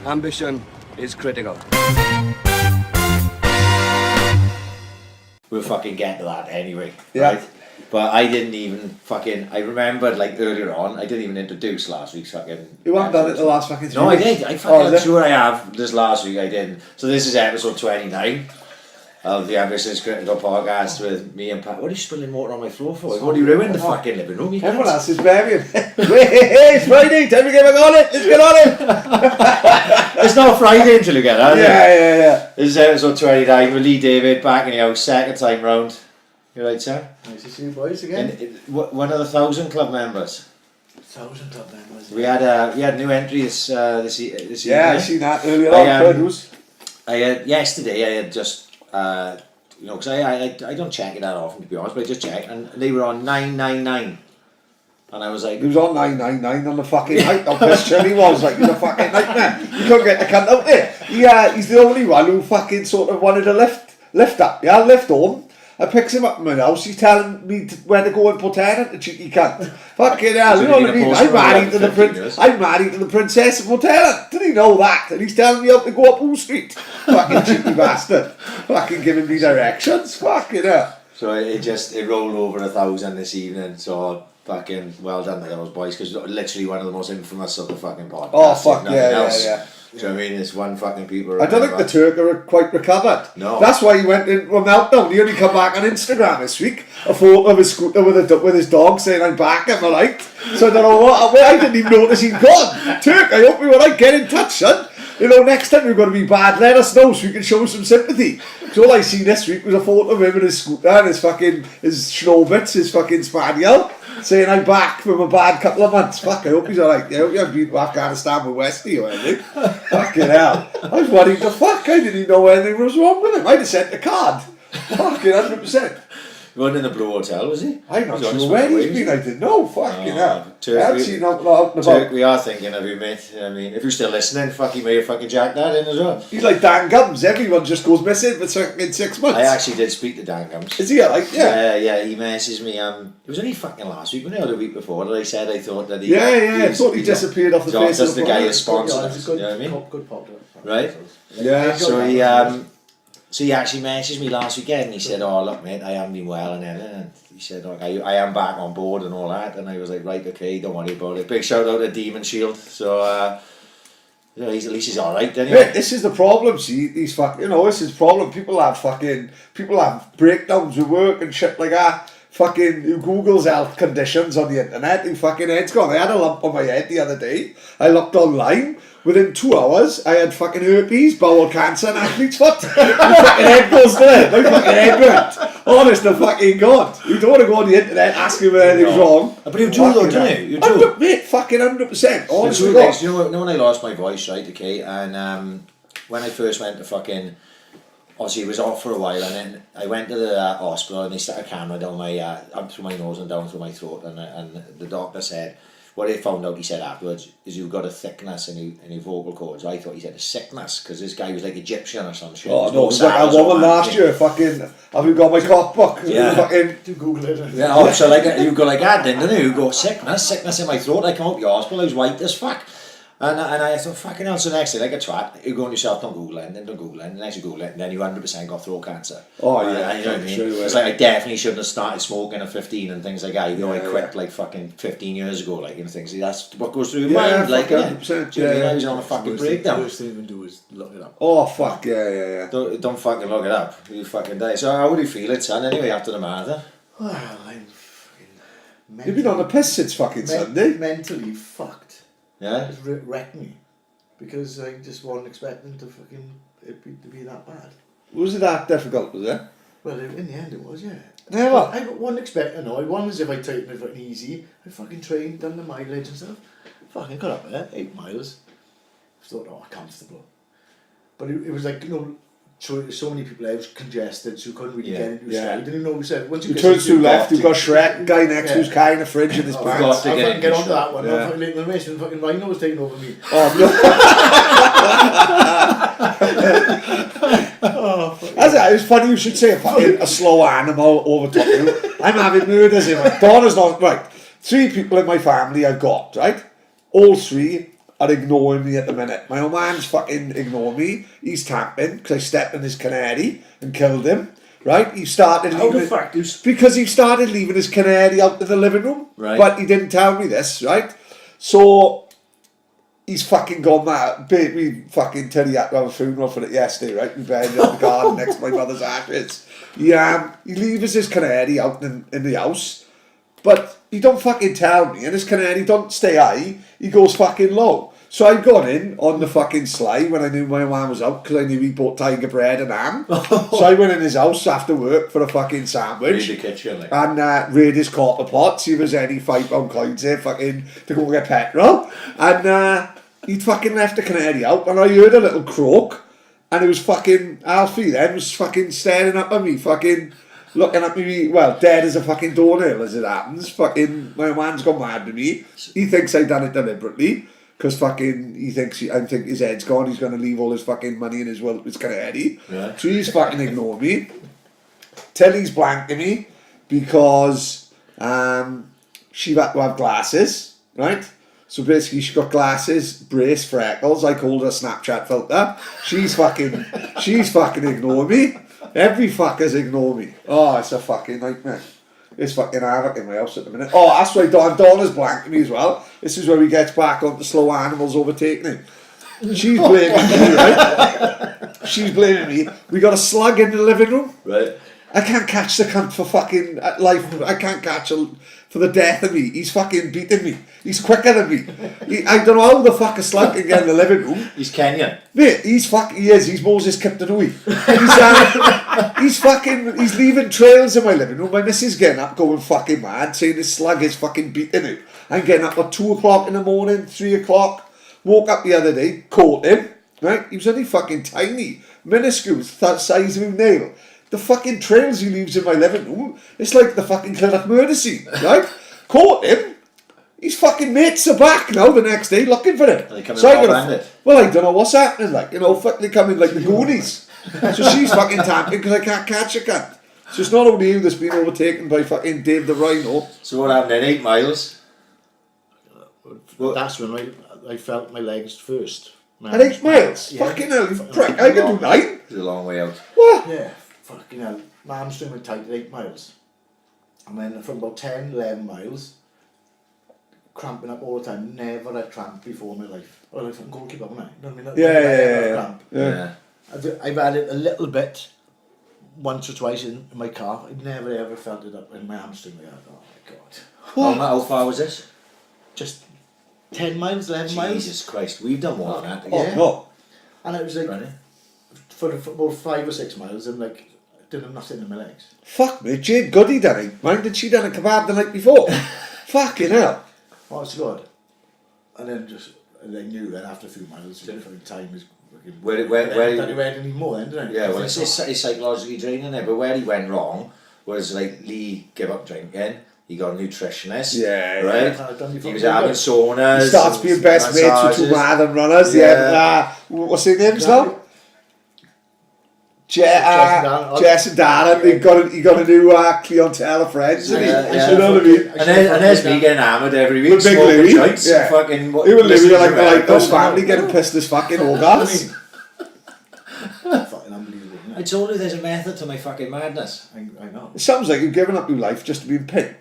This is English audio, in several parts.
Ambition is critical. We'll fucking get to that anyway, Yeah. right? But I didn't even fucking... I remembered, like, earlier on, I didn't even introduce last week's fucking... You haven't done it the last fucking 3 No, weeks? I did. I'm sure I have. This last week I didn't. So this is episode 29 of the Ambition is Critical podcast with me and Pat. What are you spilling water on my floor for? What are you ruined the fucking living room? Everyone else is burying. Hey, it's Friday, time to get back on it. Let's get on it. It's not Friday until you get it, Yeah. This is episode 29 with Leigh David back in the house, second time round. You right, sir? Nice to see you boys again. One of the 1,000 club members. 1,000 club members. We had a new entry this evening. Yeah, I seen that earlier on. Yesterday I had just because I don't check it that often, to be honest, but I just checked and they were on 999 and I was like, he was on 999 on the fucking night. How pissed he was, like, he's a fucking nightmare. You couldn't get the cunt out there. He's the only one who fucking sort of wanted to lift home. I picks him up in my house, he's telling me when to go and put hair in the cheeky cunt. Fucking hell, you know what I mean? I'm married to the Princess of Hotel. Did he know that? And he's telling me how to go up Wall Street. Fucking cheeky bastard. Fucking giving me directions. Fucking hell. So it rolled over 1,000 this evening, so fucking well done to those boys, because literally one of the most infamous of the fucking podcast. Oh fuck yeah. Do you know what I mean? It's one fucking people. I don't think the Turk are quite recovered. No. That's why he went into a meltdown. He only come back on Instagram this week. A photo of his scooter with his dog saying, "I'm back, am I right?" So I don't know what. I didn't even notice he'd gone. Turk, I hope we were like, get in touch, son. You know, next time we're going to be bad, let us know so we can show some sympathy. Because all I seen this week was a photo of him and his scooter and his Schnobits, his fucking Spaniel, saying, "I'm back from a bad couple of months." Fuck, I hope he's alright. I hope you haven't been to Afghanistan with Westie or anything. Fucking hell. I was worried the fuck. I didn't even know anything was wrong with him. I'd have sent the card. Fucking 100%. He wasn't in the Blue Hotel, was he? I'm not sure where he's been. I didn't know. Fucking hell. Turk, I haven't seen him out and about. Turk, we are thinking of you, mate. I mean, if you're still listening, fuck, you may have fucking jacked that in as well. He's like Dan Gums. Everyone just goes missing for in 6 months. I actually did speak to Dan Gums. Is he like, yeah? Yeah, he messaged me. It was only fucking last week, wasn't it, or the week before, that I said I thought that he... I thought he disappeared off the face of the guy who planet. sponsored us, you know what I mean? Good pop. Right? Yeah. So he actually messaged me last weekend and he said, "Oh look mate, I haven't been well and everything," and he said, "Look, I am back on board and all that," and I was like, "Right, okay, don't worry about it." Big shout out to Demon Shield. So at least he's alright anyway. Yeah, this is the problem, see, these fucking, this is the problem. People have breakdowns with work and shit like that. Fucking, who Googles health conditions on the internet, who fucking head's gone. I had a lump on my head the other day. I looked online. Within 2 hours, I had fucking herpes, bowel cancer, and athlete's foot. My fucking head goes to it. My fucking head went. Honest to fucking God. You don't want to go on the internet asking if anything's wrong. But you do though, don't you? You do. Mate, fucking 100%. Honestly, you know when I lost my voice, right, okay, and when I first went to fucking... Obviously, it was off for a while, and then I went to the hospital, and they stuck a camera down my... up through my nose and down through my throat, and the doctor said... What they found out, he said afterwards, is you've got a thickness in your vocal cords. I thought he said a sickness, because this guy was like Egyptian or some shit. Oh no, it was like a woman last year, fucking, have you got my cock book? Yeah. Fucking, Do Google it. Yeah, so like, you go like that then, didn't you? You go, sickness in my throat. I come out of the hospital, I was white as fuck. And I thought, fucking hell, so next day, like a twat, you go on yourself, don't Google it, and then don't Google it, and next you Google it, and then you 100% got throat cancer. Oh yeah, you know what I mean? It's like, I definitely shouldn't have started smoking at 15 and things like that. I quit like fucking 15 years ago, like, and things. That's what goes through your mind, like, 100%, I was on a fucking breakdown. The worst thing you can do is look it up. Oh fuck, yeah. Don't fucking look it up, you fucking die. So how would you feel it, son, anyway, after the marathon? Well, I'm fucking... You've been on the piss since fucking Sunday. Mentally fucked. Yeah? It's wrecked me. Because I just wasn't expecting to be that bad. Was it that difficult, was it? Well, in the end it was, yeah. Never. I wasn't expecting, I wasn't as if I'd taken it fucking easy. I fucking trained, done the mileage and stuff. Fucking got up there, 8 miles. Thought, comfortable. But it was like, so many people there, it was congested, so you couldn't really get into your stride. Didn't even know what said. You turn to left, you've got Shrek, guy next who's carrying a fridge in his pants. I'll fucking get onto that one. Yeah. Fucking the race and fucking Rhino was taking over me. It was funny you should say a slow animal over top of you. I'm having murders in my... Donna's not... Right, 3 people in my family I've got, right? All 3 are ignoring me at the minute. My old man's fucking ignoring me. He's tamping because I stepped on his canary and killed him. Right? He started How leaving... the fuck do you... Because he started leaving his canary out in the living room. Right. But he didn't tell me this, right? So... He's fucking gone mad. We fucking Teddy had to have a funeral for it yesterday, right? We buried it in the garden next to my mother's ashes. He leaves his canary out in the house, but he don't fucking tell me, and his canary don't stay high, he goes fucking low. So I got in on the fucking sly when I knew my mum was out, because I knew he bought tiger bread and ham. So I went in his house after work for a fucking sandwich. Read the kitchen, like. And raid his copper pot, see if there's any £5 coins there fucking to go get petrol. And he'd fucking left the canary out, and I heard a little croak, and it was fucking Alfie then was fucking staring up at me, fucking looking at me, well, dead as a fucking doornail as it happens. Fucking my man's gone mad with me. He thinks I done it deliberately. Because fucking, he thinks, I think his head's gone, he's going to leave all his fucking money in his will, his canary. Yeah. So he's fucking ignored me. Tilly's blanking me because she had to have glasses, right? So basically she got glasses, brace, freckles, I called her Snapchat filter. She's fucking ignoring me. Every fucker's ignored me. Oh, it's a fucking nightmare. It's fucking havoc in my house at the minute. Oh, that's right, Donna's blanking me as well. This is where he gets back onto slow animals overtaking him. She's blaming me, right? She's blaming me. We got a slug in the living room. Right. I can't catch the cunt for fucking life. I can't catch him for the death of me. He's fucking beating me. He's quicker than me. I don't know how the fuck a slug can get in the living room. He's Kenyan. Mate, he is. He's Moses Kiptanui. He's leaving trails in my living room. My missus getting up going fucking mad, saying this slug is fucking beating him. I'm getting up at 2 o'clock in the morning, 3 o'clock. Woke up the other day, caught him. Right? He was only fucking tiny, minuscule, that size of a nail. The fucking trails he leaves in my living room, it's like the fucking Clydach murder scene, right? Caught him. His fucking mates are back now the next day looking for him. Are they coming so well, I don't know what's happening, like, you know, they coming like the Goonies. So she's fucking tamping because I can't catch a cat. So it's not only you that's been overtaken by fucking Dave the Rhino. So what happened then? 8 miles? That's when I felt my legs first. At 8 miles? Yeah. Fucking hell, you prick. I can do 9. It's a long way out. What? Yeah, fucking hell. My hamstring went tight at 8 miles. And then from about 10, 11 miles, cramping up all the time. Never had cramp before in my life. Well, I fucking goalkeeper, haven't I? You know what I mean? Yeah. Cramp. Yeah. I've had it a little bit, once or twice in my car. I've never ever felt it up in my hamstring like that. Oh my God. How far was this? Just 10 miles, 11 miles. Jesus Christ, we've done more than that. Oh, Yeah. no. And it was like, Running. for about 5 or 6 miles, I'm like, didn't have nothing in my legs. Fuck me, Jade Goody done it. Mind did she done a kebab the night before? Fucking hell. Honest to God. And then I knew then after a few miles, the fucking time is fucking... Where you had any more then, didn't I? Yeah, well, it's psychologically draining there, but where he went wrong was like Leigh gave up drinking, he got a nutritionist, Yeah, right? He was having saunas. He starts being best mates with 2 marathon runners. Yeah. What's their names now? Jess and Darren. He got a new clientele of friends. Yeah. You know what I mean? And there's me getting hammered every week, With Big smoking Louis, joints, yeah. fucking... He would live like the Lighthouse family getting pissed as fucking organs. Fucking unbelievable, isn't I it? told you there's a method to my fucking madness. I know. It sounds like you've given up your life just to be in pain.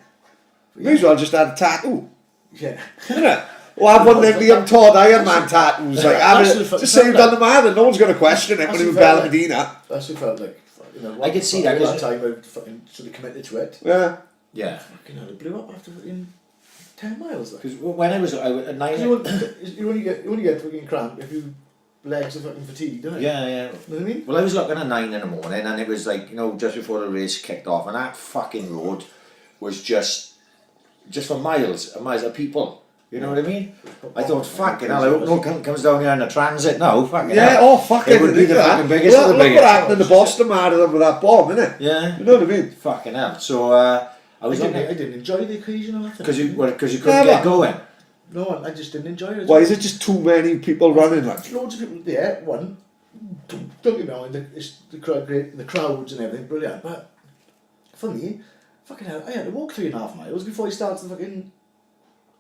May as well just add a tattoo. Yeah. Innit? Or have one of them Liam Todd Iron Man tattoos. Like, just say you've done the marathon, no one's going to question it when he was Bella Medina. That's what felt like. You know, I could see that, One time I fucking sort of committed to it. Yeah. Yeah. Fucking hell, it blew up after fucking 10 miles. Like. Because when I was at 9... You only get fucking cramp if your legs are fucking fatigued, don't you? Yeah. You know what I mean? Well, I was looking at 9 in the morning, and it was like, you know, just before the race kicked off, and that fucking road was just for miles and miles of people. You know what I mean? I thought, fucking hell, I hope no one comes down here in a transit now. Fucking Yeah, hell. fucking It would be the fucking biggest of the look biggest. what happened in the Boston Marathon with that bomb, innit? Yeah. You know what I mean? Fucking hell. So, I was I looking... didn't enjoy the occasion or nothing. Because you couldn't get going. No, I just didn't enjoy it. Why is it just too many people running? Like? Loads of people there, one, don't get me wrong, the crowds and everything, brilliant, but for me, fucking hell, I had to walk 3.5 miles before he starts the fucking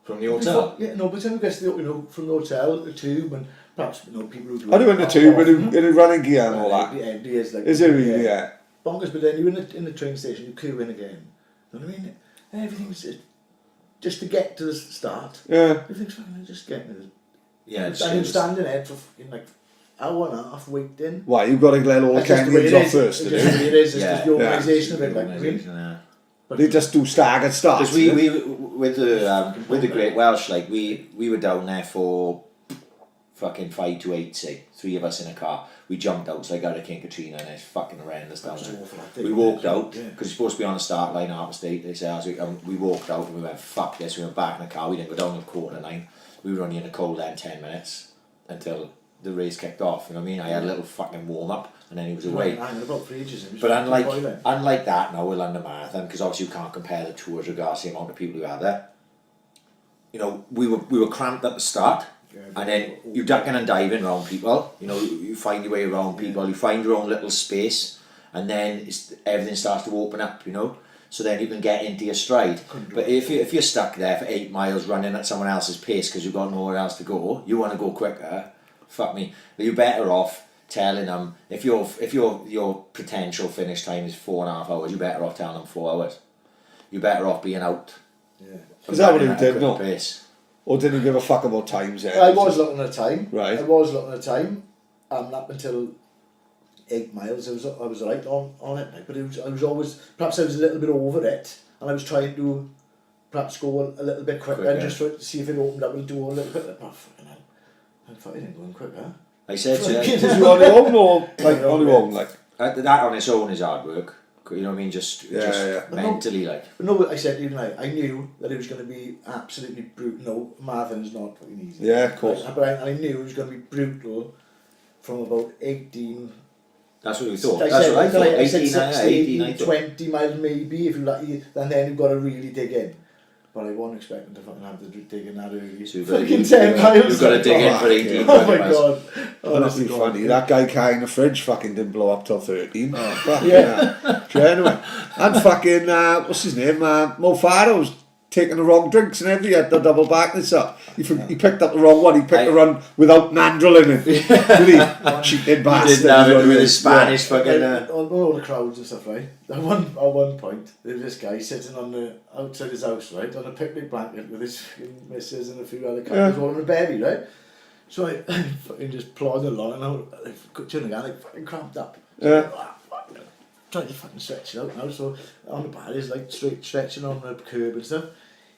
From the hotel? Yeah, no, but then we get to from the hotel, the tube, and perhaps people who do I do in the tube, in the running gear and all that. Yeah, it is like. Is it really? Yeah. Bonkers, but then you're in the train station, you queue in again. You know what I mean? Everything's just to get to the start. Yeah. Everything's fucking just getting to the. Yeah, And you're standing there for fucking like hour and a half waiting. Why, you've got to let all the That's just the way Kenyans it off is. first, It's do just the way it is. It's Yeah. just the organisation of it. Like, I mean. Yeah. But They just do staggered starts. Because we with the Great Welsh, like we were down there for fucking 5 to 8, say 3 of us in a car. We jumped out, so I got a King Katrina, and it's fucking horrendous down That's there. awful, I think. We walked out Yeah. because you're supposed to be on the start line half a state. They said we walked out and we went fuck this. We went back in the car. We didn't go down until 8:45. We were only in the cold then 10 minutes until the race kicked off. You know what I mean? I had a little fucking warm up, and then he was away. About for ages. But unlike that now with London Marathon, because obviously you can't compare the tours regards to the amount of people who are there. You know, we were cramped at the start, and then you ducking and diving around people. You know, you find your way around people. You find your own little space, and then everything starts to open up. You know, so then you can get into your stride. But if you're stuck there for 8 miles running at someone else's pace because you've got nowhere else to go, you want to go quicker. Fuck me. But you're better off telling them if your potential finish time is 4.5 hours, you're better off telling them 4 hours. You're better off being out. Yeah. Is that what he running at a did? quicker No. pace. Or did he give a fuck about times there? I was looking at time. Right. I was looking at time. Up until 8 miles, I was right on it. But I was always, perhaps I was a little bit over it, and I was trying to perhaps go a little bit quicker. Just to see if it opened up and do a little bit. Oh, fucking hell. I thought I didn't go quicker. I said to Was you on your own or like on your own? Like that on its own is hard work. You know what I mean? Just mentally, like. But no, I said even I knew that it was going to be absolutely brutal. No, marathon's not fucking easy. Yeah, of course. But I knew it was going to be brutal from about 18. That's what we thought. I That's said, what I thought. I said 18, 16, I thought. 20 miles maybe, if you like, and then you've got to really dig in. But I wasn't expecting to fucking have to dig in that early. So Fucking 10 miles. You've got to dig in for 18. Oh my miles. god. oh, that'd be funny. That guy carrying the fridge fucking didn't blow up till 13. Oh, fucking Yeah. yeah, anyway. And fucking what's his name? Mo Farah's taking the wrong drinks and everything. He had to double back this up. He picked up the wrong one. He picked the run without Mandrel in it. Did he? Cheating He bastard. didn't have it with his Spanish fucking. all the crowds and stuff, right? At one point, there was this guy sitting outside his house, right, on a picnic blanket with his missus and a few other couples all in a baby, right? So I fucking just plodded along and I turning again, like fucking cramped up. Yeah. Trying to fucking stretch it out now, so on the bar he's like straight stretching on the curb and stuff.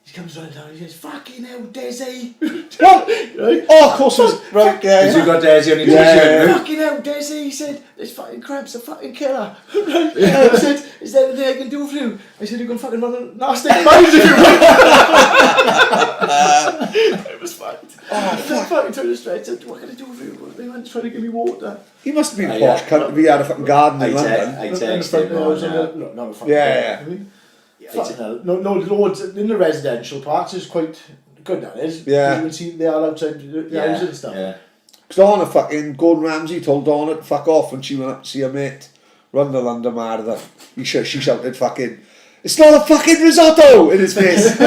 He comes running down and he says, "Fucking hell, Desi!" What? Right? Oh, of course it was. Right, yeah. Because you got Daisy on your Yeah, t-shirt. yeah. "Fucking hell, Desi!" He said, "This fucking cramp's a fucking killer." Right? I said, "Is there anything I can do for you?" I said, "You're going to fucking run a nasty miles if you want." It was fucked. I fucking trying to stretch. I said, "What can I do for you?" They went trying to give me water. He must have been a Yeah. posh cunt if he had a fucking garden in London. I In the texted front him there was on. not a fucking Yeah, bar, I mean. Fucking hell. No, loads in the residential parts is quite good, that is. Yeah. You can see they are outside the houses and stuff. Yeah. Donna fucking Gordon Ramsay told Donna to fuck off when she went up to see her mate run the London Marathon. She shouted fucking, "It's not a fucking risotto!" in his face. Told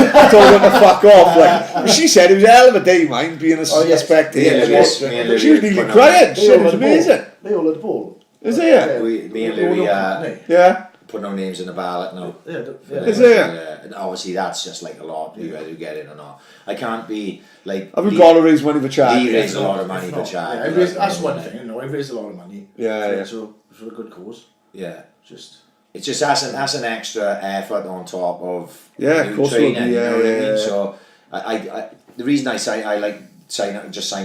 him to fuck off. Like she said, it was a hell of a day, mind being a spectator. Me and Louis She was nearly put on- crying. Shit, it was amazing. They all had the ball. Is it? Yeah. Me and Louis Yeah. put no names in the ballot now. Is it? And obviously that's just like a lot. You either get in or not. I can't be like. Have we got to raise money for charity? He raised a lot of money for Yeah, charity. that's one thing, you know. I raised a lot of money. Yeah. So for a good cause. Yeah. It's It's just that's an extra effort on top of Yeah, new of course training. it would be, You know what I mean? yeah. So I the reason I sign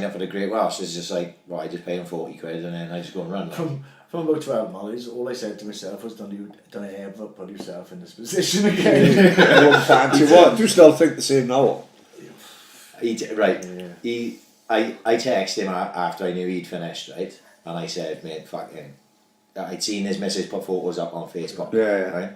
up for the Great Welsh is just like, well, I just pay them 40 quid and then I just go and run. from about 12 miles, all I said to myself was, don't ever put yourself in this position again. You wouldn't fancy what? Do you still think the same now? I texted him after I knew he'd finished, right? And I said, mate, fucking, I'd seen his missus put photos up on Facebook, Yeah. right?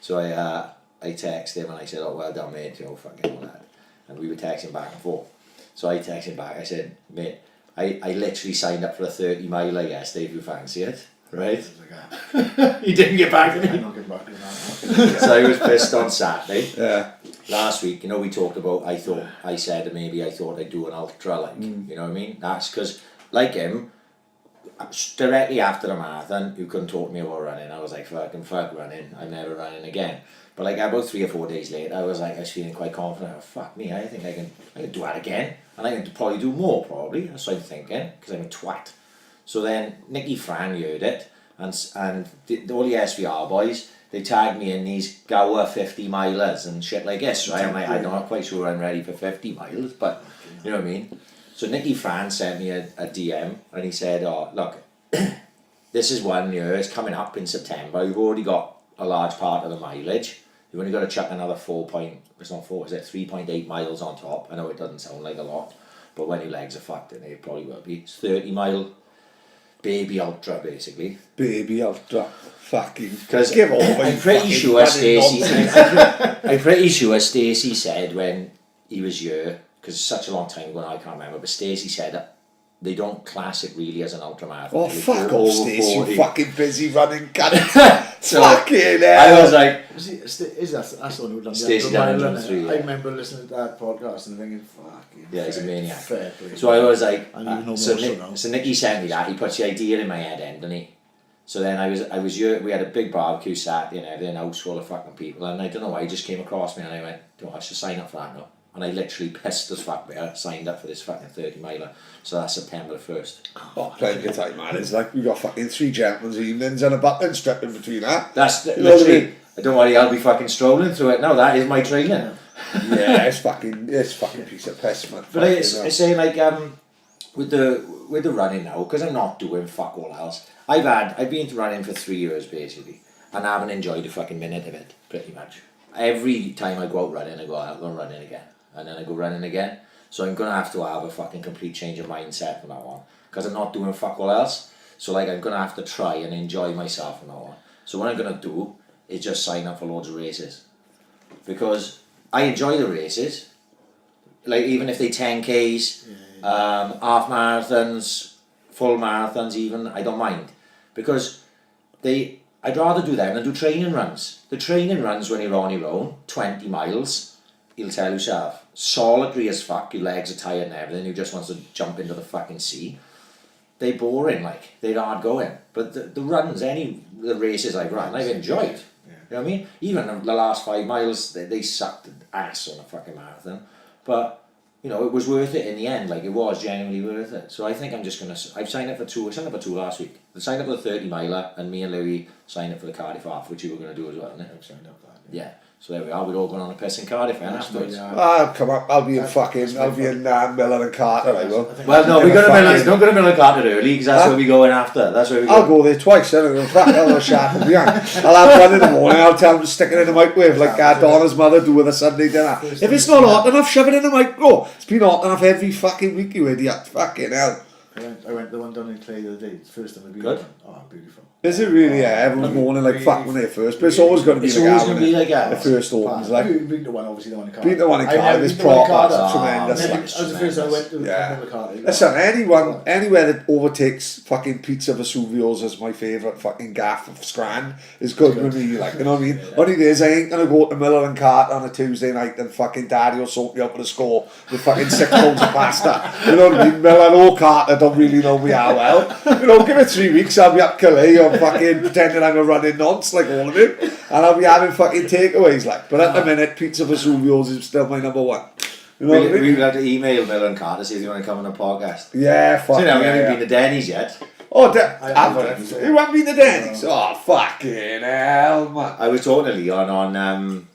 So I texted him and I said, "Oh, well done, mate, you know, fucking all that." And we were texting back and forth. So I texted him back, I said, "Mate, I literally signed up for a 30 miler yesterday if you fancy it." right? He didn't get back, did he? I'm not getting back to that. So I was pissed on Saturday. Yeah. Last week, you know, we talked about, I thought I'd do an ultra, like, you know what I mean? That's because, like him, directly after the marathon, you couldn't talk to me about running. I was like, fuck running, I'm never running again. But like about 3 or 4 days later, I was feeling quite confident. Fuck me, I think I can do that again. And I can probably do more, probably. That's what I'm thinking, because I'm a twat. So then Nicky Fran heard it, and all the SVR boys, they tagged me in these Gower 50 milers and shit like this, right? I'm like, I'm not quite sure I'm ready for 50 miles, but you know what I mean? So Nicky Fran sent me a DM, and he said, oh, look, this is 1 year, it's coming up in September, you've already got a large part of the mileage, you've only got to chuck another 3.8 miles on top. I know it doesn't sound like a lot, but when your legs are fucked, and they probably will be. It's 30-mile baby ultra, basically. Baby ultra. Fucking. Because give over. I'm pretty sure Stacey said when he was here, because it's such a long time ago now, I can't remember, but Stacey said that they don't class it really as an ultramarathon. Oh, fuck off, Stacey, you fucking busy running cunt. So fucking hell. I was like, That's the one who done Stacey done 103, yeah. I remember listening to that podcast and thinking, fucking. yeah, he's a maniac. Fair play. So I was like, I don't even know so more now. Nicky sent me that, he puts the idea in my head, didn't he? So then I was here, we had a big barbecue Saturday and everything, house full of fucking people, and I don't know why, he just came across me and I went, I should sign up for that now. And I literally pissed as fuck there, signed up for this fucking 30 miler. So that's September 1st. Oh, plenty of time, man. It's like we got fucking 3 gentlemen's evenings and a button strip in between that. That's You know what I literally, mean? don't worry, I'll be fucking strolling through it. No, that is my training. Yeah, it's fucking piece of piss, man. But I say like with the running now, because I'm not doing fuck all else. I've been running for 3 years basically, and I haven't enjoyed a fucking minute of it, pretty much. Every time I go out running, I go running again, and then I go running again. So I'm gonna have to have a fucking complete change of mindset from that one, because I'm not doing fuck all else. So like I'm gonna have to try and enjoy myself from that one. So what I'm gonna do is just sign up for loads of races, because I enjoy the races. Like even if they 10Ks, half marathons, full marathons even, I don't mind, because I'd rather do them than do training runs. The training runs when you're on your own, 20 miles, you'll tell yourself, solitary as fuck, your legs are tired and everything, you just want to jump into the fucking sea. They're boring, like, they're hard going. But the runs, the races I've run, I've enjoyed. You know what I mean? Even the last 5 miles, they sucked ass on a fucking marathon. But, you know, it was worth it in the end, like, it was genuinely worth it. So I think I'm just going to, I've signed up for 2, I signed up for 2 last week. I signed up for the 30 miler, and me and Leigh signed up for the Cardiff half, which you were going to do as well, isn't it? I've signed up for that. Yeah. So there we are, we're all going on a piss in Cardiff then afterwards. Come on, I'll be in Miller and Carter, I will. Well, no, don't go to Miller Carter early, because that's where we're going after. That's where we go. I'll go there twice, I'll have one in the morning, I'll tell them to stick it in the microwave like Donna's mother do with a Sunday dinner. If it's not hot enough, shove it in the micro. It's been hot enough every fucking week, you idiot. Fucking hell. I went the one down in Clay the other day. It's the first time I've been. Good. Oh, beautiful. Is it really? Yeah, everyone's mourning like fuck when they're first, but it's always going to be It's like always that going to when be like that. the first opens. Like, I've been to one, obviously the one in Cardiff. being the one in Cardiff is proper, tremendous. That was the first time I went to Yeah. Cardiff. Listen, anywhere that overtakes fucking Pizza Vesuvio's as my favourite fucking gaff of Scran is good with me, like, you know what I mean? Only days I ain't gonna go to Miller and Carter on a Tuesday night and fucking Daddy will soak me up with a score with fucking 6 pounds of pasta. You know what I mean? Miller or Carter don't really know me how well. You know, give it 3 weeks, I'll be up Calais on fucking pretending I'm a running nonce like all of it, and I'll be having fucking takeaways like. But at the minute, Pizza Vesuvio's is still my number one. You know what I mean? We've had to email Miller and Carter see if they want to come on a podcast. Yeah, fuck. So now we yeah, haven't been to Denny's yet. Oh, I haven't been to you haven't been to Denny's? Oh, fucking hell, man. I was talking to Leon on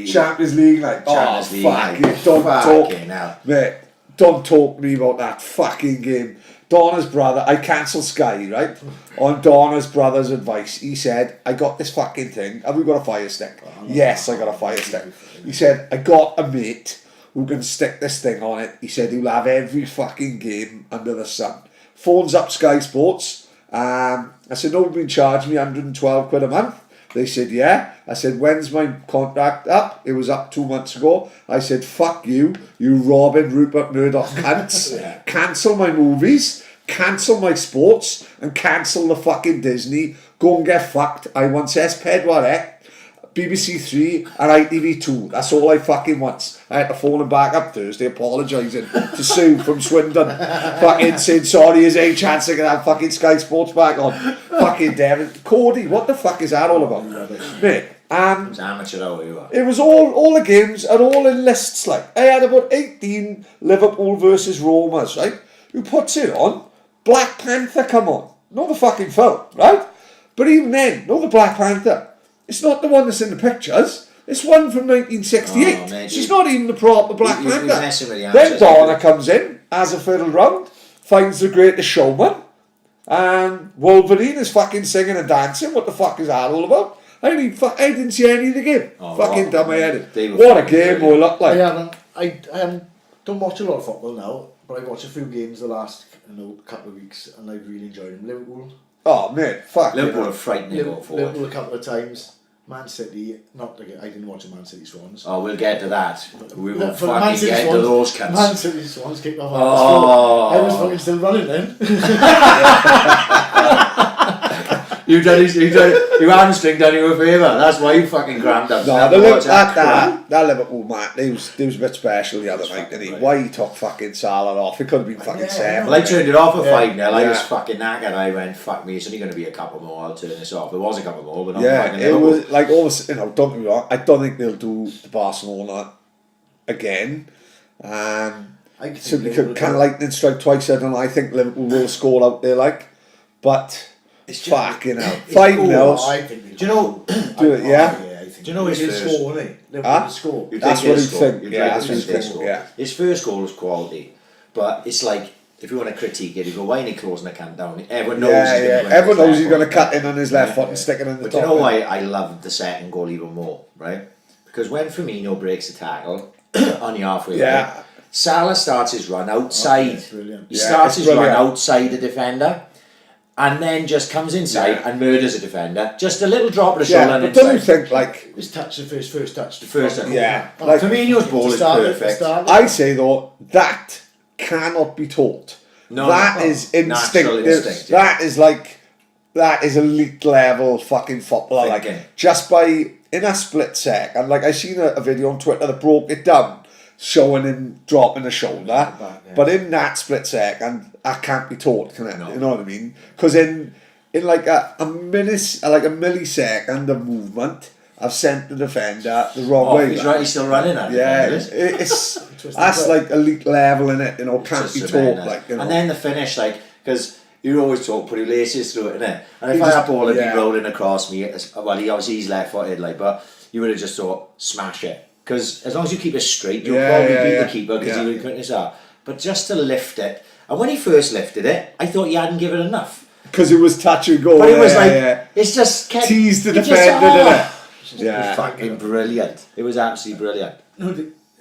Champions League, like, Champions League. fuck it, don't talk, Fucking hell. mate, don't talk to me about that fucking game. Donna's brother, I cancelled Sky, right? On Donna's brother's advice, he said, I got this fucking thing. Have we got a fire stick? Yes, I got a fire stick. He said, I got a mate who can stick this thing on it. He said, he'll have every fucking game under the sun. Phones up Sky Sports. I said, no, you've been charging me 112 quid a month. They said, yeah. I said, when's my contract up? It was up 2 months ago. I said, fuck you, you Robin Rupert Murdoch cunts. Cancel my movies. cancel my sports and cancel the fucking Disney. Go and get fucked. I want S4C, BBC 3 and ITV2. That's all I fucking want. I had to phone him back up Thursday apologising to Sue from Swindon. Fucking saying sorry, is any chance I can have fucking Sky Sports back on? Fucking Devon. Cody, what the fuck is that all about? Mate, It was amateur hour, you are. it was all the games are all in lists. Like I had about 18 Liverpool versus Romas, right? Who puts it on? Black Panther come on. Not the fucking film, right? But even then, not the Black Panther. It's not the one that's in the pictures. It's one from 1968. Oh, mate, She's not even the proper Black you're Panther. messing with the Then answers, Donna comes in, has a fiddle round, finds the greatest showman, and Wolverine is fucking singing and dancing. What the fuck is that all about? I didn't see any of the game. Oh, fucking what? dumb my head. They were What a fucking game brilliant. will look like. I don't watch a lot of football now, but I watched a few games the last couple of weeks, and I really enjoyed them. Liverpool, Oh mate, fuck. Liverpool you are frightening going forward. Liverpool a couple of times. Man City, I didn't watch the Man City Swans. Oh, we'll get to that. We will For the Man fucking City get to Swans- those cunts. Man City Swans kicked off. Oh. I was fucking still running then. You hamstring done you a favour. That's why you fucking crammed up. No, that Liverpool match, they was a bit special the other night, didn't he? Why he took fucking Salah off? It could have been fucking 7. Well, I turned it off at 5-0. I was Yeah. fucking knackered. I went, fuck me, it's only going to be a couple more. I'll turn this off. It was a couple more, but not Yeah, fucking it Liverpool. was like almost, don't get me wrong, I don't think they'll do the Barcelona again. Simply can lightning strike twice, I don't know. I think Liverpool will score out there, but It's just- fucking hell. 5-0. I think Do you know? Do it, yeah? I think Do you know his he'll first- score, won't he? Liverpool Huh? will score. You That's think what he'll he score. think. You Yeah, think that's what he'll he think, score. yeah. His first goal was quality, but it's like, if you want to critique it, you go, why ain't he closing the cunt down? Everyone knows Yeah, he's yeah. going to Everyone knows he's going to cut in on his left foot and Yeah. stick it in the But top. you know why I loved the second goal even more, right? Because when Firmino breaks the tackle on the halfway Yeah. line, Salah starts his run outside. It's brilliant. He Yeah, starts it's his run brilliant. outside the defender, and then just comes inside Yeah. and murders a defender. Just a little drop of the Yeah, shoulder and but don't you inside. think, like, His touch, the first touch. The first touch. yeah, Oh, like, Firmino's ball is perfect. I say though, that cannot be taught. No, That no. is Natural instinctive. instinct, yeah. That is elite level fucking footballer. Like, Thinking. just by, in a split sec, and like I seen a video on Twitter that broke it down, showing him dropping the shoulder. Back, yeah. But in that split second, that can't be taught, can it? No. You know what I mean? Because in like a millisecond of movement, I've sent the defender the wrong Oh, way. he's right. He's still running at it. Yeah, isn't he? it's that's like elite level in it. You know, can't Just be tremendous. taught. Like, you know. And then the finish, like, because you always talk, put your laces through it, innit? And if He I just- had ball and yeah. be rolling across me, well, he's left-footed, like, but you would have just thought, smash it. Because as long as you keep it straight, you'll Yeah, probably yeah, beat yeah. the keeper because Yeah. he would cut his out. But just to lift it, and when he first lifted it, I thought he hadn't given enough. Because it was touch and go. But it was yeah, like, yeah. it's just kept... Teased the it just- defender, oh, didn't it? It Yeah. was fucking brilliant. It was absolutely brilliant. No,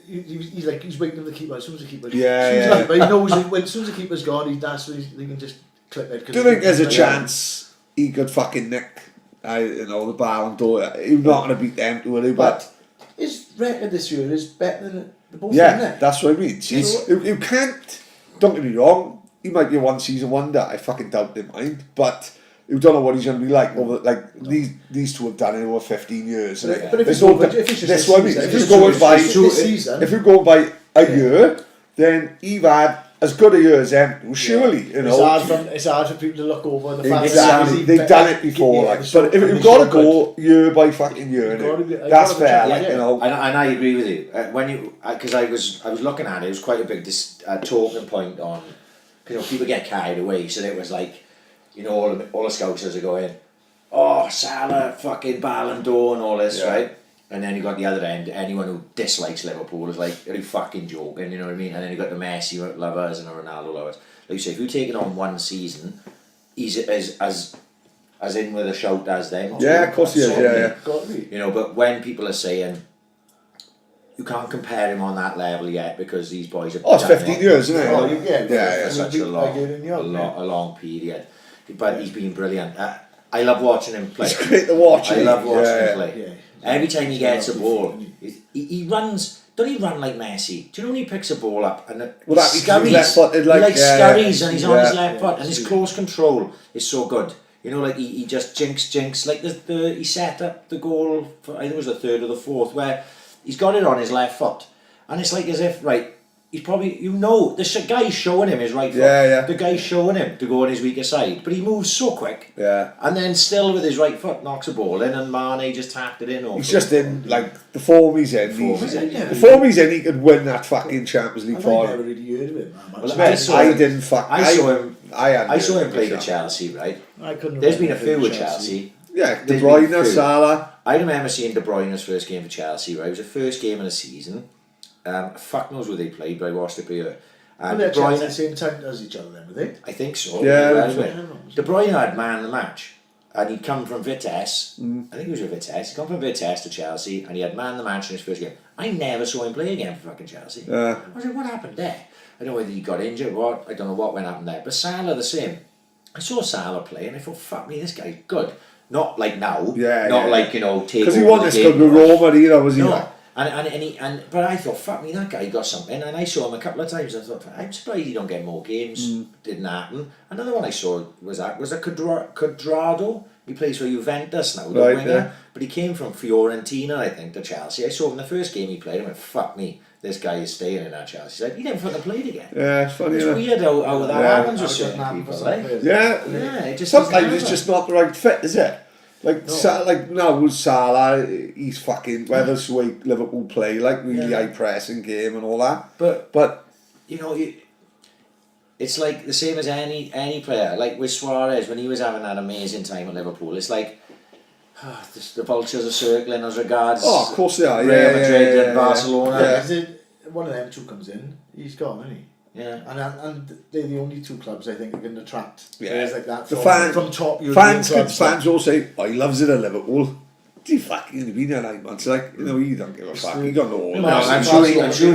he's like he's waiting for the keeper. As soon as the keeper, Yeah, But he knows as soon as the keeper's gone, that's when he can just clip it. Do you think there's a chance he could fucking nick, the Ballon d'Or? He's not going to beat them, will he? But his record this year is better than the both of them. yeah, that's what I mean. You can't. Don't get me wrong. He might be a one season wonder. I fucking doubt in mind, but. You don't know what he's going to be like. These two have done it over 15 years. But if There's it's no- over- if it's just that's a what I mean. season, If if you're it's going just by, this season, if you're going by a year, then you've had as good a year as them. Well, surely, you know. It's hard for people to look over the fact Exactly, that they've done it before. Like, but if you've got to go year by fucking year, that's fair. Like, you know. And I agree with you. Because I was looking at it, it was quite a big talking point on, people get carried away. So it was like, all the scousers are going, oh, Salah, fucking Ballon d'Or and all this, right? And then you got the other end, anyone who dislikes Liverpool is like, are you fucking joking, you know what I mean? And then you got the Messi lovers and the Ronaldo lovers. Like you say, if you take it on one season, he's as in with a shout as them. Yeah, of course he is, yeah. But when people are saying, you can't compare him on that level yet because these boys have It's done 15 it years, isn't it? Oh, for such a long period. But he's been brilliant. I love watching him play. It's great to watch. I love watching him play. Yeah. Every time he gets a ball, he runs. don't he run like Messi? Do you know when he picks a ball up and Well, that scurries? left-footed, like, He scurries and he's on his yeah. left foot, and his close control is so good. You know, like he just jinx like he set up the goal for, I think it was the third or the fourth, where he's got it on his left foot, and it's like as if he's probably, the guy's showing him his right foot. Yeah. The guy's showing him to go on his weaker side, but he moves so quick. Yeah. And then still with his right foot knocks a ball in, and Mane just tapped it in. He's just in, like, the form he's in. Yeah. The form he's in, he could win that fucking Champions League I've final. never really heard of him. Well, I saw him play for Chelsea, right? I couldn't. There's been a few with Chelsea. Yeah, De There's been a Bruyne, few. Salah. I remember seeing De Bruyne's first game for Chelsea, right? It was the first game of the season. Fuck knows where they played, but I watched it per year. And they're Chelsea at the same time as each other then, were they? I think so. Yeah, De Bruyne had man of the match. And he'd come from Vitesse. I think he was with Vitesse. He'd come from Vitesse to Chelsea, and he had man of the match in his first game. I never saw him play again for fucking Chelsea. I was like, what happened there? I don't know whether he got injured or what. I don't know what went happened there. But Salah the same. I saw Salah play, and I thought, fuck me, this guy's good. Not like now. Not like, take because he won this good with Roma either, was he? No. But I thought, fuck me, that guy got something, and I saw him a couple of times. And I thought, I'm surprised he don't get more games. Didn't happen. Another one I saw was a Cuadrado. He plays for Juventus now, the winger. But he came from Fiorentina, I think, to Chelsea. I saw him the first game he played. I went, fuck me, this guy is staying in that Chelsea side. He never fucking played again. Yeah, it's funny. It's weird how that happens with certain people, right? Yeah, it just sometimes it's just not the right fit, is it? Like, with Salah, he's fucking, whether it's the way Liverpool play, like really high pressing game and all that. But it's like the same as any player. Like with Suarez, when he was having that amazing time at Liverpool, it's like the vultures are circling as regards. Oh, of course they are. Real Madrid and Barcelona. Yeah. One of them two comes in, he's gone, isn't he? Yeah. And they're the only two clubs I think are going to attract players like that. The From top European clubs. fans all say, he loves it at Liverpool. Do you fucking been there 9 months? Like, you don't give a fuck. You got no. I'm sure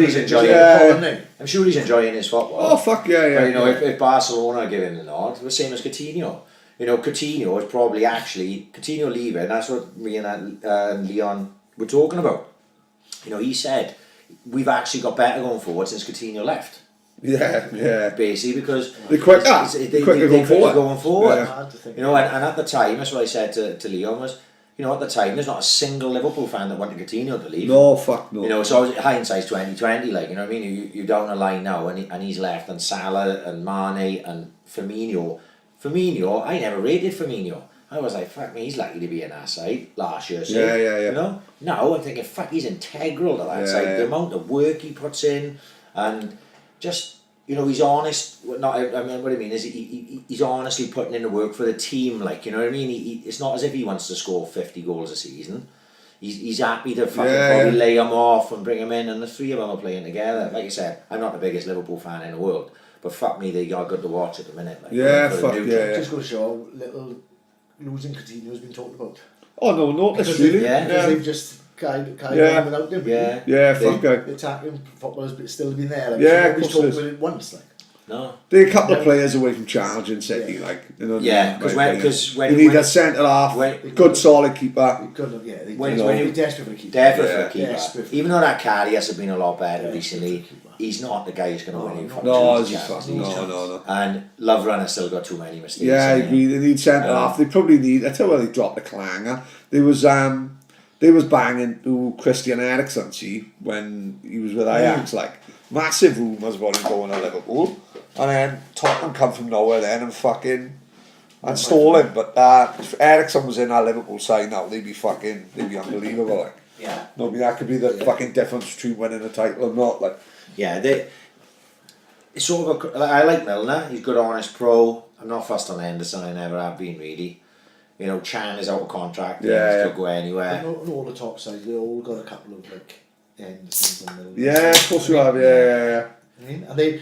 he's enjoying. I'm sure he's enjoying his football. Oh fuck yeah. But, if Barcelona are giving the nod, the same as Coutinho. Coutinho is probably Coutinho leaving. That's what me and Leon were talking about. He said we've actually got better going forward since Coutinho left. Yeah. Basically, because they're quicker going forward. Yeah. And at the time, that's what I said to Leon was, at the time, there's not a single Liverpool fan that wanted Coutinho to leave. No, fuck no. So hindsight's 2020, like, you know what I mean? You're down the line now, and he's left, and Salah, and Mane, and Firmino. I never rated Firmino. I was like, fuck me, he's likely to be in our side last year. Yeah. Now I'm thinking, fuck, he's integral to that side. The amount of work he puts in, and just, he's honest. What I mean is he's honestly putting in the work for the team. Like, you know what I mean? It's not as if he wants to score 50 goals a season. He's happy to fucking probably lay him off and bring him in, and the three of them are playing together. Like I said, I'm not the biggest Liverpool fan in the world, but fuck me, they are good to watch at the minute. Like, Just go to show little losing Coutinho has been talked about. Oh no, not this really. Because they've just kind of without him. Fuck the attacking footballers still been there. Like, of talked about it once. Like. No. They're a couple of players away from challenging City, because when you need a centre half, good solid keeper. When you're desperate for a keeper. Desperate for a keeper. Even though that Karius has been a lot better recently, he's not the guy who's going to win you. No. And Lovren has still got too many mistakes. Yeah, I agree. They need centre half. They probably need. I tell you where they dropped the clanger. They was banging Christian Eriksen, when he was with Ajax, like massive rumours about him going to Liverpool, and then Tottenham come from nowhere then and stole him. But if Eriksen was in our Liverpool side now, they'd be unbelievable. Like, that could be the fucking difference between winning a title or not. Like, it's sort of I like Milner. He's good, honest pro. I'm not fussed on Henderson. I never have been really. Chan is out of contract. He could go anywhere. And all the top sides, they all got a couple of Hendersons and Milner. Yeah, of course you have. Yeah. And them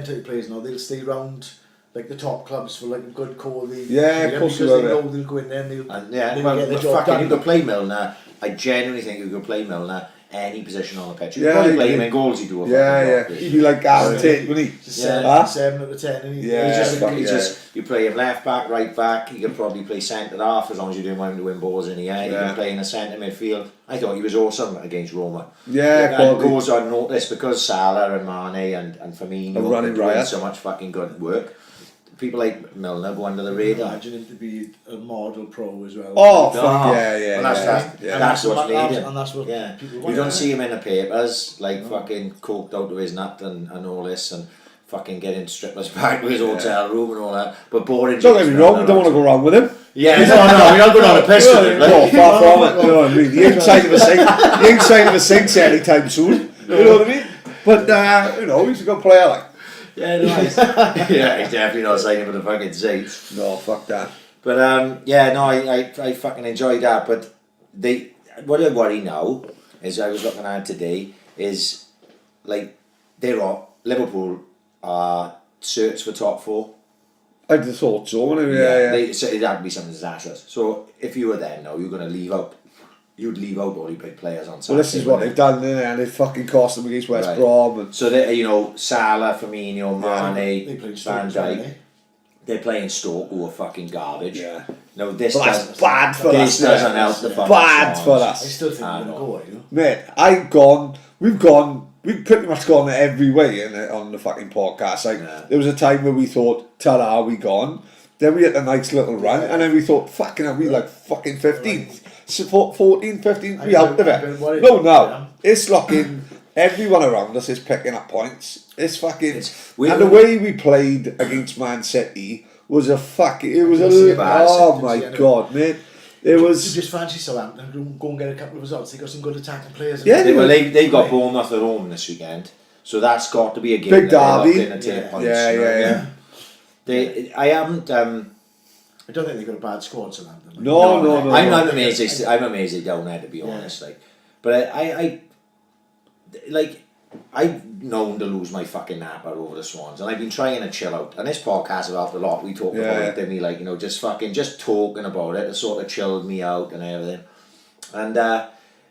type of players now, they'll stay around like the top clubs for like a good core. Of course you have. Because they know they'll go in there and they'll get the job done. You could play Milner. I genuinely think you could play Milner any position on the pitch. You Yeah, probably he'd play be- him in goals, he'd do a Yeah. fucking job. He'd be like guaranteed, wouldn't he? Just Yeah. 7 out of 10, and Yeah. He's Yeah. just you play him left back, right back. You can probably play centre half as long as you're doing well to win balls in the air. You Yeah. can play in the centre midfield. I thought he was awesome against Roma. Yeah, and quality. goes unnoticed because Salah and Mane and Firmino Are running are doing riot. so much fucking good work. People like Milner go under the radar. Imagine him to be a model pro as well. Oh, fuck yeah. Well, that's what's needed. And that's what Yeah, people you want. don't see him in the papers like fucking coked out to his nut and all this and fucking getting strippers back to his hotel room and all that. But boring. Don't get me wrong, we don't want to go wrong with him. Yeah, no, we're not going on a piss with him. No, Like. far from it. You know what I mean? He ain't signed of a sink. He ain't signed of a sinks anytime soon. You know what I mean? But you know, he's a good player. Like, Yeah, nice. Yeah, he's definitely not signing for the fucking seats. no, fuck that. But yeah, no, I fucking enjoyed that. But what I worry now is I was looking at today is like Liverpool are search for top 4. I just thought so. Yeah. So it'd have to be something disastrous. So if you were there now, you're going to leave out. You'd leave out all your big players on Saturday. Well, this is what they've done, and they fucking cost them against West Right. Brom. And So they, Salah, Firmino, They Mane, played Van Stoke, didn't Dijk. they? They're playing Stoke, who are fucking garbage. Yeah. No, this But that's does, bad for this us. doesn't help the fucking Bad Swans. for I us. still think I we're going to know. go, you know. Mate, we've pretty much gone every way on the fucking podcast. Like, Yeah. there was a time where we thought, ta-da, we gone. Then we had a nice little run, and then we thought, fucking hell, we like fucking 15th. So 14th, 15th, we out of I've been worried it. No, about no. them. It's looking, everyone around us is picking up points. It's fucking, we- and the way we played against Man City was a fucking, it was I can see a, it. oh I my can see it. God, mate. It You was, just fancy Southampton, go and get a couple of results. They got some good attacking players. Yeah, They've got Bournemouth at home this weekend, so that's got to be a game. Big that they're derby. looking to take Yeah. points, Yeah, you know what I yeah, mean? I haven't. I don't think they've got a bad squad, Southampton. No. I'm amazed. I'm amazed they don't there, to be Yeah. honest. Like, but I've known to lose my fucking napper over the Swans, and I've been trying to chill out. And this podcast have helped a lot. We talk about it, didn't we? Like, just talking about it. It sort of chilled me out and everything. And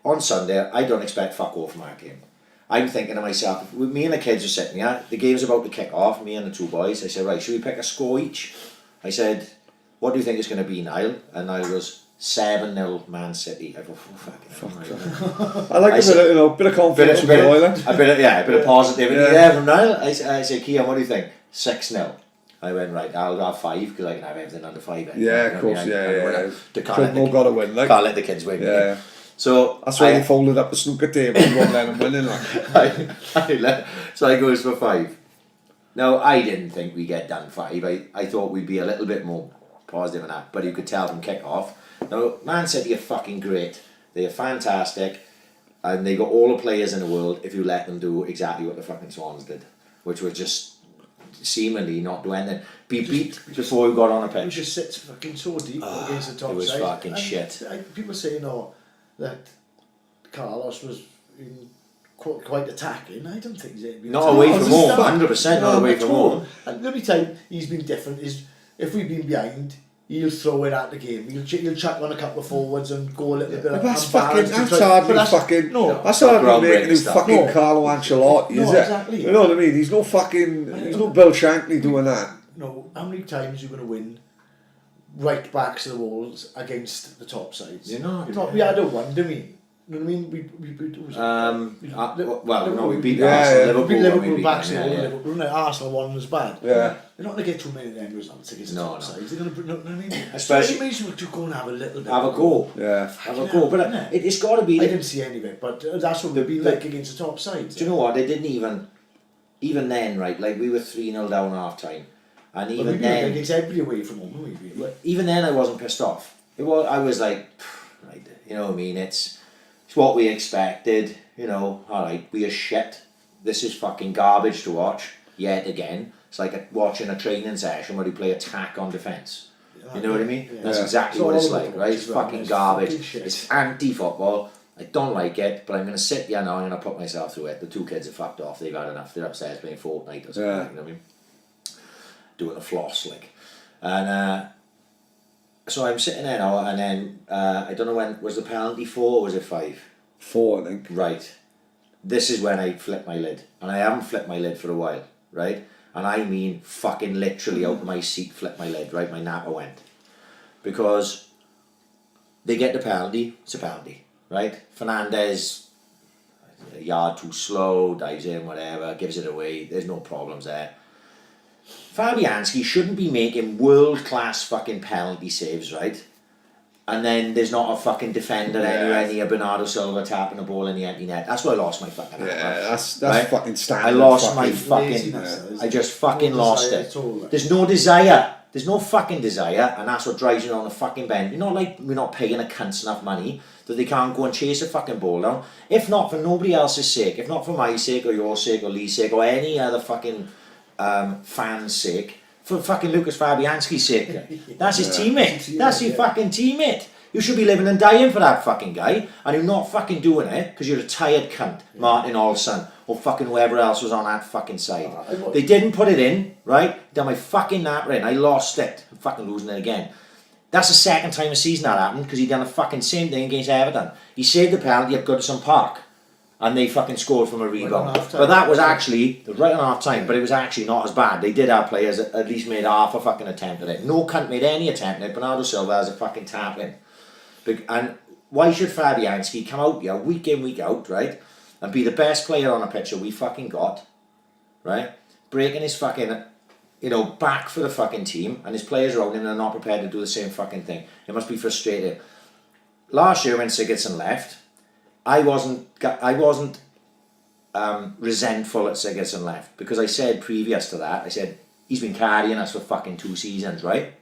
on Sunday, I don't expect fuck all from our game. I'm thinking to myself, me and the kids are sitting here, the game's about to kick off, me and the two boys. I said, right, should we pick a score each? I said, what do you think it's going to be, Niall? And Niall goes, 7-0 Man City. I go, oh, fucking I like a bit of confidence from the Island. a bit of positivity Yeah. there from Niall. I said, Kian, what do you think? 6-0. I went, right, I'll have 5 because I can have everything under 5. Yeah, of course, yeah. Can't Got to win, like. let the kids win. Yeah. So That's why they folded up the snooker table and won't let them win, like. so I goes for 5. Now, I didn't think we'd get done 5. I thought we'd be a little bit more positive than that, but you could tell from kick-off. Now, Man City are fucking great. They are fantastic, and they got all the players in the world if you let them do exactly what the fucking Swans did, which was just seemingly not do anything. Be beat before we got on a We pitch. just sits fucking so deep against the top it was side. fucking And shit. People say, that Carlos was quite attacking. I don't think he's been Not away attacking. from home, 100% not away at from all. home. And the only time he's been different is if we've been behind, he'll throw it at the game. He'll chuck on a couple of forwards and go a little bit. But that's unbalanced fucking, and that's try- hardly but fucking, no, that's hardly groundbreaking making new stuff. fucking No. Carlo Ancelotti, No, is it? exactly. You know what I mean? He's no Bill Shankly doing that. no, how many times are you going to win right backs to the walls against the top sides? You're not. We had a one, didn't we? You know what I mean? We We beat Yeah, Arsenal, yeah. Liverpool, beat when Liverpool we backs beat to them, the wall. yeah. Liverpool, no, Arsenal one was bad. Yeah. They're not going to get too many of them results against the No, top no. sides. They're going to, you know what I mean? Especially- So it means to go and have a little bit. Have a go. Yeah. Have a go. But it's got to be... I didn't see any of it, but that's what they've been like against the top sides. Do you know what? They didn't even then, right? Like, we were 3-0 down half time. And But even we've been then... against everybody away from home, haven't we? Even then, I wasn't pissed off. I was like, right, you know what I mean? It's what we expected. Alright, we are shit. This is fucking garbage to watch, yet again. It's like watching a training session where you play attack on defence. You know what I mean? Yeah. That's Yeah. exactly It's what all it's over like, the right? pitch It's as well, fucking it's garbage. fucking shit. It's anti-football. I don't like it, but I'm going to sit here now and I'm going to put myself through it. The two kids are fucked off. They've had enough. They're upstairs playing Fortnite or something. Yeah. You know what I mean? Doing a floss, like. And so I'm sitting there now, and then I don't know when was the penalty 4 or was it 5? 4, I think. Right. This is when I flip my lid. And I haven't flipped my lid for a while, right? And I mean fucking literally out of my seat flip my lid, right? My napper went. Because they get the penalty, it's a penalty, right? Fernandez, a yard too slow, dives in, whatever, gives it away, there's no problems there. Fabianski shouldn't be making world-class fucking penalty saves, right? And then there's not a fucking defender anywhere near Bernardo Silva tapping the ball in the empty net. That's why I lost my fucking napper. That's right? fucking standard. I lost my fucking... laziness, I just fucking lost it. all, There's no desire. There's no fucking desire, and that's what drives you on the fucking bend. You're not like we're not paying a cunts enough money that they can't go and chase a fucking ball down. If not for nobody else's sake, if not for my sake or your sake or Lee's sake or any other fucking fan's sake, for fucking Lucas Fabianski's sake. That's his teammate. That's your fucking teammate. You should be living and dying for that fucking guy, and you're not fucking doing it because you're a tired cunt, Martin Olsen, or fucking whoever else was on that fucking side. They didn't put it in, right? Done my fucking napper in. I lost it. I'm fucking losing it again. That's the second time a season that happened because he done the fucking same thing against Everton. He saved the penalty at Goodison Park, and they fucking scored from a rebound. But that was actually right on half time. But it was actually not as bad. They did have players that at least made half a fucking attempt at it. No cunt made any attempt at it. Bernardo Silva has a fucking tap in. And why should Fabianski come out here week in, week out, right, and be the best player on a pitch that we fucking got, right, breaking his fucking, back for the fucking team, and his players around him are not prepared to do the same fucking thing. It must be frustrating. Last year when Sigurdsson left, I wasn't resentful that Sigurdsson left, because I said previous to that, I said, he's been carrying us for fucking 2 seasons, right?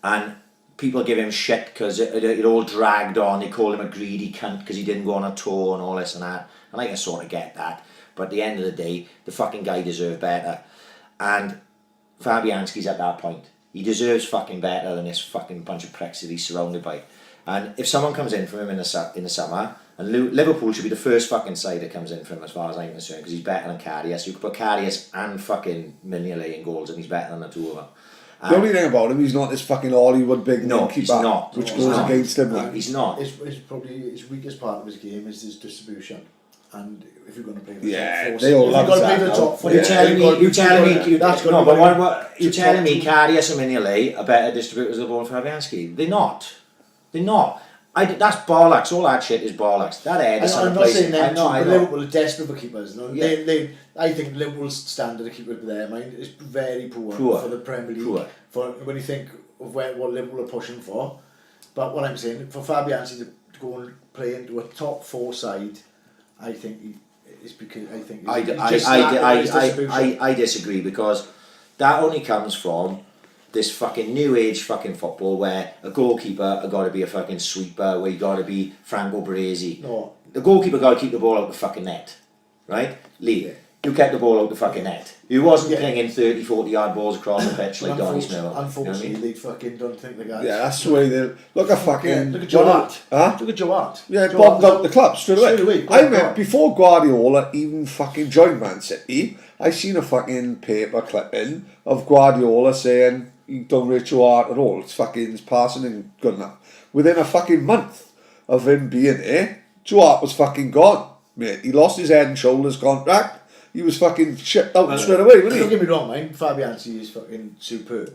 And people give him shit because it all dragged on. They call him a greedy cunt because he didn't go on a tour and all this and that. And I can sort of get that. But at the end of the day, the fucking guy deserved better. And Fabianski's at that point. He deserves fucking better than this fucking bunch of pricks that he's surrounded by. And if someone comes in from him in the summer, and Liverpool should be the first fucking side that comes in for him as far as I'm concerned, because he's better than Karius. You could put Karius and fucking Llanelli in goals and he's better than the two of them. The only thing about him, he's not this fucking Hollywood big no, keeper, he's not. which No, goes he's not. against him. Like. He's not. It's probably his weakest part of his game is his distribution. And if you're going to play the Yeah, top 4, they all if love you're going to that play the now. top 4, You're telling me, you're telling me top Karius and Llanelli are better distributors of the ball than Fabianski? They're not. They're not. That's bollocks. All that shit is bollocks. That Ederson I'm not saying that, but but Liverpool are desperate for keepers. No? Yeah. I think Liverpool's standard of keeper, their mind, is very poor for the Premier League. Poor. For when you think of what Liverpool are pushing for. But what I'm saying, for Fabianski to go and play into a top 4 side, I think it's because I think I disagree, because that only comes from this fucking new age fucking football where a goalkeeper got to be a fucking sweeper, where you got to be Franco Baresi. No. The goalkeeper got to keep the ball out the fucking net, right? Leigh, you kept the ball out the fucking net. You wasn't pinging 30, 40 yard balls across the pitch like Donny Smith. Unfortunately, they fucking don't think they got. Yeah, that's the way they look at fucking. Look at Joe Hart. Huh? Look at Joe Hart. Yeah, Joe bombed Hart. out the club straight away. I remember before Guardiola even fucking joined Man City, I seen a fucking paper clipping of Guardiola saying you don't rate Joe Hart at all. It's fucking passing and good enough. Within a fucking month of him being there, Joe Hart was fucking gone, mate. He lost his head and shoulders contract. He was fucking shipped out straight away, wasn't he? Don't get me wrong, man. Fabianski is fucking superb,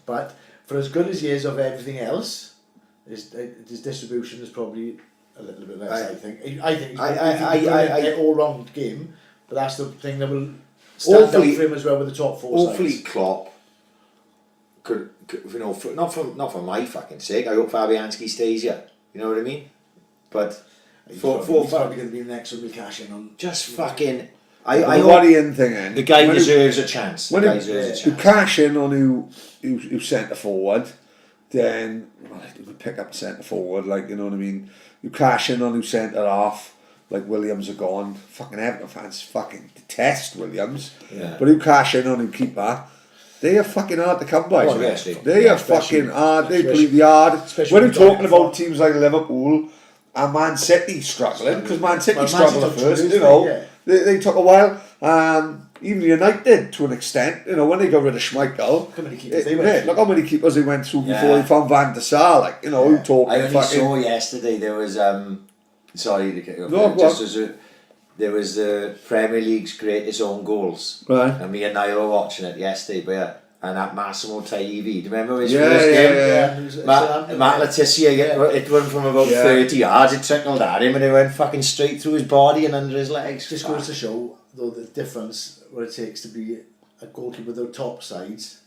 but for as good as he is of everything else, his distribution is probably a little bit less. I think he's an all-round game, but that's the thing that will stand out for him as well with the top 4 sides. Hopefully Klopp could not for my fucking sake. I hope Fabianski stays here. You know what I mean? But he's probably going to be the next one we cash in on. Just fucking. I worrying thing in. The guy deserves a chance. When you cash in on who centre forward, then you could pick up a centre forward, like, you know what I mean. You cash in on who centre half, like Williams are gone. Fucking Everton fans fucking detest Williams. Yeah. But who cash in on who keeper, they are fucking hard to come by. They are fucking hard. They play the hard. When you're talking about teams like Liverpool and Man City struggling, because Man City struggled at first, you know. Yeah. They took a while. Even United, to an extent, you know, when they got rid of Schmeichel, look how many keepers they went through before they found Van der Sar, like, you know, who talking. I only saw yesterday there was sorry to get you off No, there, go just on. as there was the Premier League's greatest own goals. Right. And me and Niall were watching it yesterday, but and at Massimo Taivi, do you remember his Yeah, first yeah, game? yeah. It was- Matt Letizia, it went from about Yeah. 30 yards, it trickled at him and it went fucking straight through his body and under his legs. Just goes to show, though, the difference what it takes to be a goalkeeper with their top sides.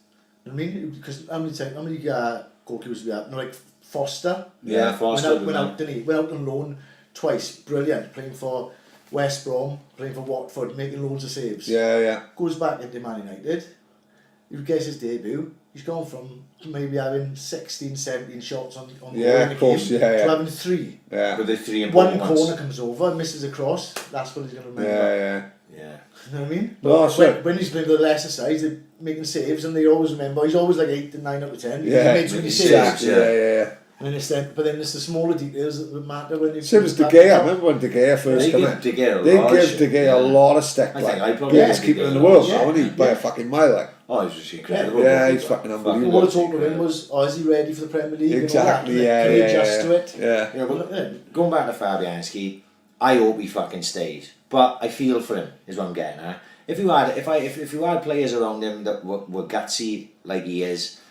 I mean, because how many goalkeepers we have? No, like Foster. Yeah, Foster. Went out, didn't he? Went out on loan twice. Brilliant. Playing for West Brom, playing for Watford, making loads of saves. Yeah. Goes back into Man United. You guess his debut. He's gone from maybe having 16, 17 shots on goal Yeah, in a of course, game yeah. to having 3. Yeah. With the 3 One important ones. corner comes over, misses a cross. That's what he's going to remember. Yeah. Yeah. You know what I mean? No, But that's right. when he's playing with the lesser sides, they're making saves and they always remember. He's always like 8 and 9 out of 10. Yeah. He makes really saves. Exactly. Yeah. And it's then, but then it's the smaller details that matter when you. Same as De Gea. I remember when De Gea first They came give in. De Gea a They lot of give shit. De Gea Yeah. a lot of stick. I like, think I probably greatest give De keeper Gea in the a world, lot. now, isn't he? Yeah. By a fucking mile, like. Oh, he's just incredible. Yeah, he's fucking All unbelievable. the talk of him was, oh, is he ready for the Premier League? Exactly, And all that? Can he adjust to it? Yeah. Yeah, but going back to Fabianski, I hope he fucking stays. But I feel for him, is what I'm getting at. If you had players around him that were gutsy like he is,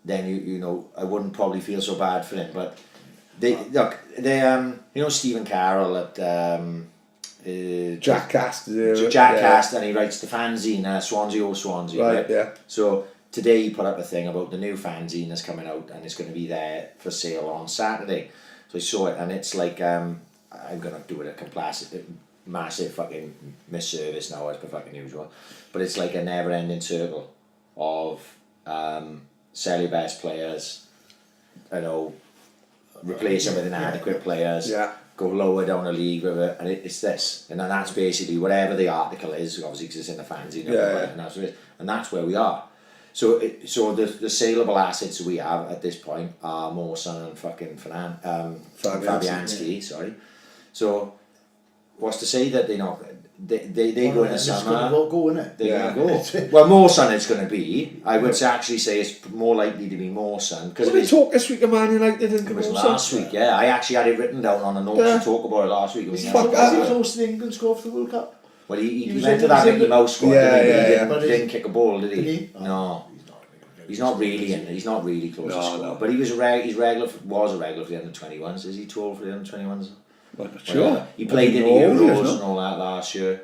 then you know I wouldn't probably feel so bad for him. But they Stephen Carroll at Jack Castor. Jack Cast, and he writes the fanzine Swansea. Right, yeah. So today he put up a thing about the new fanzine that's coming out and it's going to be there for sale on Saturday. So I saw it and it's like I'm gonna do it a massive fucking misservice now as per fucking usual, but it's like a never-ending circle of sell your best players, you know, replace them with inadequate players. Yeah. Go lower down the league with it, and it's this, and then that's basically whatever the article is. Obviously, because it's in the fanzine, and that's what it is, and that's where we are. So, the saleable assets we have at this point are Mawson and fucking Fabianski. Sorry. So, what's to say that they go in the summer? Go in it. They're going to go. Well, Mawson it's going to be. I would actually say it's more likely to be Mawson because Did we talk this week of Man United? it was last week. Yeah, I actually had it written down on a note to talk about it last week. Was he close to the England score for the World Cup? Well, he was went to in- that he was in Mickey the- Mouse squad. Yeah, didn't he? yeah, He yeah. didn't kick a ball, did he? Did he? No. He's not really in. He's not really close to No, squad. no. But he was a regular for the under 21s. Is he too old for the under 21s? I'm not sure. He played in the I don't know, Euros isn't and all that last year.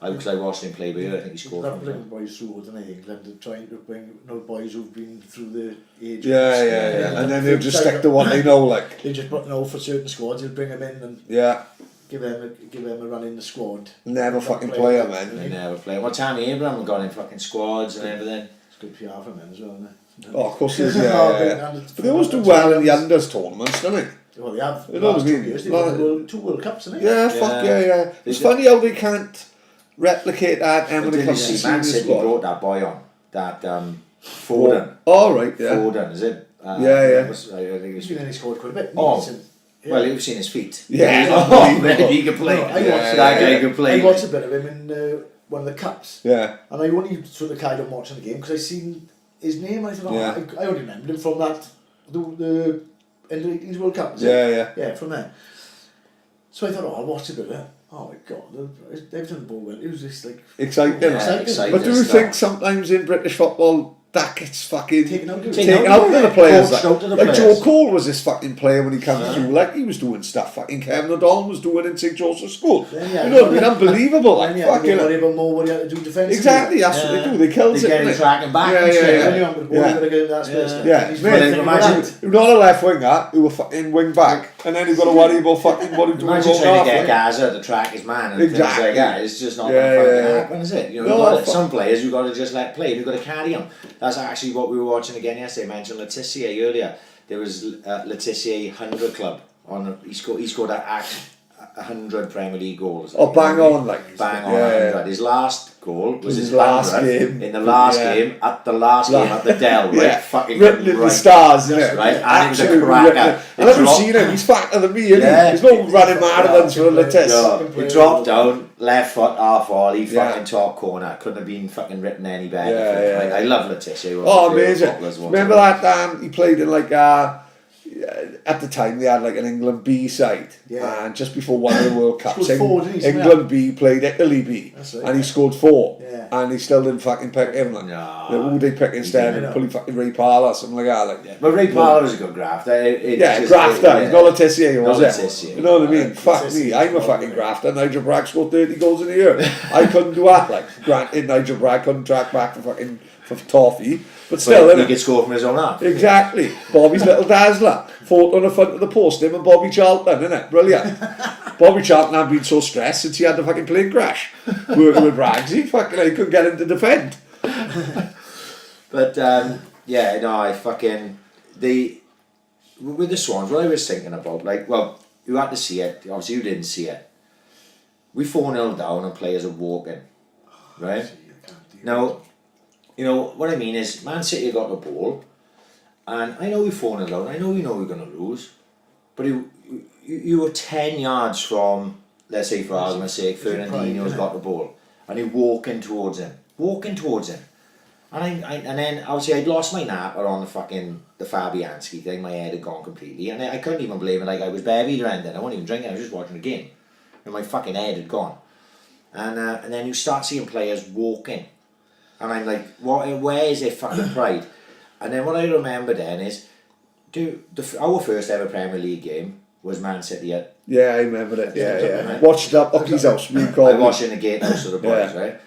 Because I watched him play with you. I think he scored. That from bring him. boys through, don't they? England are trying to bring boys who've been through the age. Yeah. And then they'll just stick to what they know, like. They just put for certain squads. They'll bring them in and Yeah. give them a run in the squad. Never fucking play him, man. They never play. Well, Tammy Abraham got in fucking squads and everything. It's good PR for them as well, isn't it? Oh, of course it is, yeah. But they always do well in the unders tournaments, don't they? Well, they have. You know what I mean? They've won 2 World Cups, haven't they? Yeah, fuck yeah. It's funny how they can't replicate that and when it Did you comes to see Man senior City squad. brought that boy on? That Foden. Oh, right, yeah. Foden, is it? Yeah. I think it He's was. been in his squad quite a bit. Oh. Decent. Yeah. Well, you've seen his feet. Yeah. Oh, man, he can play. No, I watched that guy can play. I watched a bit of him in one of the cups, Yeah. and I only sort of carried on watching the game because I seen his name. And I thought, Yeah. I only remembered him from that the under-18s World Cup. Was Yeah, it? Yeah, from there. So I thought, I'll watch a bit of it. Oh my god, they've done the ball well. It was just like Exciting. exciting But do you stuff. think sometimes in British football that gets fucking taken out. taken out of the players? Coached out of the Like players. Joe Cole was this fucking player when he came through, like he was doing stuff fucking Kevin O'Donnell was doing in St Joseph's School. Then, You know what I mean? Unbelievable. Like And you had to worry fucking about more what you had to do defensively. exactly. That's what they do. They kills They it. get in innit? track and back Yeah, and yeah, shit. yeah. When you have the ball, Yeah. you got to get in that space. Yeah, He's mate, thinking about imagine- that. You're not a left winger who were fucking wing back, and then you've got to worry about fucking what he's doing. Imagine going trying to get after. Gaza to track his man and Exactly. things like that. It's just not Yeah, going to fucking yeah, yeah. happen, is it? You know, No, you've got fuck. some players you've got to just let play. You've got to carry them. That's actually what we were watching again yesterday. I mentioned Letizia earlier. There was Letizia 100 Club. He scored 100 Premier League goals. Oh, bang on, like. Bang on Yeah. 100. His last goal was His his last 100th game. in the last Yeah. game at the Dell, right? Yeah. Fucking Written in the right. stars, isn't it? Right, and it was a Absolutely cracker. written. It I've never dropped- seen him. He's fatter than me, isn't Yeah. he? There's no running marathons for a Letizia. No, he dropped down, left foot, half volley, Yeah. fucking top corner. Couldn't have been fucking written any better. Yeah, yeah. I love Letizia. Oh, amazing. Remember that? He played in like at the time they had like an England B side, Yeah. and just before one of the World Cups, Scored 4, didn't he, England B played Italy B, That's right, and he scored 4, Yeah. and he still didn't fucking pick him. Like, No. who they pick instead? Yeah, I know. Probably fucking Ray Parlour, something like that. Like, But Ray Parlour was a good grafter. grafter. He's not a Tissier, was Not a it? Tissier. You know what I mean? Fuck Tissier me, I'm a is fucking not, grafter. Nigel Bragg scored 30 goals in a year. I couldn't do that. Like, granted, Nigel Bragg couldn't track back for toffee, but still, Well, he innit? could score from his own half. Exactly. Bobby's little dazzler. Fought on the front of the post, him and Bobby Charlton, innit? Brilliant. Bobby Charlton had been so stressed since he had the fucking plane crash. Working with Braggsy, fucking he couldn't get him to defend. But yeah, no, I fucking with the Swans. What I was thinking about, like, well, you had to see it. Obviously, you didn't see it. We 4-0 down and players are walking, right? Now, you know what I mean is, Man City got the ball, and I know we 4-0 down. I know we're going to lose, but you were 10 yards from, let's say for argument's sake, Fernandinho's got the ball, and you're walking towards him, and and then obviously I'd lost my napper on the Fabianski thing. My head had gone completely, and I couldn't even blame it. Like, I was bevied or anything. I wasn't even drinking. I was just watching the game, and my fucking head had gone. And then you start seeing players walking, and I'm like, where is their fucking pride? And then what I remember then is, our first ever Premier League game was Man City at. Yeah, I remember it. Yeah. Watched it up Ocky's house. I watched in the gatehouse of the boys, right?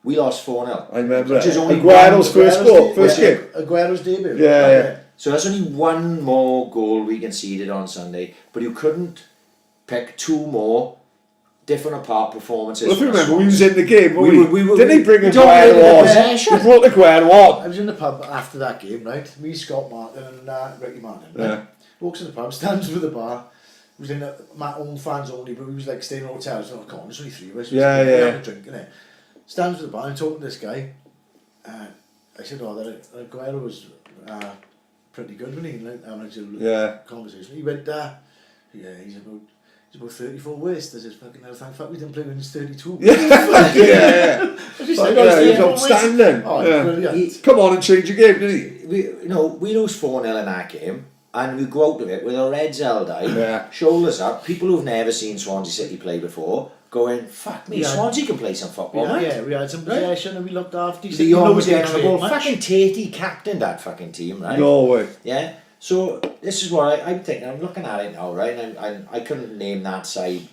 We lost 4-0. I remember Which it. is only Aguero's first game. Aguero's debut. Yeah. So that's only one more goal we conceded on Sunday, but you couldn't pick 2 more different apart performances. Well, if you from the remember, we Swans. was in the game, weren't we? we Didn't he bring don't Aguero really on? possession. He brought Aguero on. I was in the pub after that game, right? Me, Scott Martin, and Ricky Martin. Right? Yeah. Walks in the pub, stands with the bar. Was in my own fans only, but we was like staying in hotels. Oh, come on, there's only 3 of us. We had a drink, innit? Stands with the bar and talking to this guy. I said, that Aguero was pretty good, wasn't he? Like, having a conversation. He went, he's about 34 waist. I said, fucking hell, thank fuck we didn't play when he's 32. Yeah. He's He's outstanding. brilliant. Come on and change your game, didn't he? We lose 4-0 in that game, and we go out of it with our heads held high, shoulders up. People who've never seen Swansea City play before going, fuck me, Swansea can play some football, mate. Yeah, we had some possession and we looked after. Leon was getting on the ball. Fucking Tatey captained that fucking team, right? No way. Yeah. So this is what I'm thinking. I'm looking at it now, right? And I couldn't name that side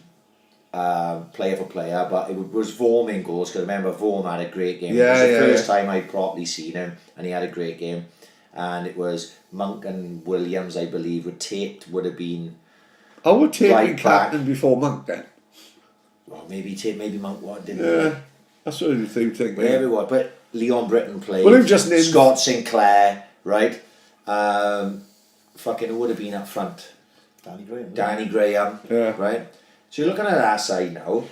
player for player, but it was Vorm in goals. Because remember, Vorm had a great game. It was the first time I'd properly seen him, and he had a great game. And it was Monk and Williams, I believe, with Tate would have been. I would take Right captain before Monk then. Well, maybe Tate, maybe Monk. What didn't? Yeah, that's what you think. Whatever it was, but Leon Britton played. Well, who just named Scott Sinclair, right? Fucking who would have been up front? Danny Graham. Yeah. Right. So you're looking at our side now,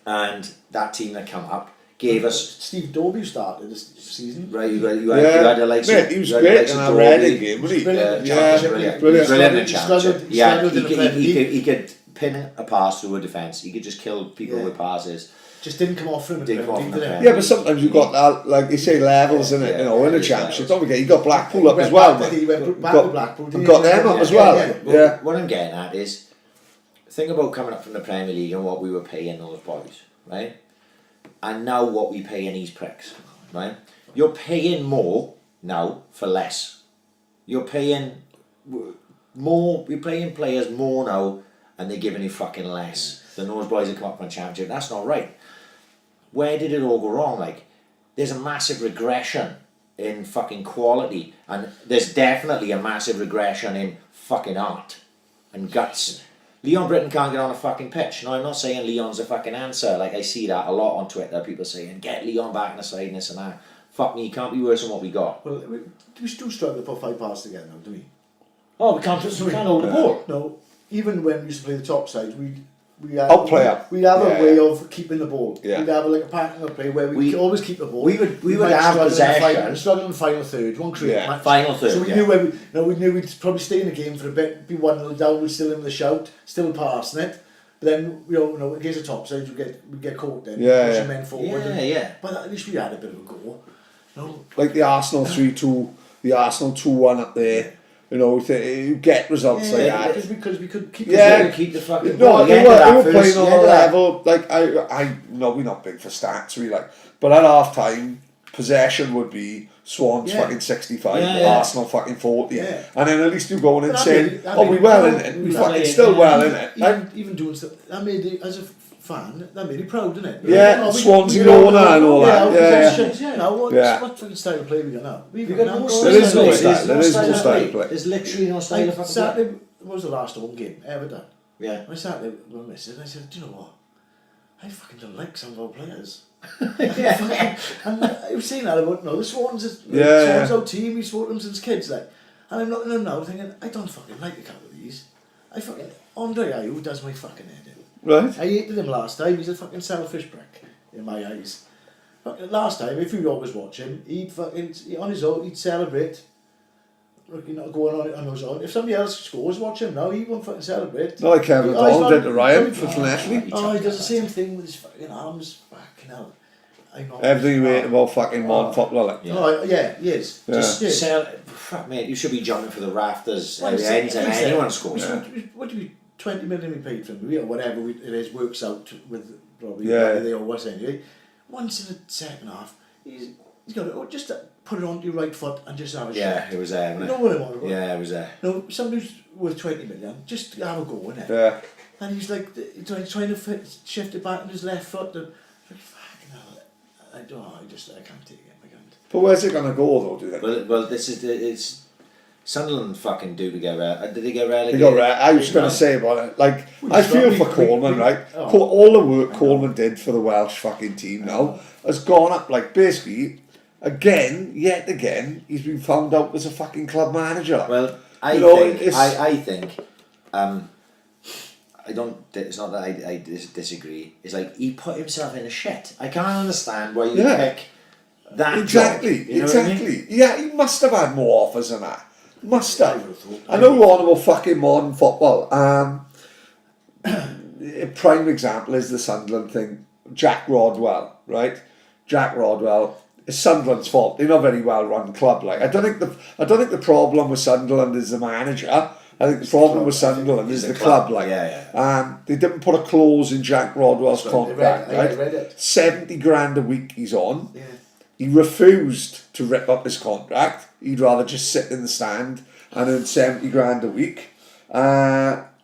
and that team that come up gave us. Steve Dobie started this season. Right, you had the likes Mate, of. he was you had the great likes in of that Dobie. Reading game, wasn't he? Brilliant. Brilliant. In championship. He struggled in the Premier League. He could pin a pass through a defence. He could just kill people with passes. Just didn't come off from it. Didn't come off from the Yeah, but sometimes you've got that, like they say, levels in it, you know, in a championship. Don't forget, you got Blackpool up as well, man. He went back to Blackpool. You've got them up as well. Yeah. What I'm getting at is, think about coming up from the Premier League and what we were paying those boys, right? And now what we paying these pricks, right? You're paying more now for less. You're paying more. You're paying players more now, and they're giving you fucking less than those boys that come up from the championship. That's not right. Where did it all go wrong? Like, there's a massive regression in fucking quality, and there's definitely a massive regression in fucking art and guts. Leon Britton can't get on a fucking pitch. No, I'm not saying Leon's a fucking answer. Like, I see that a lot on Twitter, people saying, get Leon back on the side and this and that. Fuck me, he can't be worse than what we got. Well, we still struggle to put 5 passes together now, do we? Oh, we can't hold the ball. No, even when we used to play the top sides, we'd have a way of keeping the ball. Yeah. We'd have like a pattern of play where we could always keep the ball. We would have possession. Struggle in the final third, one create match. Final third. So we knew we knew we'd probably stay in the game for a bit, be 1-0 down, we'd still in the shout, still passing it. But then against the top sides we get caught then, pushing men forward. But at least we had a bit of a go. No. Like the Arsenal 3-2, the Arsenal 2-1 up there. You know, you get results like that. Because we could keep keep the fucking No, ball. they were playing on a level, like, I no, we're not big for stats, we like, but at half time, possession would be Swans fucking 65, Arsenal fucking 40, and then at least you going and saying, we well in it, we fucking still well in it. Even doing stuff, that made it, as a fan, that made it proud, didn't it? Yeah, Swansea owner and all that. What fucking style of play we got now? We've got no There is no style, there is no style of play. There's literally no style of fucking Saturday, what was the last home game ever done? Yeah. I sat there with my missus and I said, do you know what? I fucking don't like some of our players. And I was saying that about the Swans is Swans our team, we supported them since kids, like. And I'm looking at them now thinking, I don't fucking like a couple of these. Andre Ayew does my fucking head in. Right. I hated him last time, he's a fucking selfish prick in my eyes. Last time, if you'd always watch him, he'd fucking, on his own, he'd celebrate. You know, going on his own. If somebody else scores, watch him now, he won't fucking celebrate. No, like Kevin Donald did to Ryan for Llanelli. Oh, he does the same thing with his fucking arms. Fucking hell. Everything you hate about fucking modern football, like. Oh, yeah, he is. Yeah. Just fuck mate, you should be jumping for the rafters anytime anyone scores. What do we 20 million we paid for him, or whatever it is, works out with probably they owe us anyway. Once in the second half, he's got to just put it onto your right foot and just have a shot. It was there, wasn't it? You know what I want? Yeah, it was there. No, somebody who's worth 20 million, just have a go, innit? Yeah. And he's like trying to shift it back on his left foot. And, like, fucking hell, I can't take it. I can't. But where's it gonna go though? Do you think? Well, this is it's Sunderland fucking due to get relegated. Did they get relegated? They got right. I was going to say about it. Like, I feel for Coleman, right? All the work Coleman did for the Welsh fucking team now has gone up. Like, basically, yet again, he's been found out as a fucking club manager. Well, I think, I don't. It's not that I disagree. It's like he put himself in a shit. I can't understand why you pick that. Exactly. Job, you know what I mean? Yeah, he must have had more offers than that. Must have. I know we're on about fucking modern football. A prime example is the Sunderland thing. Jack Rodwell, right? Jack Rodwell. It's Sunderland's fault. They're not a very well run club. Like, I don't think the problem with Sunderland is the manager. I think the problem with Sunderland is the club. Like, they didn't put a clause in Jack Rodwell's contract. Right? 70 grand a week he's on. Yeah. He refused to rip up his contract. He'd rather just sit in the stand and earn 70 grand a week.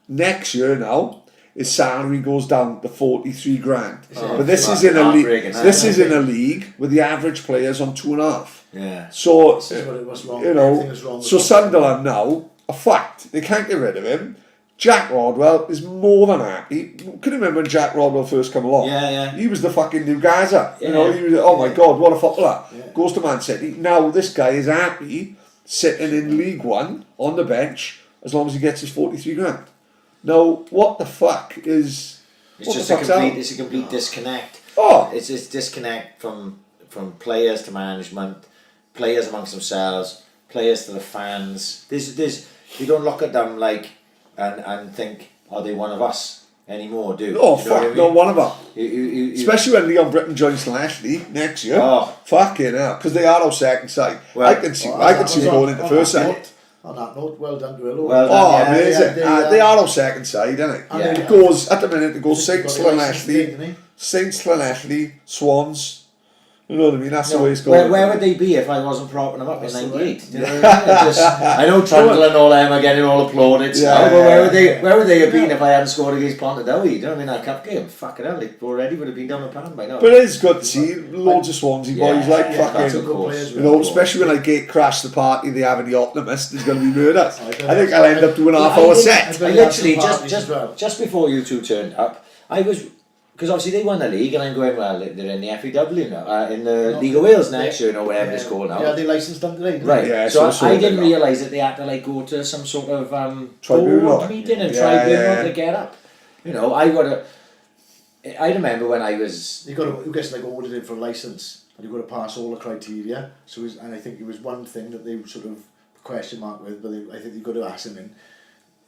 Next year now, his salary goes down to 43 grand. But this is in a league. This is in a league with the average players on 2.5. Yeah. So this is what's wrong. You know, so Sunderland now, a fact, they can't get rid of him. Jack Rodwell is more than happy. Can you remember when Jack Rodwell first came along? Yeah. He was the fucking new Gaza. You know, he was, oh my God, what a footballer. Yeah. Goes to Man City. Now this guy is happy sitting in League One on the bench as long as he gets his 43 grand. Now, what the fuck is... It's a complete disconnect. Oh. It's disconnect from players to management, players amongst themselves, players to the fans. You don't look at them like... And think, are they one of us anymore? Oh, fuck, I mean? Not one of them. You, especially when Leon Britton joins Llanelli next year. Oh. Fucking hell, because they are our second side. Well, I can see going into first side. On that note, well done to Willow. Well done, amazing. They are our second side, isn't it? Yeah. It goes, at the minute, it goes Saints Llanelli, Swans. You know what I mean? That's the way it's going. Where would they be if I wasn't propping them up in '98? You know what I mean? I know Trundle and all them are getting all applauded. But where would they have been if I hadn't scored against Pontardawe? You know what I mean? That cup game, fucking hell, they already would have been down the pan by now. But it is good to see loads of Swansea boys fucking, you know, especially when I gate crash the party they have in the Optimist, there's going to be murder. I think I'll end up doing a half-hour set. I literally just before you two turned up, I was. Because obviously they won the league and I'm going, well, they're in the FEW now, in the League of Wales next year, or whatever it's called now. Yeah, they licensed them today. Right, yeah, so I didn't realise that they had to go to some sort of board meeting and tribunal to get up. You know, I remember when I was... You get audited for a licence and you've got to pass all the criteria. And I think it was one thing that they sort of question mark with, but I think you've got to ask them in.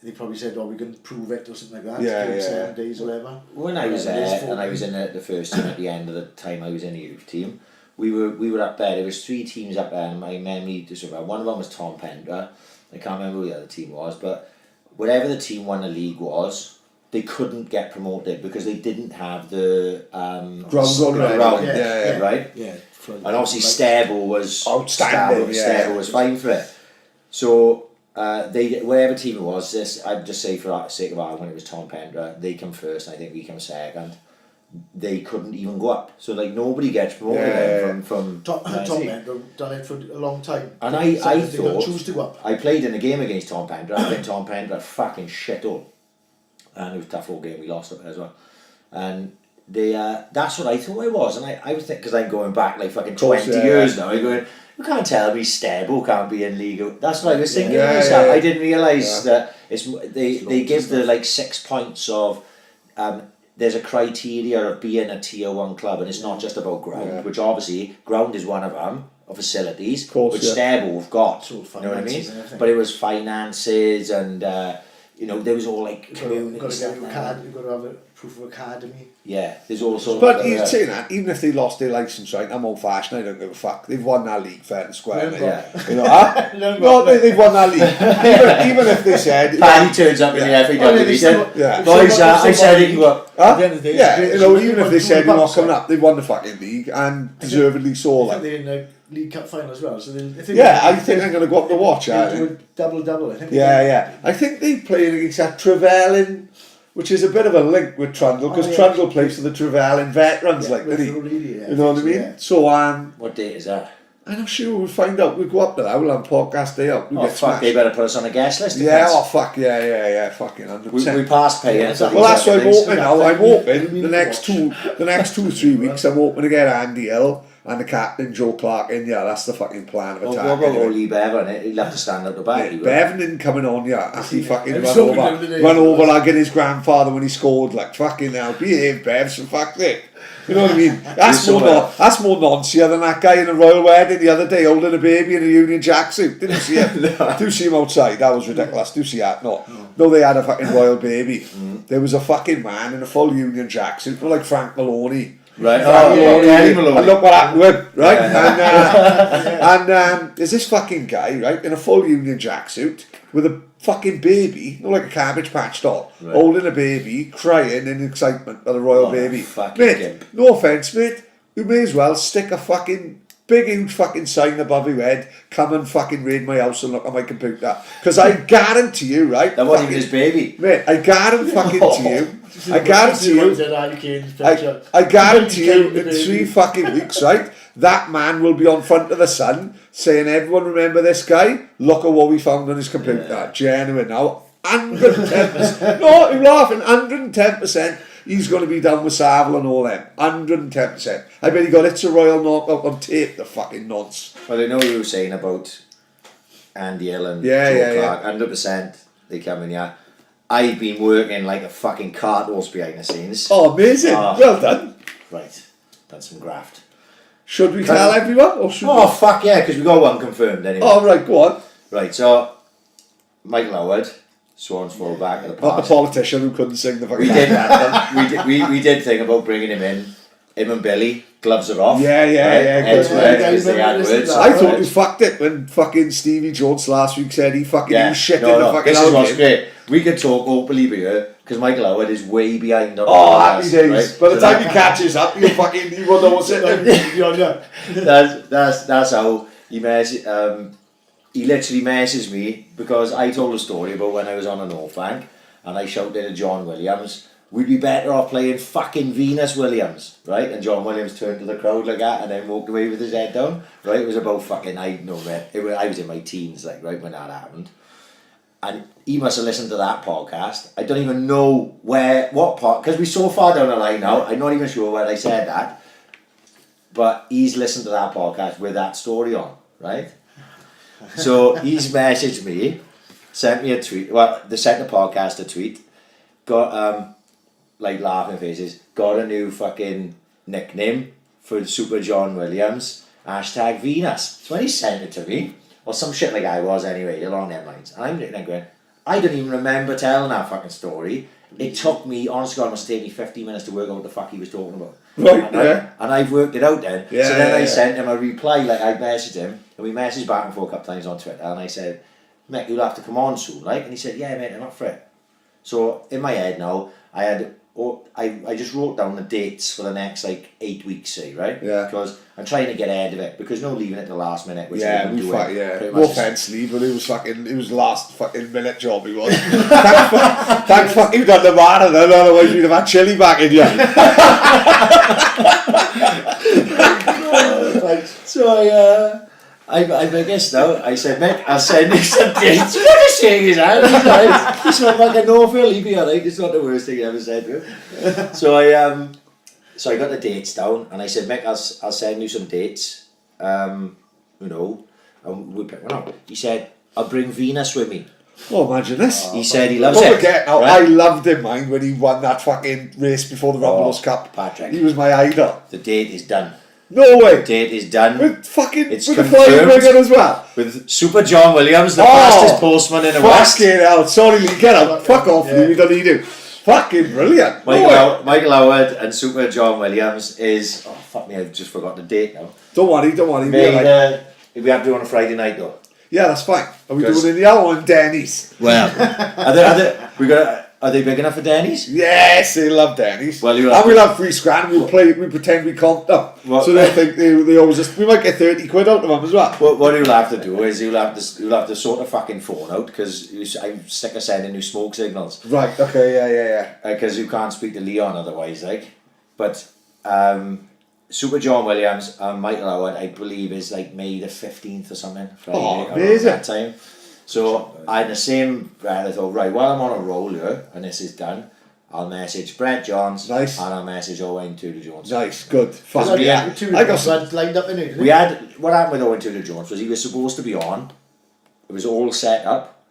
They probably said, we can prove it or something like that. 7 days or whatever. When I was there, and I was in the first team at the end of the time I was in the youth team, we were up there. There was 3 teams up there, and my memory just about one of them was Tom Pendra, I can't remember who the other team was, but whatever the team won the league was, they couldn't get promoted because they didn't have the ground, yeah. right? Yeah. And obviously Stable was outstanding. Stable was fine for it. So they whatever team it was, this I'd just say for the sake of argument, it was Tom Pendra. They come first, and I think we come second. They couldn't even go up, so like nobody gets promoted from Tom Pendra done it for a long time. And I They don't thought choose to go up. I played in a game against Tom Pendra. I think Tom Pendra fucking shithole, and it was a tough old game. We lost it as well, and they that's what I thought it was, and I was thinking because I'm going back like fucking 20 years now. I'm going. You can't tell me Stable can't be in league. That's what I was thinking to myself. I didn't realise that it's they give the like 6 points of there's a criteria of being a tier 1 club, and it's not just about ground, which obviously ground is one of them, or facilities, which Stable have got. You know what I mean? But it was finances and there was all like you've got to get a card. You've got to have a proof of academy. Yeah, there's also. But you're saying that even if they lost their licence, right? I'm old fashioned. I don't give a fuck. They've won that league fair and square. You know, no, they've won that league. even if they said Paddy turns up in the FAW meeting. Boys, I said he can go up. At the end of the day, even if they said you're not coming up, they've won the fucking league and deservedly so. Like they're in the League Cup final as well. So I think I'm going to go up to watch. They'll do a double. I think. I think they played against that Trevelyan, which is a bit of a link with Trundle because Trundle plays for the Trevelyan veterans, didn't he? You know what I mean? Yeah. So what date is that? I'm not sure. We'll find out. We'll go up to that. We'll have podcast day up. We'll get fuck! They better put us on a guest list. Fucking 100%. We passed paying. Well, that's what I'm hoping now. I'm hoping the next 2-3 weeks. I'm hoping to get Andy Hill and the captain Joe Clark in. Yeah, that's the fucking plan of attack. What about Lee Bevan? He'll have to stand up the back. Bevan didn't coming on yet. After he fucking run over like his grandfather when he scored. Like fucking hell, behave, Bev. So fuck it. You know what I mean? That's more nonsense than that guy in a royal wedding the other day holding a baby in a Union Jack suit. Didn't you see him? Do you see him outside? That was ridiculous. Do you see that? No, they had a fucking royal baby. There was a fucking man in a full Union Jack suit, like Frank Maloney. Right. And look what happened with him, right? And there's this fucking guy, right, in a full Union Jack suit with a fucking baby, like a Cabbage Patch doll, holding a baby, crying in excitement at a royal baby. Mate, no offence, mate, you may as well stick a fucking big huge fucking sign above your head, come and fucking raid my house and look at my computer. Because I guarantee you, right? That wasn't even his baby. Mate, I guarantee you, I guarantee you in 3 fucking weeks, right? That man will be on front of the Sun saying, everyone remember this guy? Look at what we found on his computer. Yeah. Genuine now. 110%. No, you're laughing. 110%. He's going to be done with Savile and all them. 110%. I bet he got It's a Royal knockout on tape, the fucking nonce. Well, I know you were saying about Andy Hill and Joe Clark. 100% they come in here. I've been working like a fucking cart horse behind the scenes. Oh, amazing. Well done. Right. Done some graft. Should we tell everyone? Or should we? Fuck yeah, because we got one confirmed anyway. Oh, right, go on. Right, so Michael Howard, Swans full-back of the past. Not the politician who couldn't sing the fucking we did think about bringing him in. Him and Billy, gloves are off. Yeah. I thought you fucked it when fucking Stevie Jones last week said he fucking shit in the fucking this is what's great. We could talk openly here because Michael Howard is way behind on happy days. Right? By the time he catches up, he won't know what's in there. That's how he messes. He literally messes me because I told a story about when I was on a North Bank and I shouted at John Williams, we'd be better off playing fucking Venus Williams, right? And John Williams turned to the crowd like that and then walked away with his head down, right? It was about fucking, I was in my teens, like, right when that happened. And he must have listened to that podcast. I don't even know what part, because we're so far down the line now, I'm not even sure where I said that. But he's listened to that podcast with that story on, right? So he's messaged me, sent me a tweet, they sent the podcast a tweet, got, like laughing faces, got a new fucking nickname for Super John Williams, #Venus. So when he sent it to me, or some shit like I was anyway, along them lines, and I'm looking going, I don't even remember telling that fucking story. It took me, honestly God, it must take me 15 minutes to work out what the fuck he was talking about. Right, and I've worked it out then. So then I sent him a reply, like I messaged him, and we messaged back and forth a couple times on Twitter, and I said, Mick, you'll have to come on soon, like. And he said, yeah, mate, I'm up for it. So in my head now, I just wrote down the dates for the next like 8 weeks, say, right? Yeah. Because I'm trying to get ahead of it, because no leaving it the last minute, which Yeah, I we do fuck, it. yeah. Pretty No much offence, Leigh, but it was the last fucking minute job he was. thank fuck you done the man, then otherwise we'd have had chili back in you. So I guess now, I said, Mick, I'll send you some dates. What is shaking his hand? He's like, he's like a no Phil, he'll be alright. It's not the worst thing he ever said to him. So I got the dates down, and I said, Mick, I'll send you some dates. You know, and we'll pick one up. He said, I'll bring Venus with me. Oh, imagine this. He said he loves Don't it. forget, now, right? I loved him, man, when he won that fucking race before the Rumbles Cup. Patrick. He was my idol. The date is done. No way. The date is done. With fucking, It's with the flying confirmed. Wigan as well. With Super John Williams, the fastest postman in the West. Fucking hell. Sorry, Lee, get out. Fuck off, Lee, we don't need you. Fucking brilliant. Michael Howard and Super John Williams is... Oh, fuck me, I've just forgot the date now. Don't worry. We have to do it on a Friday night, though. Yeah, that's fine. Are we Because- doing it in the other one, Denny's? Well, are they big enough for Denny's? Yes, they love Denny's. Well, and we'll have free scran. We pretend we comped them. What- So they think they always just. We might get 30 quid out of them as well. What you'll have to do is you'll have to sort the fucking phone out, because I'm sick of sending you smoke signals. Right. Okay. Yeah. Because you can't speak to Leon otherwise, like. But Super John Williams and Michael Howard, I believe, is like May the 15th or something. Friday, Oh, around amazing. that time. So I had the same breath. I thought, right, while I'm on a roll here and this is done, I'll message Brett Johns. Nice. And I'll message Owen Tudor Jones. Nice. Good. Fuck Because yeah. I got some. lined up in it. We had, what happened with Owen Tudor Jones was he was supposed to be on. It was all set up,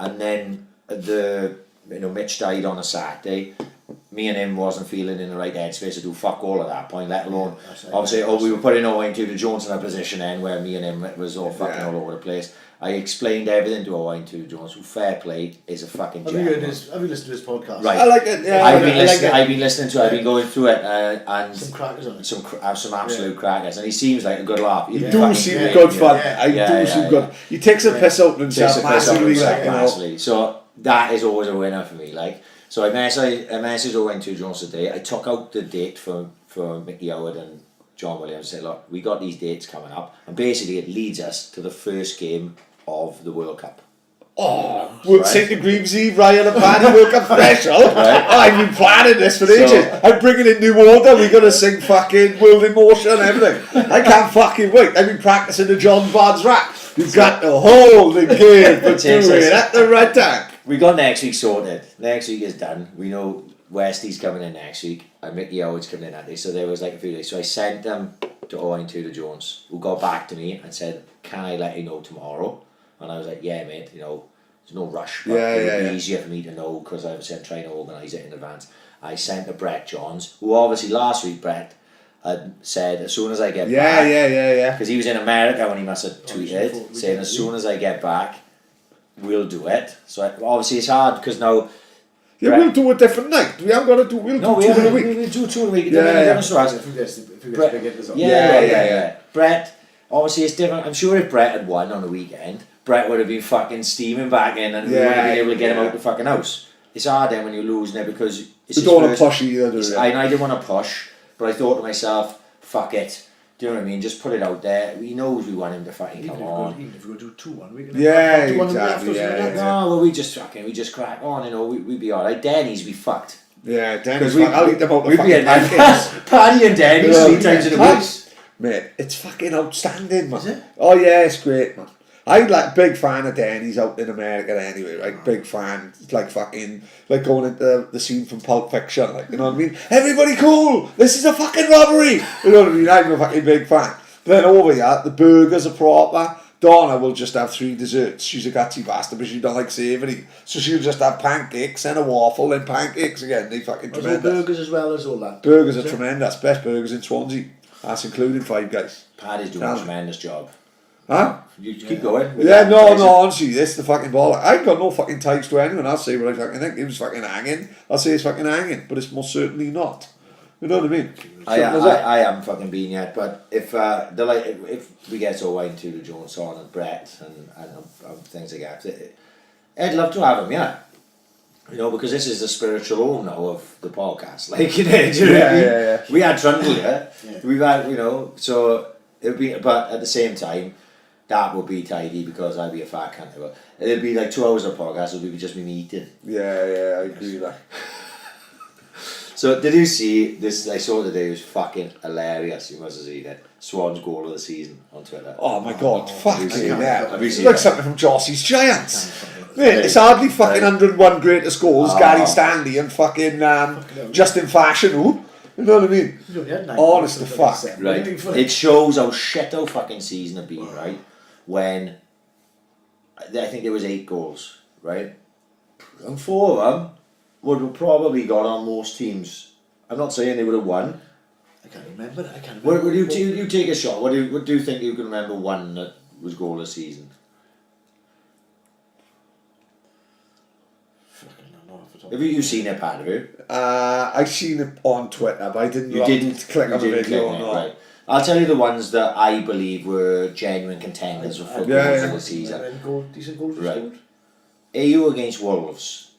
and then Mitch died on a Saturday. Me and him wasn't feeling in the right headspace to do fuck all at that point, let alone obviously we were putting Owen Tudor Jones in a position then where me and him was all fucking all over the place. I explained everything to Owen Tudor Jones, who fair play is a fucking Have you gentleman. listened to his podcast? Right. I like it. Yeah. I've I been listening to it. I've been going through it, and Some crackers on it. some absolute crackers, and he seems like a good laugh. You He's do fucking seem great, good yeah. fun. Yeah. I do seem good. He takes a piss out of himself Takes a piss out of massively. himself Like, you know. massively. So that is always a winner for me. Like, so I messaged Owen Tudor Jones today. I took out the date for Mickey Howard and John Williams. I said, look, we got these dates coming up, and basically it leads us to the first game of the World Cup. Oh, we'll Right. St. Greaves Eve, Ryan and Paddy World Cup special. Right. I've been planning this for ages. I'm bringing in new order. We're going to sing fucking World in Motion and everything. I can't fucking wait. I've been practicing the John Barnes rap. You've got to hold the game for Takes doing us- it at the right time. We got next week sorted. Next week is done. We know Westy's coming in next week, and Mickey Howard's coming in that day. So there was like a few days. So I sent them to Owen Tudor Jones, who got back to me and said, "Can I let you know tomorrow?" And I was like, "Yeah, mate. You know, there's no rush. But it would be easier for me to know, because obviously I'm trying to organise it in advance." I sent to Brett Johns, who obviously last week Brett had said, as soon as I get back, Yeah. because he was in America when he must have tweeted saying, as soon as I get back, we'll do it. So obviously it's hard because now. Yeah, Brett, we'll do a different night. We haven't got to do. We'll no, do we two in a have, week. we do 2 in a week. Yeah. If we get Brett- big hit, Yeah. Brett, obviously it's different. I'm sure if Brett had won on the weekend, Brett would have been fucking steaming back in, and we would have been able to get him out the fucking house. It's hard then when you're losing it, because it's We his don't want to first- push either, do we? I didn't want to push, but I thought to myself, fuck it. Do you know what I mean? Just put it out there. He knows we want him to fucking come on. Even if we go do 2-1, we can Yeah, have 2-1 exactly, after, yeah. No, well, we just crack on, you know, we'd be alright. Denny's, we fucked. Yeah, Because Denny's. I'll eat them out the we'd be fucking at pancakes. Paddy and Denny's 3 times in a week. Mate, it's fucking outstanding, man. Is it? Oh yeah, it's great, man. I'm like big fan of Denny's out in America anyway, right? Big fan. It's like fucking like going into the scene from Pulp Fiction, like, you know what I mean? Everybody cool! This is a fucking robbery! You know what I mean? I'm a fucking big fan. Then over here, the burgers are proper. Donna will just have 3 desserts. She's a gutsy bastard, but she don't like savoury. So she'll just have pancakes and a waffle and pancakes again. They fucking There's tremendous. burgers as well as all that. Burgers are tremendous. Best burgers in Swansea. That's including Five Guys. Paddy's doing a tremendous job. Huh? You keep going. Yeah, no, honestly, this is the fucking ball. I ain't got no fucking ties to anyone. I'll say what I fucking think. It was fucking hanging. I'll say it's fucking hanging, but it's most certainly not. You know what I mean? I haven't fucking been yet, but if if we get so into the Jones on and Brett and things like that, I'd love to have him, yeah. You know, because this is the spiritual home now of the podcast. Like, you know, do you know what I mean? Yeah. We had Trundle here. Yeah. We've had, you know, so it would be, but at the same time, that would be tidy because I'd be a fat cunt. But it'd be like 2 hours of podcast, it would just be me eating. Yeah, I agree with that. So did you see this? I saw today, it was fucking hilarious. You must have seen it. Swans goal of the season on Twitter. Oh my god, fucking hell. Have you It's seen like it? something from Jossie's Giants. Mate, it's hardly fucking 101 greatest goals, Gary Stanley and fucking Justin Fashion, who? You know what I mean? Honest to fuck. Right. It shows how shit our fucking season had been, right? When I think there was 8 goals, right? And 4 of them would have probably got on most teams. I'm not saying they would have won. I can't remember. Would you take a shot? What do you think you can remember one that was goal of the season? Have you seen it, Paddy? Have you? I seen it on Twitter, but I didn't. You didn't click on the didn't video. click on it, No. right. I'll tell you the ones that I believe were genuine contenders for goals of the season. Decent goals Right. scored. AU against Wolves,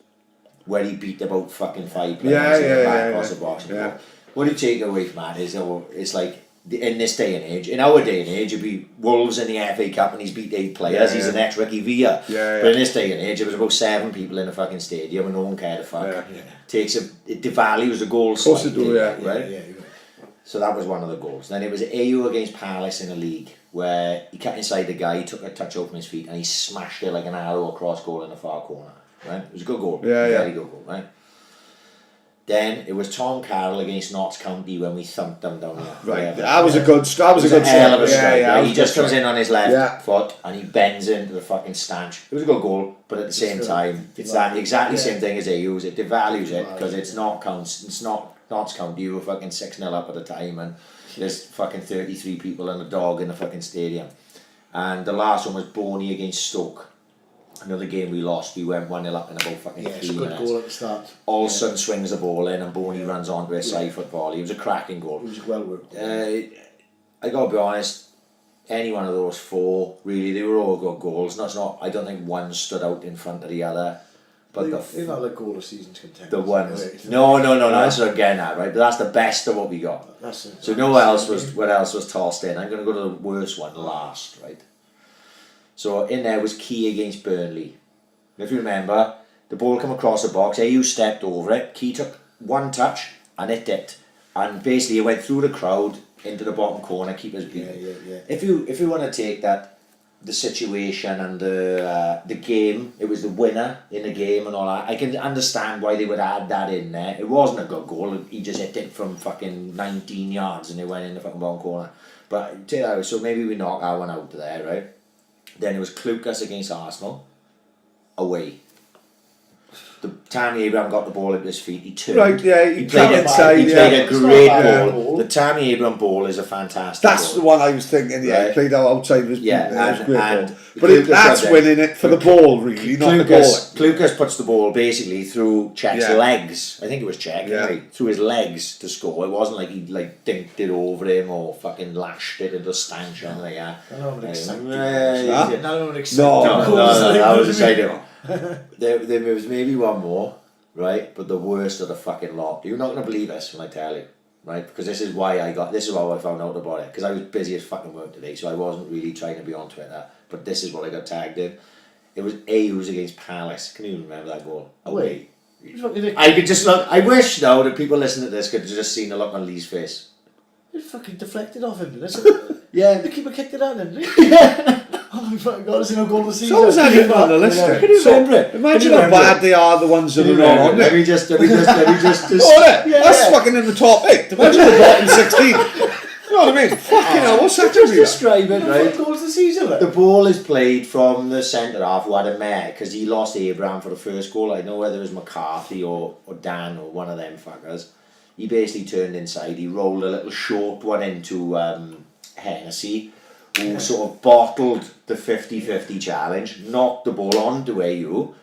where he beat about fucking 5 players in the back across the box. Yeah. What do you take away from that is it's like in this day and age, in our day and age, it'd be Wolves in the FA Cup and he's beat 8 players. He's an ex-Ricky Villa. Yeah. But in this day and age, it was about 7 people in a fucking stadium and no one cared a fuck. Yeah. It devalues the goal. Of course it do, yeah. Right? Yeah. So that was one of the goals. Then it was AU against Palace in a league where he cut inside the guy, he took a touch out from his feet and he smashed it like an arrow across goal in the far corner. Right? It was a good goal. Very good goal, right? Then it was Tom Carroll against Notts County when we thumped them down there. Right, that was a good strike. That was a good hell of a strike. strike. Yeah, He just comes in on his left Yeah. foot and he bends into the fucking stanch. It was a good goal, but at the same time, it's that exactly same thing as AU's. It devalues it because it's not Notts County. You were fucking 6-0 up at the time, and there's fucking 33 people and a dog in the fucking stadium. And the last one was Boney against Stoke. Another game we lost. We went 1-0 up in about fucking 3 it's a good minutes. goal at the start. Olsen swings the ball in and Boney runs onto a side foot volley. It was a cracking goal. It was well worked. I gotta be honest, any one of those 4, really, they were all good goals. I don't think one stood out in front of the other. But they're not like goal of season's contenders. the ones, no, that's what I'm getting at, right? But that's the best of what we got. So what else was tossed in? I'm gonna go to the worst one last, right? So in there was Key against Burnley. If you remember, the ball come across the box, AU stepped over it, Key took one touch and it dipped. And basically it went through the crowd into the bottom corner, keeper's beat. Yeah. If you want to take that, the situation and the game, it was the winner in the game and all that, I can understand why they would add that in there. It wasn't a good goal, he just hit it from fucking 19 yards and it went in the fucking bottom corner. But tell you that, so maybe we knock that one out there, right? Then it was Klukas against Arsenal, away. Tammy Abraham got the ball at his feet. He turned. Right, yeah, he played a great ball. The Tammy Abraham ball is a fantastic. That's ball. the one I was thinking. Yeah, Right. he played outside of his Yeah, it was a great ball. But Klukas that's got winning it for the ball, really, not the goal. Klukas puts the ball basically through Czech's Yeah. legs. I think it was Czech. Yeah. Anyway, through his legs to score. It wasn't like he dinked it over him or fucking lashed it into a stanch or anything like that. None of them excited. No, that was exciting. There was maybe one more, right? But the worst of the fucking lot. You're not gonna believe this when I tell you, right? Because this is how I found out about it. Because I was busy as fucking work today, so I wasn't really trying to be on Twitter. But this is what I got tagged in. It was AU's against Palace. Can you remember that goal? Away. I could just look. I wish now that people listening to this could have just seen the look on Lee's face. It fucking deflected off him. Yeah. The keeper kicked it out then. Yeah. Oh my fucking god, it's no goal to see. So was that even on the list? Can you remember it? Imagine how bad they are, the ones that are not on Let there. me just That's fucking in the top 8. Imagine the bottom 16. You know what I mean? Fucking hell, what's that just describe it, right? Goals to season. The ball is played from the centre half who had a mare because he lost Abraham for the first goal. I don't know whether it was McCarthy or Dan or one of them fuckers. He basically turned inside, he rolled a little short one into Hennessy, who sort of bottled the 50-50 challenge, knocked the ball onto AU,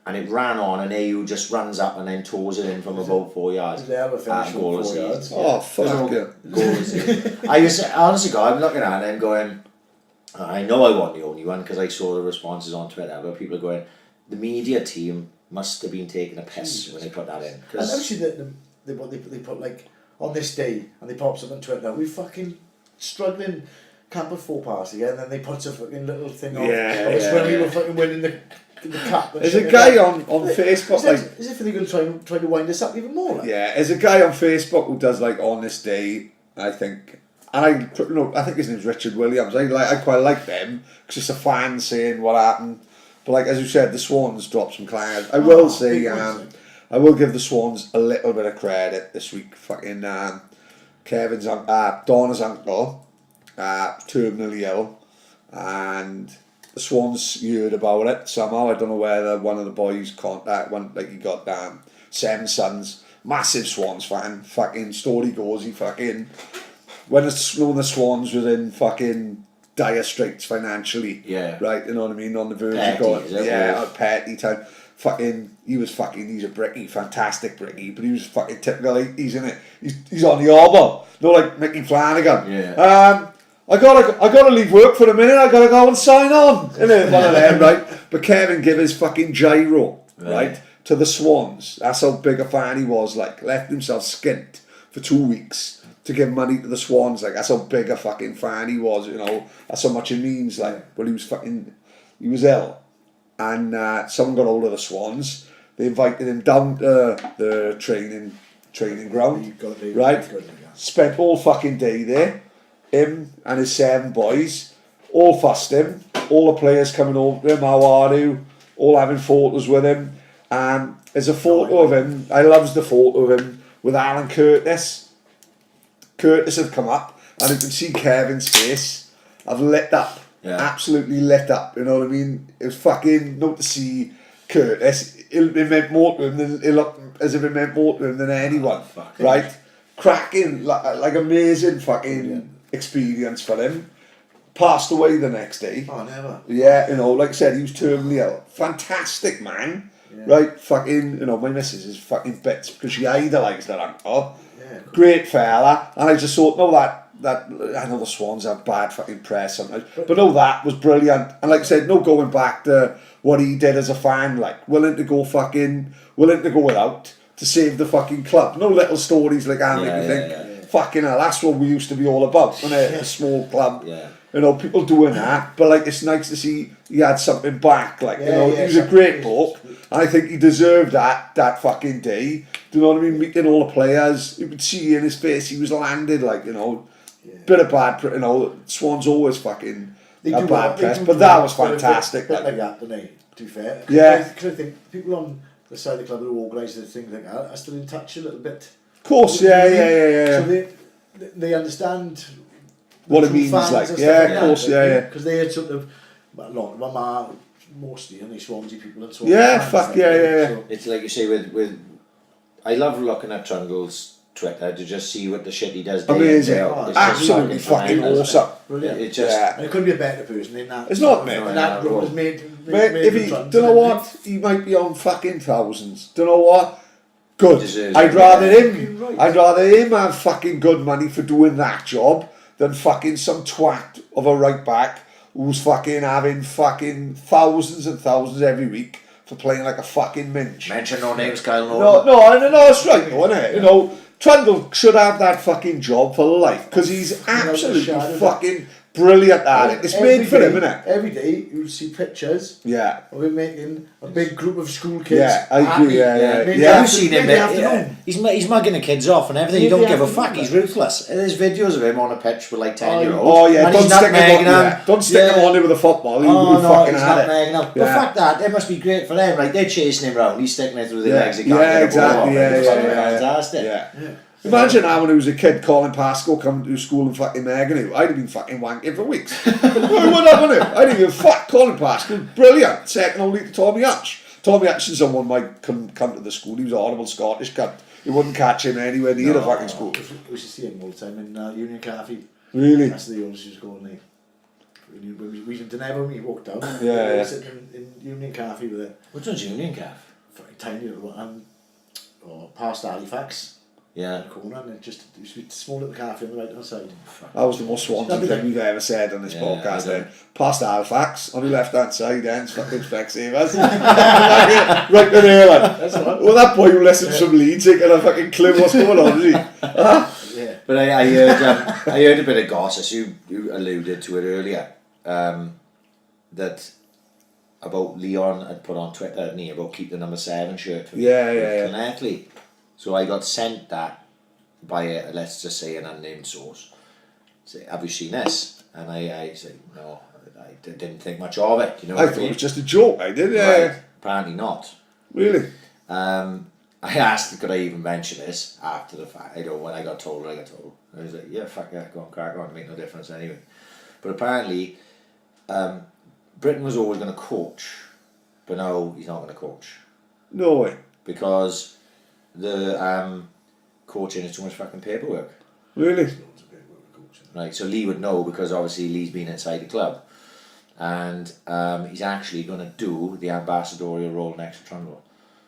and it ran on, and AU just runs up and then toes it in from about 4 yards. They have a finish from Goal of 4 the yards. season. Oh, fuck yeah. Goal of the season. I just, honestly, God, I'm looking at it and going, I know I wasn't the only one because I saw the responses on Twitter, but people are going, the media team must have been taking a piss when they put that in. And actually, they put like, on this day, and they pops up on Twitter, we fucking struggling, can't put 4 past again, and then they put a fucking little thing on. It's when we were fucking winning the cup. There's a guy on Facebook, Is it for they going to try to wind us up even more? Like? yeah, there's a guy on Facebook who does like on this day, I think, and I think his name's Richard Williams. I quite like them because it's a fan saying what happened. But like as you said, the Swans dropped some clangers. I will say, I will give the Swans a little bit of credit this week. Fucking Donna's uncle, terminally ill, and the Swans heard about it somehow. I don't know whether one of the boys he got 7 sons, massive Swans fan. Fucking story goes, he fucking when the Swans was in fucking dire straits financially. Yeah. Right, you know what I mean? On the verge Petty, of going. is it? Yeah, Petty time. He's a brickie, fantastic brickie, but he was fucking typical 80s, isn't it? He's on the elbow. No, like Mickey Flanagan. Yeah. I gotta leave work for a minute, I gotta go and sign on. Innit? One of them, right? But Kevin give his fucking gyro, right, to the Swans. That's how big a fan he was, like, left himself skint for 2 weeks to give money to the Swans, like, that's how big a fucking fan he was, you know, that's how much it means, like, but he was ill, and someone got hold of the Swans, they invited him down to the training ground, right, spent all fucking day there, him and his 7 boys, all fussed him, all the players coming over to him, how are you, all having photos with him, and there's a photo of him, I loves the photo of him, with Alan Curtis had come up, and you can see Kevin's face have lit up, absolutely lit up, you know what I mean? It was fucking, not to see Curtis, it meant more to him than, it looked as if it meant more to him than anyone, right? Cracking, like amazing fucking experience for him. Passed away the next day. Oh, never. Yeah, you know, like I said, he was terminally ill. Fantastic man, right? Fucking, you know, my missus is fucking bits because she idolised her uncle. Yeah, cool. Great fella, and I just thought, no, that I know the Swans have bad fucking press sometimes, but no, that was brilliant. And like I said, no going back to what he did as a fan, like willing to go without to save the fucking club. No little stories like that make you think, fucking hell, that's what we used to be all about, wasn't it? A small club. Yeah. You know, people doing that, but like it's nice to see he had something back. Like he was a great bloke, and I think he deserved that fucking day. Do you know what I mean? Meeting all the players, you could see in his face he was landed. Like, you know, bit of bad. You know, Swans always fucking have bad press, but that was fantastic. Like that, don't they? To be fair, yeah. Because I think people on the side of the club who organise things like that are still in touch a little bit. Of course, yeah. So they understand what it means, like, of course, because they had sort of, a lot of them are mostly only Swansea people and Swansea fans, fuck, So it's like you say with I love looking at Trundle's Twitter to just see what the shit he does. Amazing, absolutely fucking awesome. Brilliant. It just, and it couldn't be a better person in that. It's not me. That group was made if he, don't know what, he might be on fucking thousands. Don't know what. Good. I'd rather him have fucking good money for doing that job than fucking some twat of a right back who's fucking having fucking thousands and thousands every week for playing like a fucking minge. Mention no names, Kyle. No, that's right, though, isn't it? You know, Trundle should have that fucking job for life because he's absolutely fucking brilliant at it. It's made for him, isn't it? Every day you'll see pictures of him making a big group of school kids. Yeah, I agree. You've seen him. He's mugging the kids off and everything. He don't give a fuck. He's ruthless. There's videos of him on a pitch with like 10-year-olds. Oh yeah, don't stick him on there with a football. Oh no, he's not nagging them. But fuck that. It must be great for them. Like they're chasing him around. He's sticking it through their legs. Yeah, exactly. Fantastic. Yeah. Imagine how when I was a kid, Colin Pascoe coming to school and fucking nagging I'd have been fucking wanking for weeks. I would have, wouldn't I? I didn't give a fuck. Colin Pascoe, brilliant. Second only to Tommy Hutch. Tommy Hutch and someone might come to the school. He was a horrible Scottish cunt. You wouldn't catch him anywhere near the fucking school. We should see him all the time in Union Coffee. Really? That's the oldest he was going there. we went to Never when we walked down. Yeah, We were yeah. sitting in Union Cafe with a Which one's Union Calf? very tiny little one, past Halifax. Yeah. In the corner, and it just used to be a small little cafe on the right hand side. That was the most Swansea thing we've ever said on this Yeah, podcast. I know. Then past Halifax on the left hand side, then it's fucking Specsavers. Right to there, like. That's the one. Well, that boy who listens from Leeds ain't got a fucking clue what's going on, is he? Yeah. But I heard a bit of gossip. You alluded to it earlier. That about Leon had put on Twitter, hadn't he, about keep the number 7 shirt for Llanelli. So I got sent that by a, let's just say, an unnamed source. Say, have you seen this? And I said, no, I didn't think much of it. You know I what thought mean? it was just a joke, I did, yeah. Right. Apparently not. Really? I asked, could I even mention this after the fact? When I got told, I told. I was like, yeah, fuck yeah, go on, crack on, make no difference anyway. But apparently, Britain was always going to coach, but now he's not going to coach. No way. Because the coaching is too much fucking paperwork. Really? Right, so Leigh would know because obviously Leigh's been inside the club. And he's actually going to do the ambassadorial role next to Trundle.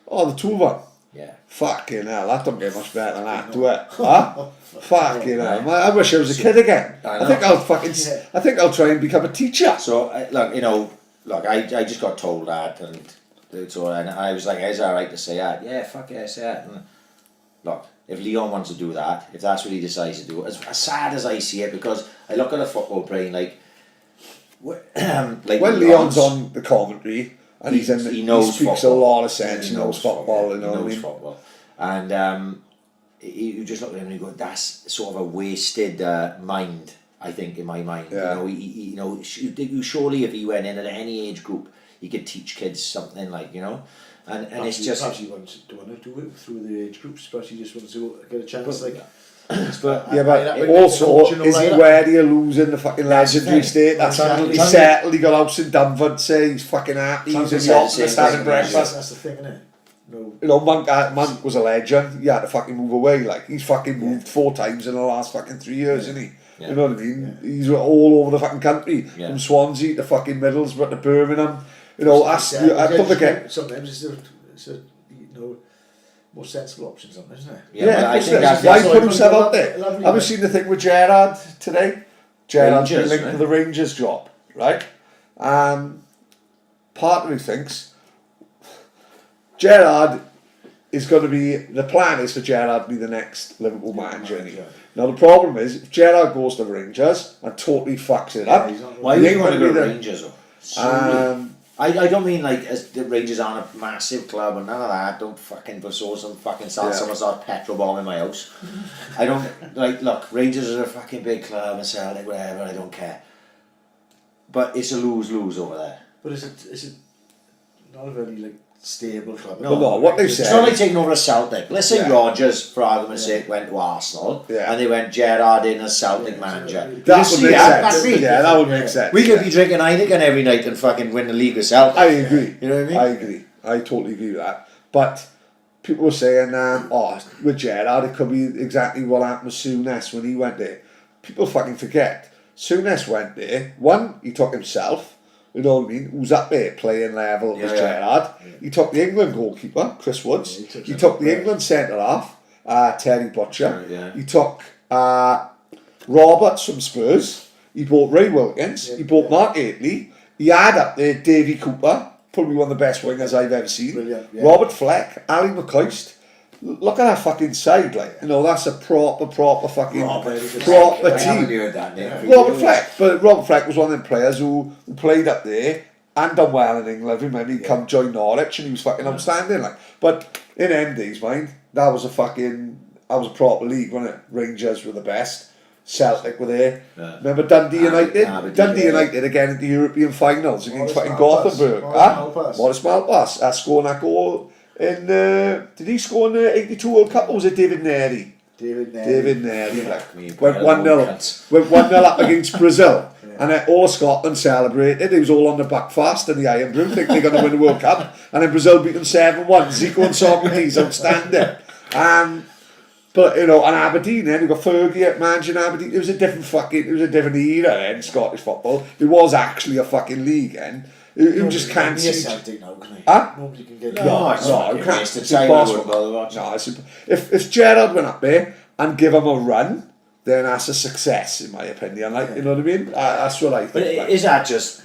Oh, the two of them? Yeah. Fucking hell, that don't get much better than that, do it? Huh? Fucking hell. I wish I was a kid again. I I think I'll fucking... I think I'll try and become a teacher. So, I just got told that, and so and I was like, is that right to say that? Yeah, fuck yeah, say that. And look, if Leon wants to do that, if that's what he decides to do, as sad as I see it, because I look at a football brain like when Leon's on the commentary and he speaks football. A lot of sense, he knows football, you know what I mean? Football. And you just look at him and you go, that's sort of a wasted mind, I think, in my mind. Yeah. You surely if he went in at any age group, he could teach kids something like, and Perhaps it's just... Perhaps he wants to do it through the age groups, perhaps he just wants to get a chance, But also, is he ready or losing the fucking legendary state? That's he's settled, he got house in Dunford, say he's fucking happy, he's in the office having breakfast. That's the thing, isn't it? No. You know, Monk was a legend, he had to fucking move away, like, he's fucking moved 4 times in the last fucking 3 years, isn't he? Yeah. You know what I mean? Yeah. He's all over the fucking country, from Swansea to fucking Middlesbrough to Birmingham. You know, I don't forget. Sometimes it's a more sensible option, sometimes, isn't it? Yeah, I think that's why he put himself out there. Have you seen the thing with Gerrard today? Gerrard's been linked to the Rangers job, right? Part of me thinks Gerrard is going to be, the plan is for Gerrard to be the next Liverpool manager. Now the problem is, if Gerrard goes to Rangers and totally fucks it up, why would you want to go to Rangers though? I don't mean like as the Rangers aren't a massive club and none of that. Don't fucking pursue some fucking someone start petrol bombing my house. I don't look, Rangers are a fucking big club and Celtic, whatever, I don't care. But it's a lose-lose over there. But is it not a very stable club? No, what they've said. It's not like taking over a Celtic. Let's say Rodgers, for argument's sake, went to Arsenal and they went Gerrard in as Celtic manager. That would make sense. That would make sense. We could be drinking Heineken every night and fucking win the league with Celtic. I agree. You know what I mean? I agree. I totally agree with that. But people were saying, with Gerrard, it could be exactly what happened with Souness when he went there. People fucking forget. Souness went there. One, he took himself. You know what I mean? Who's up there playing level as Gerrard? Yeah. He took the England goalkeeper, Chris Woods. He took the England centre half, Terry Butcher. He took Roberts from Spurs. He bought Ray Wilkins. He bought Mark Aitley. He had up there Davy Cooper, probably one of the best wingers I've ever seen. Brilliant, Robert Fleck, Ali McCoist. Look at that fucking side, that's a proper fucking proper team. Robert Fleck, but Robert Fleck was one of them players who played up there and done well in England. Remember, he come join Norwich and he was fucking outstanding. But in MD's mind, that was a proper league, wasn't it? Rangers were the best. Celtic were there. Yeah. Remember Dundee United? Dundee United again at the European finals against fucking Gothenburg. Morris Malpass scoring that goal. Did he score in the 82 World Cup or was it David Neri? David Neri. Went 1-0 up against Brazil. And all Scotland celebrated. He was all on the back fast in the Iron Brew, think they're going to win the World Cup. And then Brazil beat them 7-1. Zico and Socrates outstanding. But you know, and Aberdeen then you got Fergie at managing Aberdeen. It was a different era then, Scottish football. It was actually a fucking league then. You just can't see. Celtic now, can he? Huh? Nobody can get No, it's not. you can't. It's It's impossible. impossible. No, if Gerrard went up there and give him a run, then that's a success in my opinion. Like you know what I mean? That's what I think. But like. is that just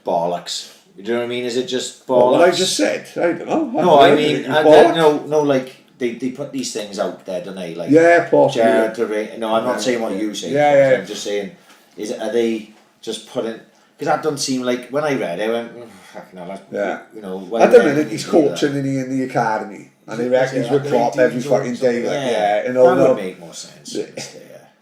bollocks? You know what I mean? Is it just bollocks? What I just said, I don't know. No, I mean, bollocks. no, like they put these things out there, don't they? Like Yeah, possibly. Gerrard to no, I'm not saying what you say. Yeah. I'm just saying, are they just putting? Because that doesn't seem like when I read it, I went, fucking hell, Yeah. you know. At the minute, he's coaching in the academy, and he reckons he's with Klopp every fucking day. Like, you know, that would make more sense.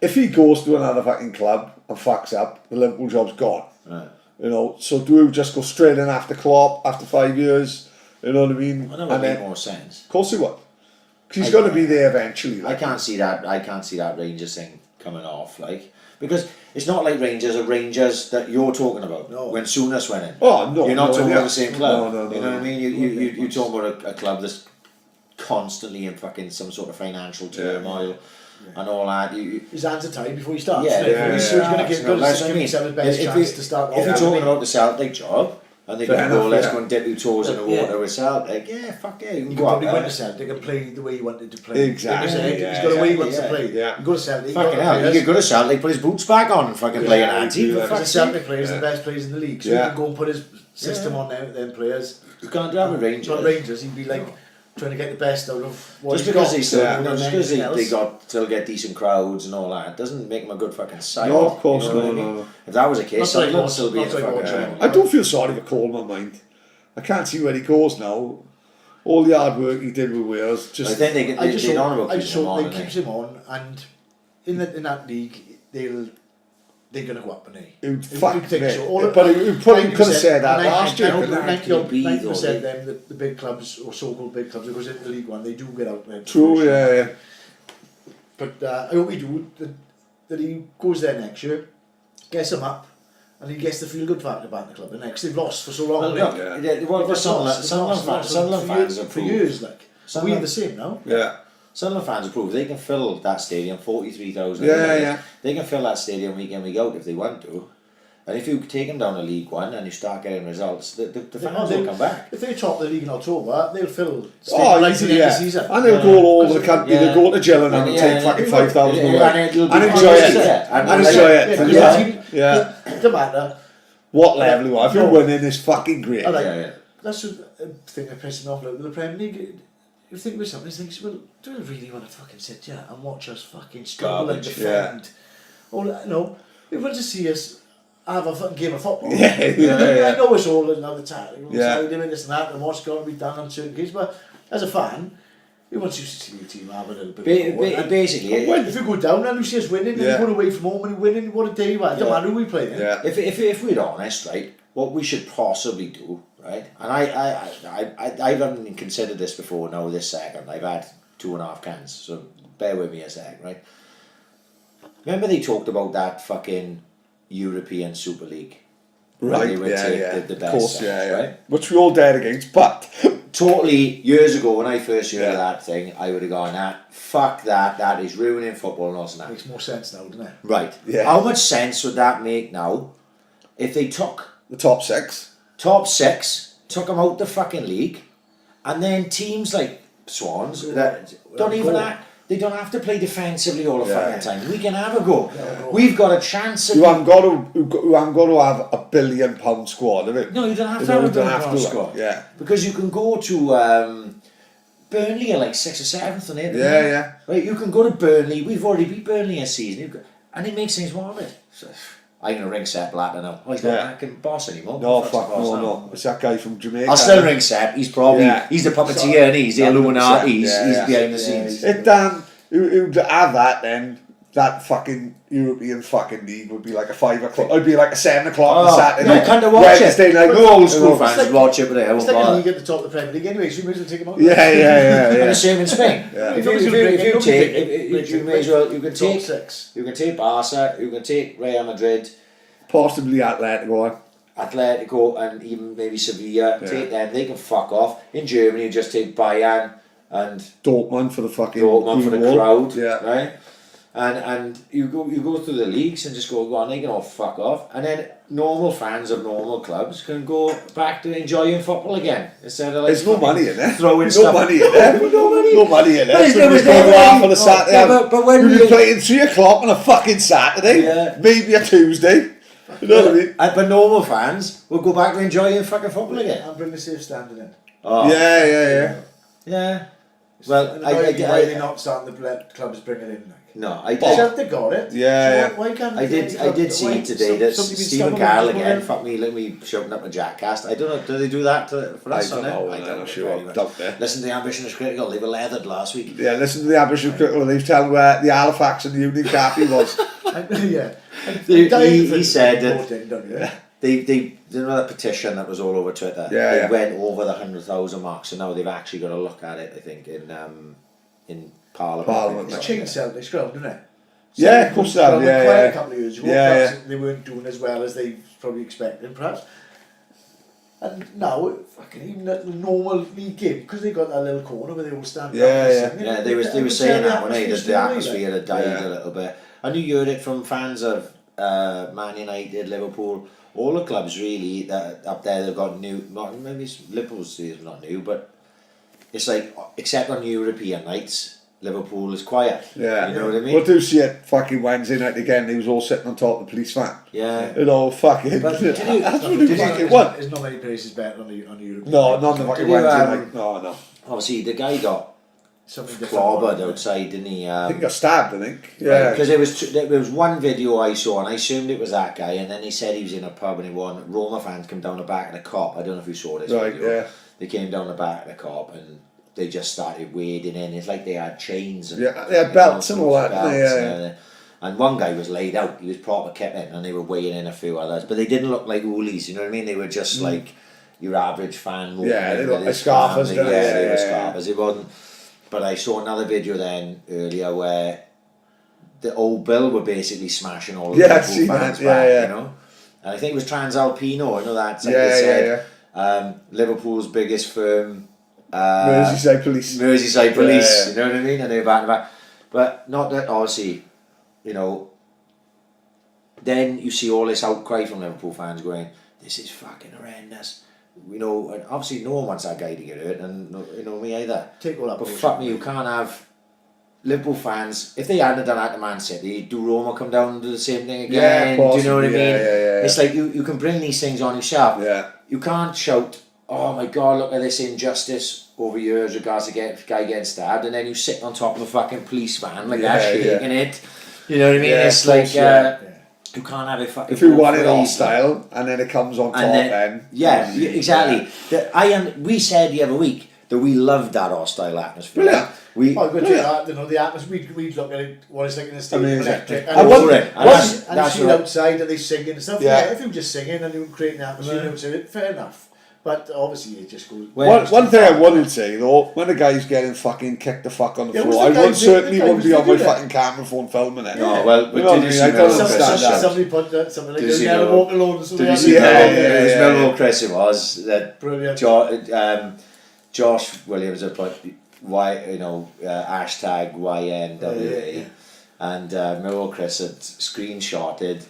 If he goes to another fucking club and fucks up, the Liverpool job's gone. Right. You know, so do we just go straight in after Klopp after 5 years? You know what I mean? Well, that would make more sense. Of course he would. Because he's going to be there eventually. I can't see that. I can't see that Rangers thing coming off. Like because it's not like Rangers that you're talking about. No. When Souness went in. Oh no, you're not talking yeah. about the same club. No, you know what I mean? You're talking about a club that's constantly in fucking some sort of financial turmoil and all that. His hands are tied before he starts. Yeah, He's going to give himself his best chance to start off. If you're talking about the Celtic job, and they can go, let's go and dip your toes in the water Yeah. with Celtic, fuck yeah, you can He go could out probably there. went to Celtic and play the way he wanted to play. Exactly, He's yeah, got a way he wants exactly, to play. yeah. You go to Celtic. Fucking hell, you could go to Celtic, put his boots back on and fucking play an anti. yeah. Because the Celtic players are the best players in the league, so he Yeah. can go and put his system on them players. You can't do that with Rangers. Not Rangers, he'd be like trying to get the best out of what Just he's because got. they still, Yeah. just because they still get decent crowds and all that, doesn't make them a good fucking side. No, of course, you know what I no, mean? no. If that was the case, Not like Sunderland would what- still be in not the like fucking what treble. I don't feel sorry for Coleman, mind. I can't see where he goes now. All the hard work he did with Wales, I just think they I just don't know hope, about I just keeping him hope on. they don't keeps him on, and in that league they're going to go up, and it would If fuck you think me. so. All But he probably could have said that 90% last year. I couldn't hope he? 90% them, the big clubs, or so-called big clubs, that goes into League One, they do get out there. True, yeah. But I hope he do, that he goes there next year, gets them up, and he gets the feel-good factor back in the club. The next, they've lost for so long. Well, look, what They've Sunderland fans have for proved. years, like. Sunderland- We're the same now. Yeah. Sunderland fans have proved they can fill that stadium, 43,000. Yeah. They can fill that stadium week in, week out if they want to. And if you take them down to League One and you start getting results, the fans will come back. If they top the league in October, they'll fill Oh, right easy, to the end of yeah. the season. And they'll go all over the country. Yeah. They'll go to Gillingham and Yeah, take fucking 5,000 away. And And enjoy it. And enjoy it. Yeah. It doesn't matter. What level you are. If you're winning, it's fucking great. I like Yeah. That's the thing that pisses me off about the Premier League. You think with something, thinks, well, do I really want to fucking sit here and watch us fucking struggle and Garbage, defend? Or no, we want to see us have a fucking game of football. Yeah. I know it's all another time. Yeah. Doing this and that, and what's got to be done on certain games, but as a fan, you want you to see your team have a little bit of goal. Basically, If you go down and you see us winning, Yeah. and you go away from home and you're winning, what a day you had. It doesn't matter who we play then. Yeah. if we're honest, right, what we should possibly do, right, and I haven't even considered this before now this second, I've had 2.5 cans, so bear with me a sec, right. Remember they talked about that fucking European Super League? Where Right, they would yeah, take yeah. the Of best course, sides, yeah. right? Which we all dead against, but... Totally, years ago when I first heard Yeah. of that thing, I would have gone, fuck that is ruining football and all that. Makes more sense now, doesn't it? Right. Yeah. How much sense would that make now if they took The top 6. top 6, took them out the fucking league, and then teams like Swans that don't even they don't have to play defensively all the Yeah. fucking time. We can have a go. We've got a chance. You haven't got to have £1 billion squad, have you? No, you don't have You to have a don't billion pound like, squad. yeah. Because you can go to Burnley are like 6th or 7th on it. Yeah. Right, you can go to Burnley. We've already beat Burnley this season, and it makes things more of it. So, I'm gonna ring Sepp Blatter now. Oh, he's not Yeah. fucking boss anymore. No, Fuck's fuck, the boss now. no. It's that guy from Jamaica. I'll still ring Sepp. He's probably he's the puppeteer and he's the Illuminati. He's behind the scenes. It Dan, who'd have that then? That fucking European fucking league would be like a 5 o'clock. It'd be like a 7 o'clock on Saturday. No, can't watch Wednesday it. night. No old school No, fans like- would watch it, but they It's won't like a bother. league at the top of the Premier League anyway, so you may as well take them out. And the same in Spain. Yeah. If you may as well, you can take six. you can take Barca, you can take Real Madrid, Possibly Atletico. Atletico, and even maybe Sevilla. Take them, they can fuck off. In Germany, you just take Bayern, and Dortmund for the fucking Dortmund for the Green Wall. crowd, Yeah. right? And you go through the leagues and just go on, they can all fuck off, and then normal fans of normal clubs can go back to enjoying football again instead of like There's no money in there. throwing no stuff. money in there. No money in there. But So there you was go never off any- on a Saturday. yeah, but when you'll be we- playing 3 o'clock on a fucking Saturday, Yeah. maybe a Tuesday. You know what I mean? But normal fans will go back to enjoying fucking football again. I'll bring the safe standing in. Oh, Yeah. Well, And why they're not starting the clubs bringing it in? Like? no, I They did. they got it. Yeah, So why can't I did see today that Stephen Carroll again. Fuck me, let me shouting up my Jackcast. I don't know. Do they do that for I us? don't on know. it? I'm not sure. very much. Doubt it. Listen to the Ambition is Critical. They were leathered last week. Yeah, listen to the Ambition Critical. They've told where the Halifax and the Union Cappy was. Yeah. He said that that. they you know that petition that was all over Twitter. Yeah, they yeah. went over the 100,000 mark, so now they've actually got to look at it. I think in Parliament. Parliament, It's changed Celtic's ground, didn't it? Yeah, of course they have, yeah, Quite yeah. a couple of years ago, Yeah, perhaps they weren't doing as well as they probably expected, perhaps. And now, fucking even the normal league game, because they got that little corner where they all stand Yeah, up and yeah. sing, Yeah, they were saying that when the atmosphere had died a little bit. And you heard it from fans of Man United, Liverpool, all the clubs really that up there. They've got new. Maybe Liverpool's is not new, but it's like except on European nights, Liverpool is quiet. Yeah. You know what I mean? We'll do see it fucking Wednesday night again. He was all sitting on top of the police van. Yeah. You know, fucking. But did you- that's what did he you- fucking won. There's not many places better on the European. No, not the fucking Did you, Wednesday night. No. Obviously, the guy got Something different. clobbered outside, didn't he? I think he got stabbed, I think. Yeah. Because there was one video I saw and I assumed it was that guy, and then he said he was in a pub and he won. Roma fans come down the back of the cop. I don't know if you saw this Right, video. yeah. They came down the back of the cop and they just started wading in. It's like they had chains and Yeah, they had belts and all that, belts didn't they? Yeah, and everything. And one guy was laid out. He was proper kept in, and they were weighing in a few others, but they didn't look like oolies. You know what I mean? They were just like your average fan. Yeah, they with look like his scarfers, family. don't they? Yeah, they Yeah, were yeah. scarfers. It wasn't. But I saw another video then earlier where the old Bill were basically smashing all the Yeah, I've Liverpool seen fans that, back, yeah. you know. And I think it was Transalpino, I know that. Like Yeah, they said, yeah. Liverpool's biggest firm. Merseyside police. Merseyside police, Yeah. you know what I mean? And they were back to back. But not that, obviously, you know, then you see all this outcry from Liverpool fans going, this is fucking horrendous. You know, and obviously no one wants that guy to get hurt, and you know me either. Take all that But bullshit. fuck me, you can't have Liverpool fans. If they hadn't done that to Man City, do Roma come down and do the same thing again? Do you know what I mean? Yeah. It's like you can bring these things on yourself. Yeah. You can't shout, oh my god, look at this injustice over years regards to guy getting stabbed, and then you sit on top of a fucking police van like that, shaking it. You know what I mean? Yeah, It's of course, like yeah. you can't have it fucking. If you both want it ways. hostile and then it comes on top, then Yeah, exactly. We said the other week that we loved that hostile atmosphere. Brilliant. We Oh, good to that, you know, the atmosphere, we look at it, what it's like in the stadium, Amazing. electric, I and, wonder- and what's- and you see it outside and they singing and stuff, Yeah. yeah, if you were just singing and you were creating an atmosphere outside it, fair enough. But obviously it just goes... One thing I wouldn't say though, when the guy's getting fucking kicked the fuck on the Yeah, floor, what's I the guy would do- certainly the guy wouldn't be was on my doing it? fucking camera phone filming it. No, well, You know what I mean? I don't understand that. Somebody put something like Did you this, see never the- walk alone or something Did you like see that. that? Yeah, It was yeah, memorable, yeah. Chris. It was that Brilliant. Josh Williams had put hashtag YNWA, and Millwall Chris had screenshotted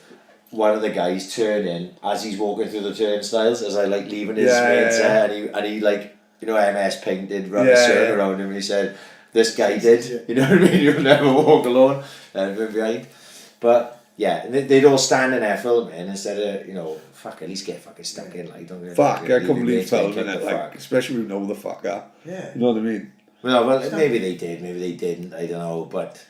one of the guys turning as he's walking through the turnstiles, as I like leaving his mates there, and he like MS painted run a circle around him, and he said, "This guy did." You know what I mean? You'll never walk alone. Behind, but yeah, they'd all stand in there filming instead of fuck, at least get fucking stuck in, like, don't get Fuck, I leave couldn't your believe mates getting filming kicked it, the like, fuck. especially when we know the fucker. Yeah. You know what I mean? Well, maybe they did, maybe they didn't. I don't know, but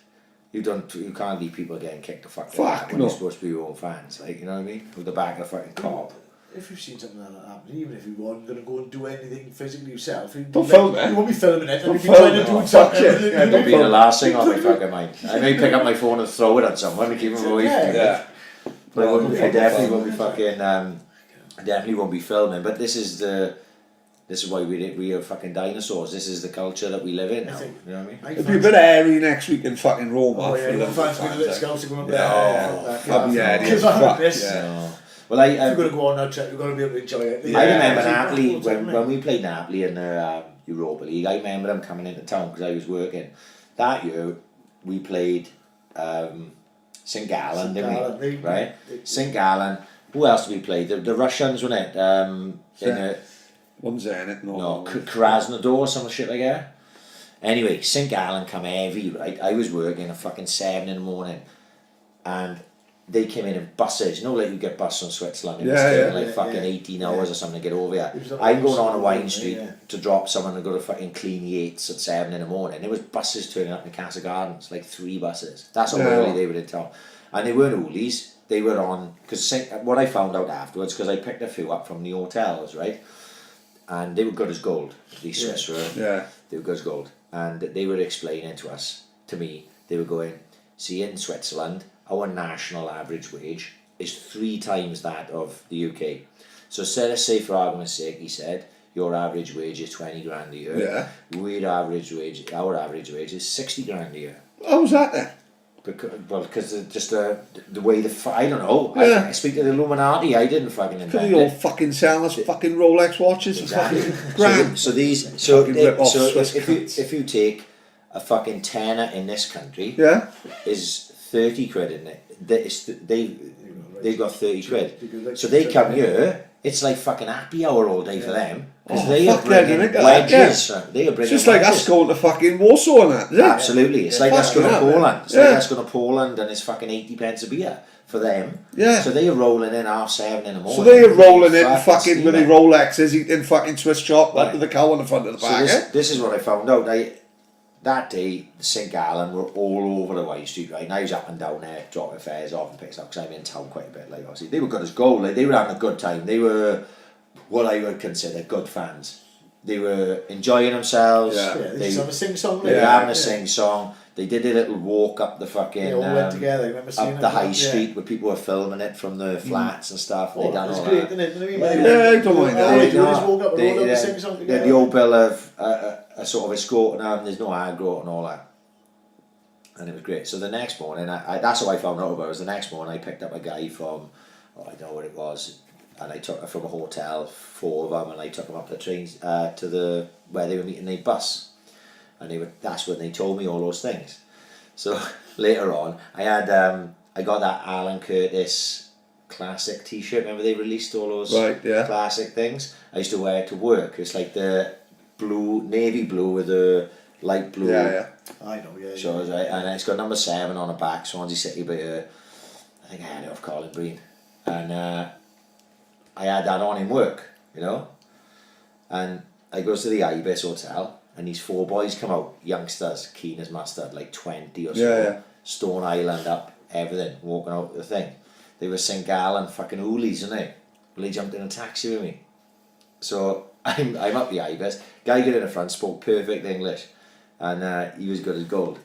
you can't leave people getting kicked the fuck out when no. you're supposed to be your own fans, like, you know what I mean? With the back of the fucking cop. If you've seen something like that happen, even if you weren't going to go and do anything physically yourself, Don't film it. You won't be filming it. Don't And if you're film trying it. to do Oh, something, fuck it. Yeah, don't Be the last thing on my fucking mind. I may pick up my phone and throw it at someone and keep them away from me. Yeah. But I definitely won't be film. fucking. I definitely won't be filming. But this is why we are fucking dinosaurs. This is the culture that we live in now. You know what I mean? It'll be a bit airy next week in fucking Roma. Oh yeah, for you the fancy being a little fans, scout to go up Yeah. there. That'd be airy Give as up fuck, this. yeah. No. Well, If you're going to go on that trip, you've got to be able to enjoy it. I remember Yeah. Napoli when we played Napoli in the Europa League. I remember them coming into town because I was working. That year, we played St. Gallen, didn't we? Right? St. Gallen. Who else did we play? The Russians, wasn't it? One's in it. No, Krasnodar or some shit like that. Anyway, St. Gallen come heavy, right? I was working at fucking 7 in the morning, and they came in buses. You know, like you get bus from Switzerland, and it's like fucking 18 hours or something to get over here. I'm going on a wine street to drop someone and go to fucking Clean Yates at 7 in the morning. There was buses turning up in Casa Gardens, like 3 buses. That's how early they were in town. And they weren't oolies. They were on, because what I found out afterwards, because I picked a few up from the hotels, right? And they were good as gold. These Swiss were. Yeah. They were good as gold. And they were explaining to me, they were going, see, in Switzerland, our national average wage is 3 times that of the UK. So let's say, for argument's sake, he said, your average wage is 20 grand a year. Yeah. Our average wage is 60 grand a year. How was that then? Because just the way I don't know. Yeah. I speak to the Illuminati. I didn't fucking invent Because they all fucking selling us fucking Rolex watches exactly. for fucking grand. If you take a fucking tenner in this country, is 30 quid in it. They've got 30 quid. So they come here. It's like fucking happy hour all day for them. Because they are bringing wedges. They are bringing it's just like us going to fucking Warsaw and that, is it? Absolutely. It's like us going to Poland. It's like us going to Poland and it's fucking 80 pence a beer for them. Yeah. So they are rolling in 7:30 in the morning. So they are rolling in fucking with their Rolexes, eating fucking Swiss chop with the cow on the front of the bag. So this is what I found out. That day, St. Gallen were all over the White Street, right? And I was up and down there, dropping fares off and picks up, because I'm in town quite a bit, like, obviously. They were good as gold, like, they were having a good time. They were what I would consider good fans. They were enjoying themselves. They just have a sing-song. They were having a sing-song. They did a little walk up the fucking... They all went together, I remember seeing up the high street where people were filming it from the flats and stuff. Oh, done it's all great, that. isn't it? I don't mind that. They just walk up and roll up and sing song together. The old bill of a sort of escorting them, there's no aggro and all that. And it was great. So the next morning, that's how I found out about it. Was the next morning I picked up a guy from, I don't know what it was, and I took from a hotel, 4 of them, and I took them up the trains to where they were meeting the bus, and that's when they told me all those things. So later on, I got that Alan Curtis classic T-shirt. Remember they released all those classic things? I used to wear it to work. It's like the navy blue with the light blue. I know, shorts, right? And it's got number 7 on the back, Swansea City, but I think I had it off Colin Breen. And I had that on in work, you know? And I goes to the Ibis Hotel, and these 4 boys come out, youngsters, keen as mustard, like 20 or so, Stone Island up, everything, walking out the thing. They were St. Gallen fucking oolies, weren't they? Well, they jumped in a taxi with me. So I'm up the Ibis, guy got in the front, spoke perfect English, and he was good as gold.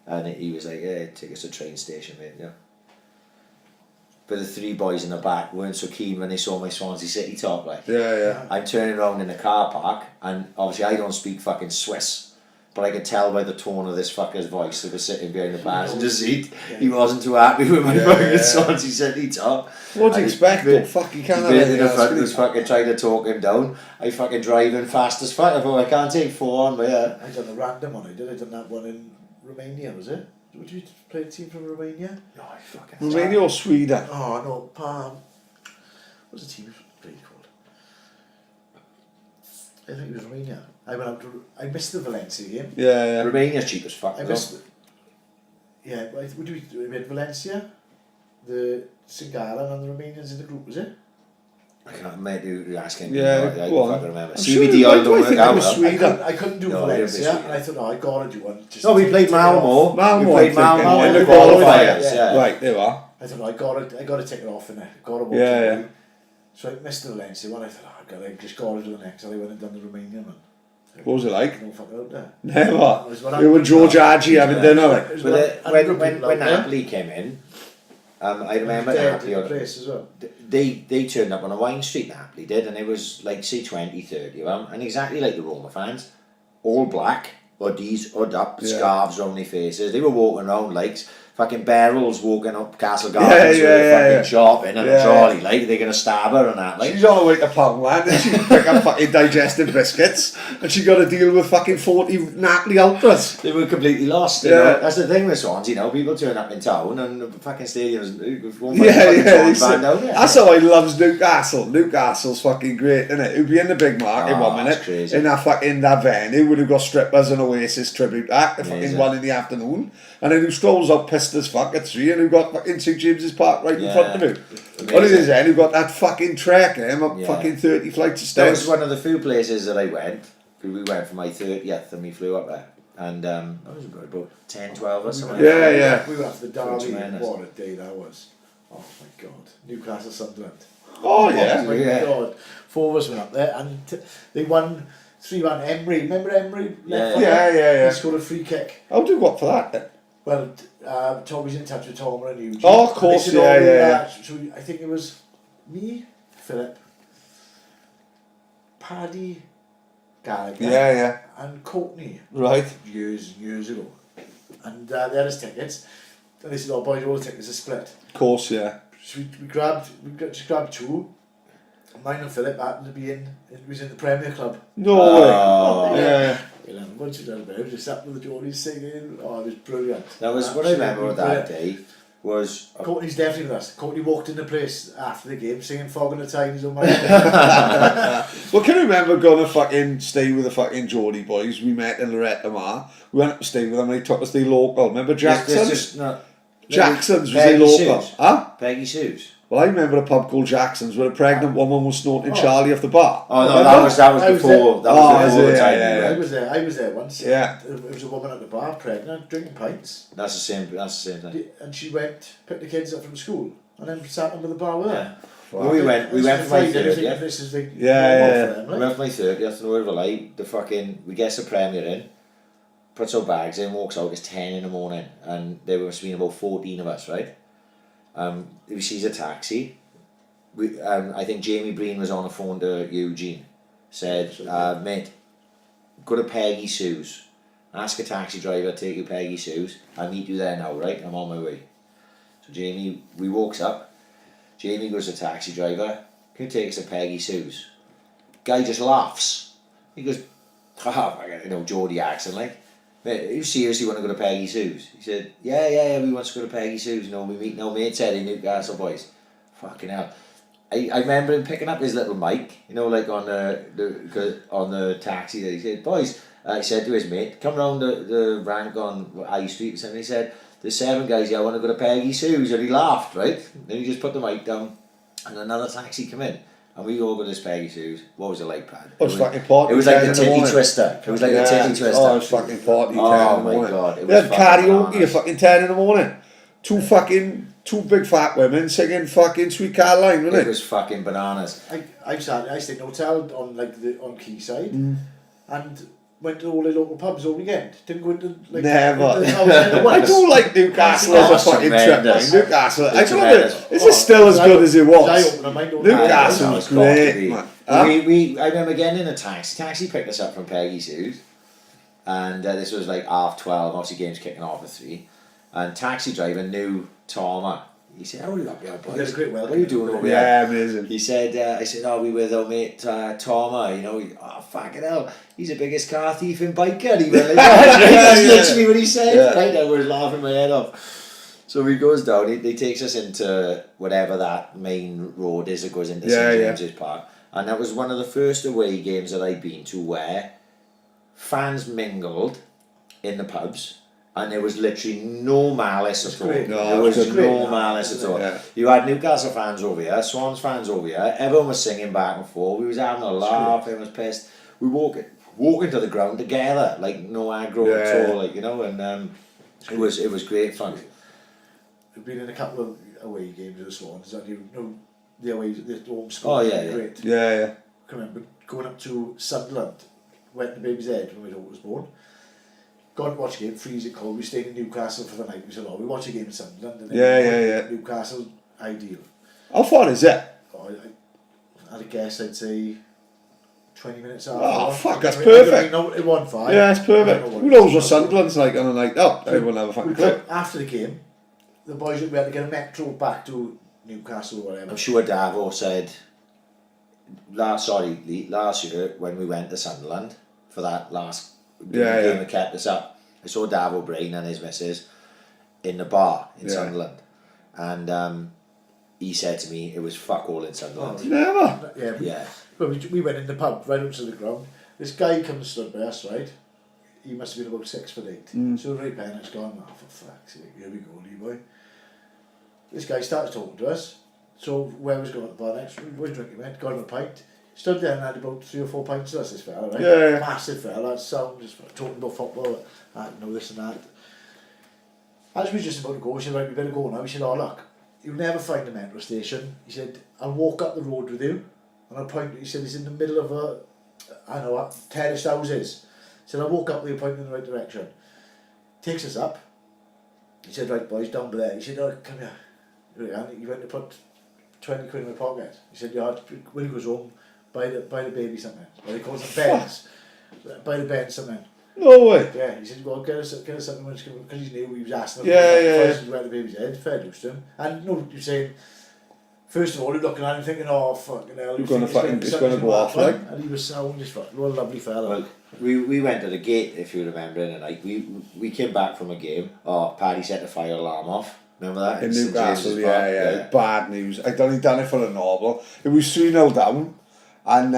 And he was like, "Hey, take us to the train station, mate," you know. But the 3 boys in the back weren't so keen when they saw my Swansea City top, like. I'm turning around in the car park, and obviously I don't speak fucking Swiss, but I could tell by the tone of this fucker's voice that was sitting behind the passenger seat, he wasn't too happy with my fucking Swansea City top. What do you expect? Fuck, you can't have anything else. The front was fucking trying to talk him down. I fucking driving fast as fuck. I thought I can't take 4 on, but yeah. I done a random one. I done that one in Romania, was it? Would you play a team from Romania? No, I fucking... Romania or Sweden? Oh, no, what's the team played called? I think it was Romania. I missed the Valencia game. Romania's cheap as fuck. I missed... we had Valencia, the St. Gallen and the Romanians in the group, was it? I can't remember you're asking. I can't remember. CBD I don't work out. I couldn't do Valencia, and I thought, I gotta do one. No, we played Malmo. We played Malmo in the qualifiers. Right, there you are. I thought, I gotta take it off in there. Gotta walk away. So I missed the Valencia one. I thought, I just gotta do the next. So I went and done the Romanian one. What was it like? No fucking out there. Never. You were George Archie having dinner. When Napoli came in, I remember Napoli, as well. they turned up on a wine street, Napoli did, and it was like, say, 20, 30 of them, and exactly like the Roma fans, all black, hoodies, hood up, scarves around their faces. They were walking around like fucking barrels walking up Castle Gardens with a fucking shopping and a trolley, like, they're going to stab her and that, like. She's on her way to Poundland and she can pick up fucking digestive biscuits and she got to deal with fucking 40 Napoli ultras. They were completely lost, you know. That's the thing with Swans, you know, people turn up in town and the fucking stadiums That's how I loves Newcastle. Newcastle's fucking great, isn't it? He'd be in the big market 1 minute crazy. in that venue would have got strippers and Oasis tribute act, the fucking 1 in the afternoon, and then who strolls up pissed as fuck at 3 and who got fucking St James's Park right in front of him. What it is then, who got that fucking trek up fucking 30 flights of stairs. That was one of the few places that I went. We went for my 30th and we flew up there. And I was about 10, 12 or something. We were after the derby. What a day that was. Oh my God. Newcastle Sunderland. Oh yeah. Oh my God. 4 of us went up there and they won 3-1. Emery. Remember Emery? Yeah. He scored a free kick. I'll do what for that then? Well, Tom was in touch with Tom and Eugene. Oh, of course, So I think it was me, Philip, Paddy, Gallagher, and Courtney. Right. Years ago. And they had his tickets. And they said, oh boys, all the tickets are split. Of course, yeah. So we just grabbed 2. Mine and Philip happened to be it was in the Premier Club. No way. Yeah. We'll have a bunch of little bit. Just sat with the Geordies singing. Oh, it was brilliant. That was what I remember of that day was... Courtney's definitely with us. Courtney walked in the place after the game singing Fog in the Times on my Well, can you remember going to fucking stay with the fucking Geordie boys? We met in Loretta Mar. We went up to stay with them and they took us to the local. Remember Jackson's? Jackson's was the local. Huh? Peggy Sue's. Well, I remember a pub called Jackson's where a pregnant woman was snorting Charlie off the bar. Oh no, that was before. That was before the time. I was there once. Yeah. There was a woman at the bar, pregnant, drinking pints. That's the same thing. And she went, picked the kids up from school, and then sat under the bar with her. Well, we went for my 30th. This is the We went for my 30th, and over like we get the Premier in, puts our bags in, walks out. It's 10 in the morning, and there must have been about 14 of us, right? We sees a taxi. I think Jamie Breen was on the phone to Eugene. Said, mate, go to Peggy Sue's. Ask a taxi driver to take you Peggy Sue's. I'll meet you there now, right? I'm on my way. So we walks up. Jamie goes to the taxi driver. Can you take us to Peggy Sue's? Guy just laughs. He goes, Geordie accent like. Mate, you seriously want to go to Peggy Sue's? He said, yeah, we want to go to Peggy Sue's. No, we meet no mates Eddie Newcastle boys. Fucking hell. I remember him picking up his little mic, like on the taxi there. He said, boys, he said to his mate, come round the rank on High Street. And he said, there's 7 guys here, I want to go to Peggy Sue's. And he laughed, right? Then he just put the mic down and another taxi come in. And we all go to this Peggy Sue's. What was it like, Pad? It was fucking party. It was like the titty twister. It was like the titty twister. Oh, it was fucking party. Oh my God. It was karaoke at bananas. fucking 10 in the morning. Two big fat women singing fucking Sweet Caroline, wasn't it? It was fucking bananas. I stayed in a hotel on Quayside and went to all the local pubs all weekend. Didn't go into Never. I do like Newcastle as a fucking trip. Newcastle. I don't know. Is it still as good as it was? Newcastle's great. I remember getting in a taxi. Taxi picked us up from Peggy Sue's, and this was like 12:30. Obviously, game's kicking off at 3. And taxi driver knew Toma. He said, "How are you up here, boys? What are you doing over here?" Yeah, amazing. He said, "I said, we with our mate Toma. Fucking hell, he's the biggest car thief and biker." He went like that. That's literally what he said. Yeah. Right, I was laughing my head off. So he goes down. He takes us into whatever that main road is that goes into St James's Park, and that was one of the first away games that I'd been to where fans mingled in the pubs. And there was literally no malice at all. There was no malice at all. Yeah. You had Newcastle fans over here, Swans fans over here. Everyone was singing back and forth. We was having a laugh. Everyone was pissed. We walk into the ground together, like no aggro at all, And it was great fun. We've been in a couple of away games with the Swans. The home score. Oh yeah, great. Yeah. I can remember going up to Sunderland, went to Baby's Head when my daughter was born. Gone to watch a game, freezing cold. We stayed in Newcastle for the night. We said, we watch a game in Sunderland. And then Newcastle, ideal. How far is it? I'd guess I'd say 20 minutes after. Oh, fuck, that's perfect. It won 5. Yeah, it's perfect. Who knows what Sunderland's like on a night out? Everyone have a fucking clue. After the game, the boys, we had to get a metro back to Newcastle or whatever. I'm sure Davo said last year when we went to Sunderland for that last game that kept us up. I saw Davo Brain and his missus in the bar in Sunderland, and he said to me it was fuck all in Sunderland. Never. Yeah. But we went in the pub right up to the ground. This guy comes stood by us, right? He must have been about 6'8". So Ray Bennett's gone, oh for fuck's sake, here we go, Lee boy. This guy starts talking to us. So where was going to the bar next? We were drinking, mate, got him a pint. Stood there and had about 3 or 4 pints of us, this fella, right? Yeah. Massive fella, sound, just talking about football, this and that. As we were just about to go, he said, right, we better go now. He said, oh look, you'll never find a metro station. He said, I'll walk up the road with you. And I'll point, he said, it's in the middle of terraced houses. He said, I'll walk up with you, point in the right direction. Takes us up. He said, right boys, down there. He said, oh, come here. He went to put 20 quid in my pocket. He said, yeah, when he goes home, buy the baby something. Well, he calls them beds. Buy the bed something. No way. Yeah, he said, well, get us something when because he knew he was asking him where the baby's head. Fair dues to him. And no, you're saying, first of all, you're looking at him thinking, oh, fucking hell. It's going to go off, like. And he was sound as fuck. What a lovely fella. Well, we went to the gate, if you remember, in the night. We came back from a game. Oh, Paddy set the fire alarm off. Remember that? In Newcastle, yeah. Bad news. I'd only done it for a novel. It was 3-0 down. And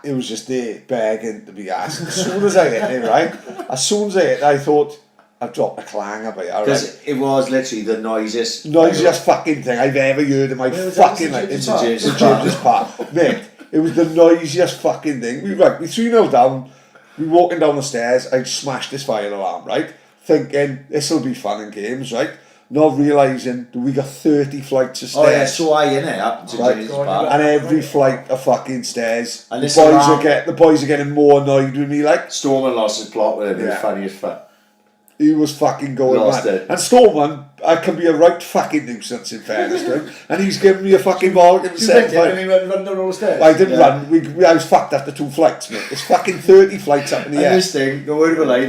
it was just there begging to be asked. As soon as I hit it, right? As soon as I hit it, I thought, I've dropped a clanger, but because it was literally the noisiest fucking thing I've ever heard in my fucking life. It's James's Park. Mate, it was the noisiest fucking thing. We 3-0 down, we walking down the stairs, I smashed this fire alarm, right? Thinking, this'll be fun and games, right? Not realising that we got 30 flights of stairs. Oh yeah, so I innit up to James's Park. And every flight of fucking stairs. And the boys are getting more annoyed with me, like. Storman lost his plot with him, it was funny as fuck. He was fucking going mad. And Storman, I can be a right fucking nuisance in fairness to him. And he's giving me a fucking ball in the second flight. And he went run down all the stairs? I didn't run. I was fucked after 2 flights, mate. It's fucking 30 flights up in the air. And this thing, the word of a lie,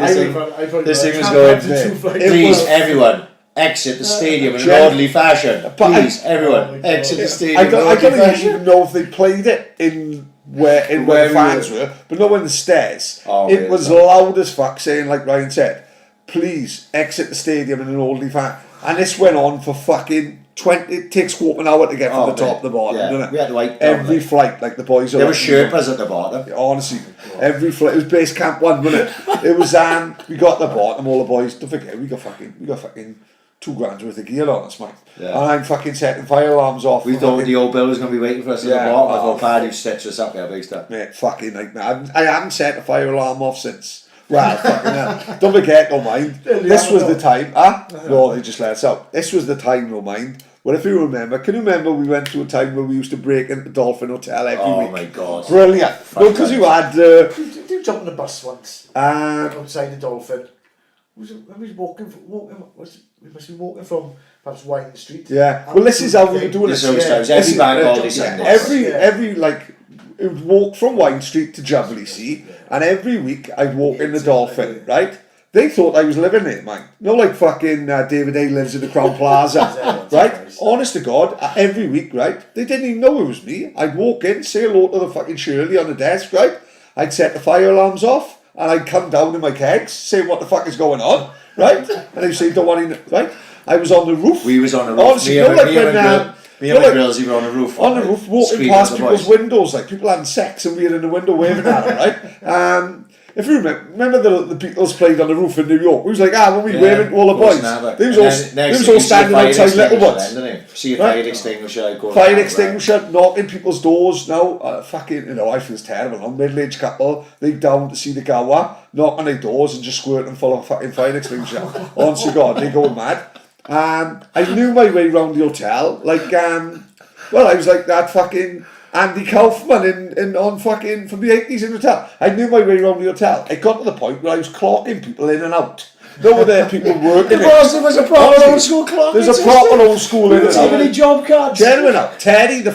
this thing was going, mate, please, everyone, exit the stadium in an orderly fashion. Please, everyone, exit the stadium in an orderly fashion. I don't even know if they played it in where the fans were, but not in the stairs. It was loud as fuck, saying, like Ryan said, please exit the stadium in an orderly fashion. And this went on for fucking 20. It takes quarter an hour to get from the top to the bottom, doesn't it? We had to wait every flight, like the boys. There were Sherpas at the bottom. Honestly, every flight. It was base camp 1, wasn't it? It was we got the bottom. All the boys. Don't forget, we got fucking $2,000 worth of gear on us, mate. Yeah. And I'm fucking setting fire alarms off. We thought the old Bill was going to be waiting for us at the bottom. I thought Paddy stitched us up there, big stuff. Mate, fucking nightmare. I haven't set a fire alarm off since. Well, fucking hell. Don't forget, no mind. This was the time. No, they just let us out. This was the time, no mind. Well, if you remember, can you remember we went through a time where we used to break into Dolphin Hotel every week? Oh my God. Brilliant. No, because you had... Did you jump on a bus once? Outside the Dolphin. We must be walking from perhaps Wine Street. Yeah. Well, this is how we were doing it. Every bank holiday Sunday. Every it would walk from Wine Street to Jubilee Sea, and every week I'd walk in the Dolphin, right? They thought I was living there, man. Not like fucking David A lives in the Crown Plaza, right? Honest to God, every week, right? They didn't even know it was me. I'd walk in, say hello to the fucking Shirley on the desk, right? I'd set the fire alarms off, and I'd come down in my kegs, say what the fuck is going on, right? And they'd say, don't worry, right? I was on the roof. We was on the roof. Honestly, me and my girls were on the roof. On the roof, walking past people's windows, like people having sex, and we were in the window waving at them, right? If you remember the Beatles played on the roof in New York, we was like, when we waving to all the boys. They was all standing outside little ones. See a fire extinguisher. Fire extinguisher, knocking people's doors now. Fucking, I feel terrible. I'm middle-aged couple, they down to see the gawa, knock on their doors and just squirt them full of fucking fire extinguisher. Honest to God, they go mad. I knew my way around the hotel, I was like that fucking Andy Kaufman on fucking from the 80s in the hotel. I knew my way around the hotel. It got to the point where I was clocking people in and out. There were people working. There was a proper old school clock. There's a proper old school in and out. Any job cards? Genuine up. Teddy the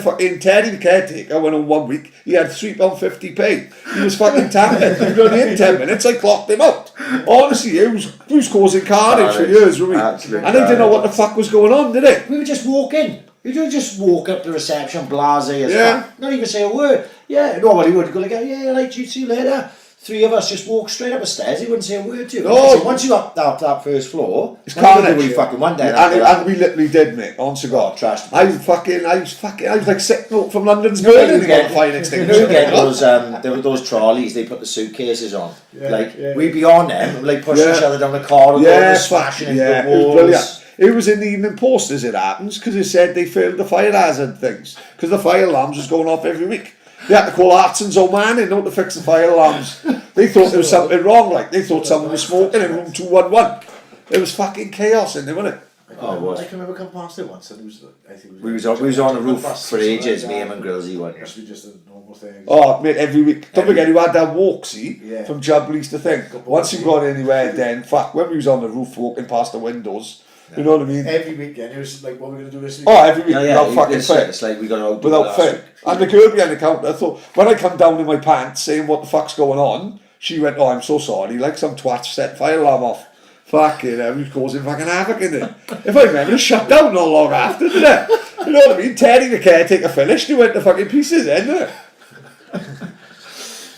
caretaker went on 1 week. He had £3.50 paid. He was fucking tapping. He was only in 10 minutes. I clocked him out. Honestly, it was causing carnage for years, wasn't Absolute and they didn't know what the fuck was going on, did they? We would just walk in. You'd just walk up to reception, blasé as Yeah. fuck, not even say a word. Yeah, nobody would go like, yeah, right, you see you later. Three of us just walk straight up the stairs. He wouldn't say a word to you. No. So once you up that first floor, It's then you carnage. could do what you fucking want then. And we literally did, mate. Honest to God. Trust me. I was like sitting up from London's You know, building you to get- go fire you extinguisher. know, get those there were those trolleys they put the suitcases on. Yeah. We'd be on them, like pushing Yeah. each other down the corridor, Yeah, smashing into yeah, the it was walls. brilliant. It was in the Evening Post as it happens because it said they failed the fire hazard things because the fire alarms was going off every week. They had to call Artson's old man in to fix the fire alarms. They thought there was something wrong, like they thought someone was smoking in room 211. It was fucking chaos in there, wasn't it? Oh, it was. I can remember come past it once and it was, I think it We was on the roof bus for or something ages, like me that. and Grillsy one. It must be just a normal thing. Oh, mate, every week. Don't forget, you had that walk, see, Yeah. from Jubilees to thing. Once you got anywhere, then, fuck, when we was on the roof walking past the windows, you know what I mean? Every weekend it was like, what are we going to do this week? Oh, every week, Yeah, without yeah, fucking fail. it's like we got out Without fail. And the girl behind the counter, I thought, when I come down in my pants saying what the fuck's going on, she went, oh, I'm so sorry, like some twat set fire alarm off. Fucking hell, he was causing fucking havoc in there. If I remember, it shut down not long after, didn't it? You know what I mean? Terry the caretaker finished, he went to fucking pieces then, didn't it?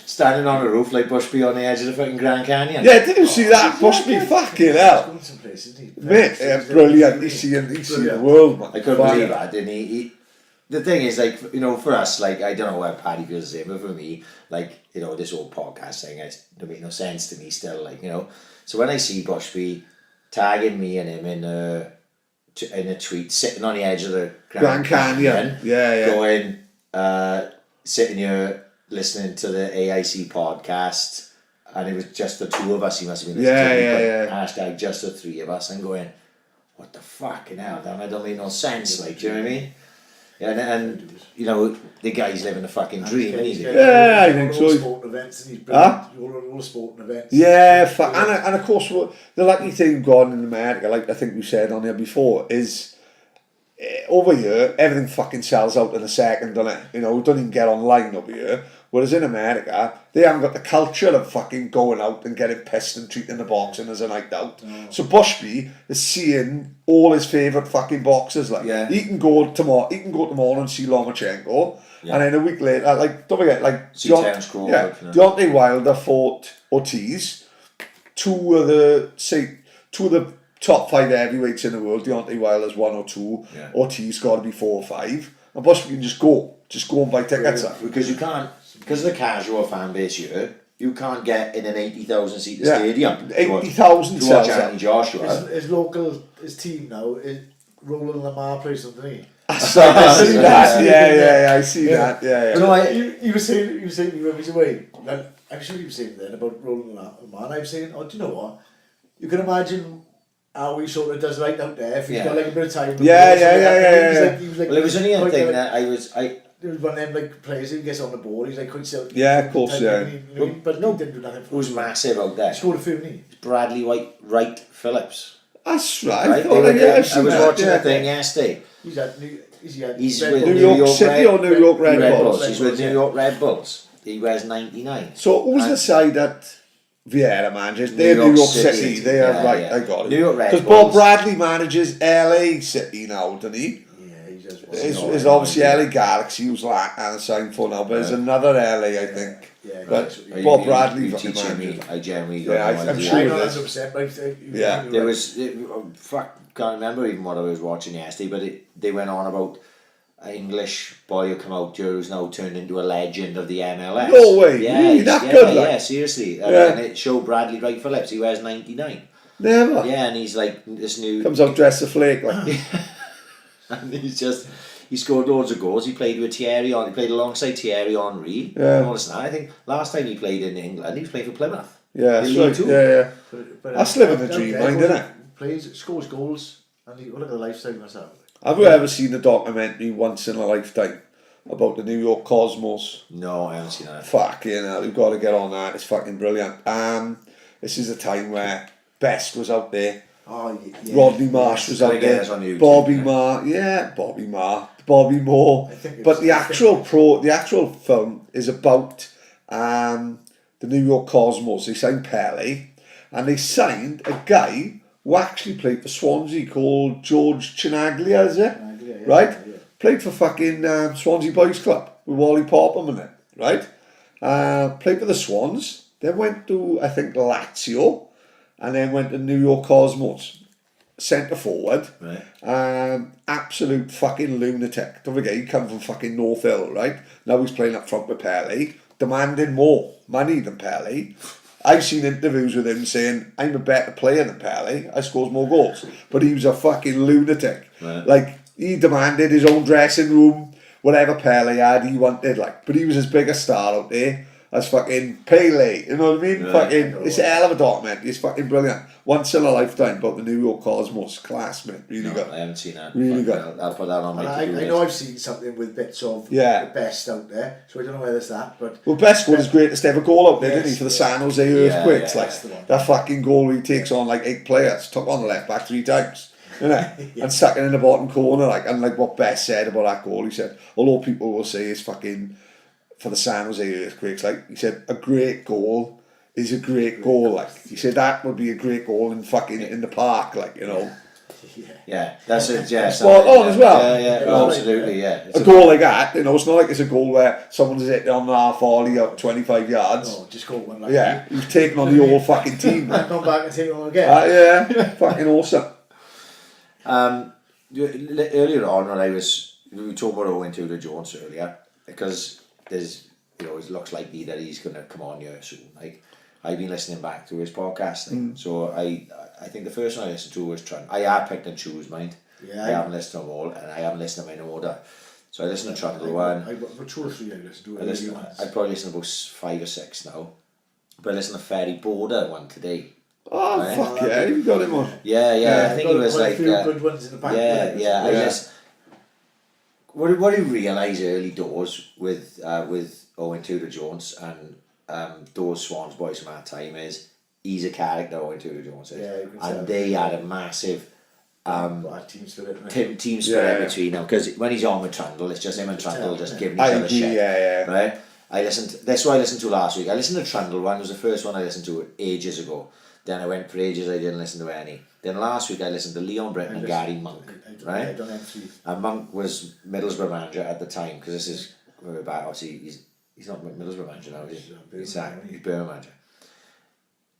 Standing on the roof like Bushby on the edge of the fucking Grand Canyon. Yeah, did you see that? Push me fucking He's hell. going some places, isn't he? Mate, brilliant. He's seeing the world, man. I couldn't Fuck. believe that, didn't he? The thing is, like, you know, for us, like, I don't know where Paddy feels the same, but for me, like, you know, this whole podcast thing, it don't make no sense to me still, like, you know. So when I see Bushby tagging me and him in a tweet, sitting on the edge of the Grand Canyon. Yeah. going, sitting here listening to the AIC podcast, and it was just the two of us. He must have been listening to me, but hashtag just the three of us. I'm going, what the fucking hell? That don't make no sense. Like, do you know what I mean? Yeah, and you know the guy's living a fucking dream, isn't he? Yeah, I think so. All the sporting events, and he's brilliant. All the sporting events. Yeah, and of course, the lucky thing going in America, like I think we said on there before, is over here everything fucking sells out in a second, doesn't it? You know, don't even get online over here. Whereas in America, they haven't got the culture of fucking going out and getting pissed and treating the boxing as a night out. No. So Bushby is seeing all his favourite fucking boxers. Like, he can go tomorrow and see Lomachenko, and then a week later, like, don't forget, like, Deontay Wilder fought Ortiz, two of the top 5 heavyweights in the world. Deontay Wilder's 1 or 2, Ortiz got to be 4 or 5, and Bushby can just go and buy tickets. Because you can't. Because of the casual fan base here, you can't get in an 80,000 seat stadium. 80,000 to watch Anthony Joshua. His team now is Roland Lamar plays underneath. I see that. Yeah, I see that. Yeah. You know, you were saying he rubbish away. I'm sure you were saying then about Roland Lamar. And I was saying, oh, do you know what? You can imagine how he sort of does right out there if he's got like a bit of time. Yeah. He was like, well, it was only a thing that There was one of them like players who gets on the ball, he's like quite self. Yeah, of course, But no, didn't do nothing. Who was massive out there? He scored a few, didn't he? Bradley Wright Phillips. That's right. I was watching the thing yesterday. He's with New York City or New York Red Bulls? He's with New York Red Bulls. He wears 99. So who's the side that Vieira manages? They're New York City. They are right. I got it. New York Red Bulls. Because Bob Bradley manages LA City now, doesn't he? It's obviously LA Galaxy who's like signed for now, but there's another LA, I think. But Bob Bradley fucking manages. I generally I'm sure it is. There was can't remember even what I was watching yesterday, but they went on about an English boy who come out here who's now turned into a legend of the MLS. No way. Yeah, really? That good? Yeah, seriously. And it showed Bradley Wright Phillips. He wears 99. Never. Yeah, and he's like this new. Comes out dressed a flake like. And he scored loads of goals. He played with He played alongside Thierry Henry. Yeah. And all this. I think last time he played in England, he was playing for Plymouth. Yeah, that's right. Yeah. That's living the dream, mind, isn't it? Plays, scores goals, and look at the lifestyle myself. Have you ever seen a documentary once in a lifetime about the New York Cosmos? No, I haven't seen that. Fucking hell, we've got to get on that. It's fucking brilliant. This is a time where Best was out there. Oh, yeah. Rodney Marsh was out there. YouTube, Bobby Moore. But the actual film is about the New York Cosmos. They signed Pelé, And they signed a guy who actually played for Swansea called George Chinaglia, is it? Chinaglia, yeah, Right? yeah. Played for fucking Swansea Boys Club with Wally Popham and it, right? Played for the Swans, then went to, I think, Lazio, and then went to New York Cosmos. Centre forward, Right. Absolute fucking lunatic. Don't forget, he come from fucking North Hill, right? Now he's playing up front with Paddy, demanding more money than Paddy. I've seen interviews with him saying, I'm a better player than Paddy, I scores more goals. But he was a fucking lunatic. Right. Like, he demanded his own dressing room, whatever Paddy had, he wanted, like. But he was as big a star out there as fucking Pele, you know what I mean? Right. Fucking, it's a hell of a documentary, it's fucking brilliant. Once in a lifetime about the New York Cosmos, class, mate, really good. I haven't seen that. Really But good. I'll put that on my I to-do list. know I've seen something with bits of Yeah. the best out there, so I don't know whether it's that, but Well, best scored his greatest ever goal out there, didn't he, Yes, for the yeah. San Jose Earthquakes. yeah, Like that's the one. that fucking goal where he takes on like 8 players, took on the left back 3 times, you know, and stuck it in the bottom corner. Like, and like what Best said about that goal, he said, although people will say it's fucking for the San Jose Earthquakes, like he said, a great goal is a great goal. Like he said, that would be a great goal in fucking in the park, like, you know. Yeah, that's it. Yeah, Spot on as well. Yeah, You know, absolutely. Yeah, a goal like that, you know, it's not like it's a goal where someone's hit on the half volley up 25 yards. no, just go one like Yeah, he's taking on the whole fucking team. I've gone back and take it on again. Yeah, fucking awesome. Earlier on, when we were talking about Owen Tudor-Jones earlier, because there's, you know, it looks likely that he's going to come on here soon. Like, I've been listening back to his podcast, so I think the first one I listened to was Trundle. I have picked and choose mine. Yeah, I haven't listened to them all, and I haven't listened to them in order. So I listened to Trundle one. I've two or three I listened to. I've probably listened to about 5 or 6 now. But I listened to Ferry Border one today. Oh, Right. fuck yeah, you got him on. Yeah, I think it was quite like a few good ones in the back. yeah. I just what you realise early doors with Owen Tudor-Jones and those Swans boys from that time is he's a character, Owen Tudor-Jones is. Yeah, you can tell. And they had a massive team spirit. team spirit Yeah. between them, because when he's on with Trundle, it's just him and Trundle just giving each I other agree, shit. yeah. Right? That's what I listened to last week. I listened to Trundle one, was the first one I listened to ages ago. Then I went for ages, I didn't listen to any. Then last week I listened to Leon Britton and Gary Monk. Right? I don't have three. And Monk was Middlesbrough manager at the time, because this is about, obviously he's not Middlesbrough manager now, is he? He's Birmingham manager.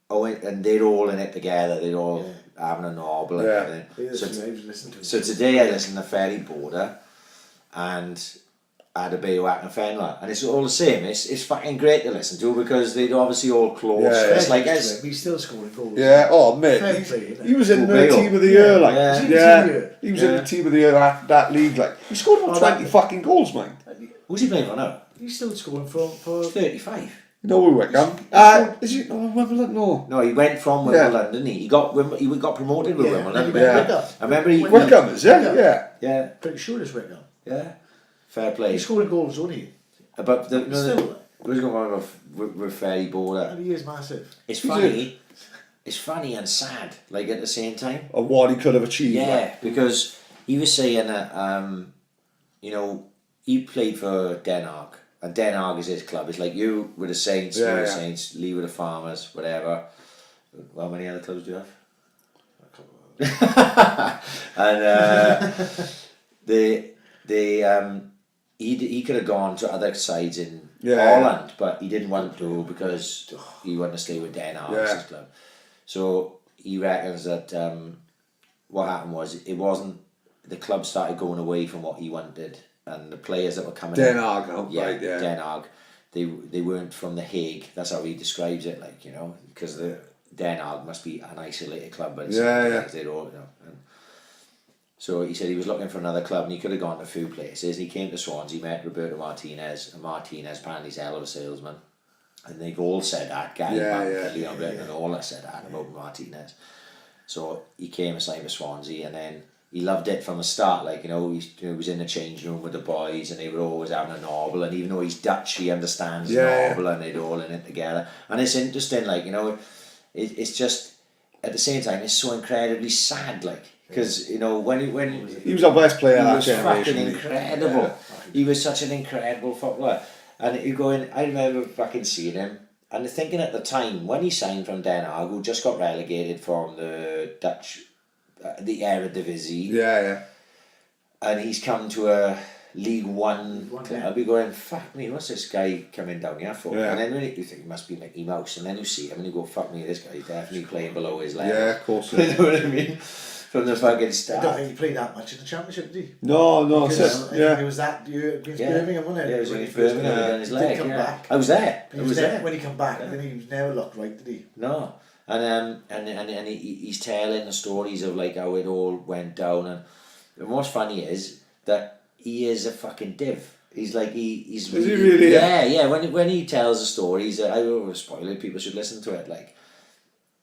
Oh, and they're all in it together. They're all having a novel and everything. So today I listened to Ferry Border and Adebayo and Fenway, and it's all the same. It's fucking great to listen to, because they're obviously all close. Yeah, It's like us. He's still scoring goals. Yeah, oh mate, Fair play, isn't it? he was in the Bale. team of the year, like, Yeah. he was in the team of the year that league, like, he scored about 20 fucking goals, man. Who's he playing for now? He's still scoring for 35. No, we Wickham. Is he? Oh, Wimbledon, no. No, he went from Wimbledon, didn't he? He got promoted with Yeah, Wimbledon. yeah. I remember he. Wickham, is it? Yeah. Yeah, pretty sure it's Wickham. yeah. Fair play. He's scoring goals, only he? But Still. we're going on with Ferry Border. And he is massive. It's funny. It's funny and sad, like at the same time. Of what he could have achieved. Yeah, like. because he was saying that, you know, he played for Den Haag, and Den Haag is his club. It's like you with the Saints, Yeah, with the yeah. Saints, Leigh with the Farmers, whatever. How many other clubs do you have? And he could have gone to other sides in Holland, but he didn't want to, because he wanted to stay with Den Haag as his club. So he reckons that what happened was, it wasn't, the club started going away from what he wanted, and the players that were coming Den in, Haag, no? Right, yeah. Den Haag, they weren't from The Hague. That's how he describes it, like, you know, because the Den Haag must be an isolated club, but it's they'd all, you know. And so he said he was looking for another club, and he could have gone to a few places. He came to Swans, he met Roberto Martinez, and Martinez apparently is a hell of a salesman. And they've all said that, Gary Monk and Leon Britton and all have said that about Martinez. So he came and signed for Swansea, and then he loved it from the start. Like, you know, he was in the change room with the boys, and they were always having a novel, and even though he's Dutch, he understands the novel, and they're all in it together. And it's interesting, like, you know, it's just, at the same time, it's so incredibly sad, like, because, you know, when He was our best player he that was generation. fucking incredible. He was such an incredible footballer. And you go in, I remember fucking seeing him, And thinking at the time, when he signed from Den Haag, who just got relegated from the Dutch, the Eredivisie, Yeah. and he's come to a League One, Yeah. I'll be going, fuck me, what's this guy coming down here for? Yeah. And then you think he must be Mickey Mouse, and then you see him and you go, fuck me, this guy's definitely playing below his level. Yeah, of course. You know what I mean? From the fucking I don't start. think he played that much in the Championship, did he? No, Because yeah. it was that year against Yeah. Birmingham, wasn't it? Yeah, it was When he against first Birmingham, came on his He leg. did come Yeah. back. I was there. He was there when he come back, and then he never looked right, did he? No, and he's telling the stories of like how it all went down, and what's funny is that he is a fucking div. He's like he's Is he really? yeah. When he tells the stories, I will spoil it. People should listen to it. Like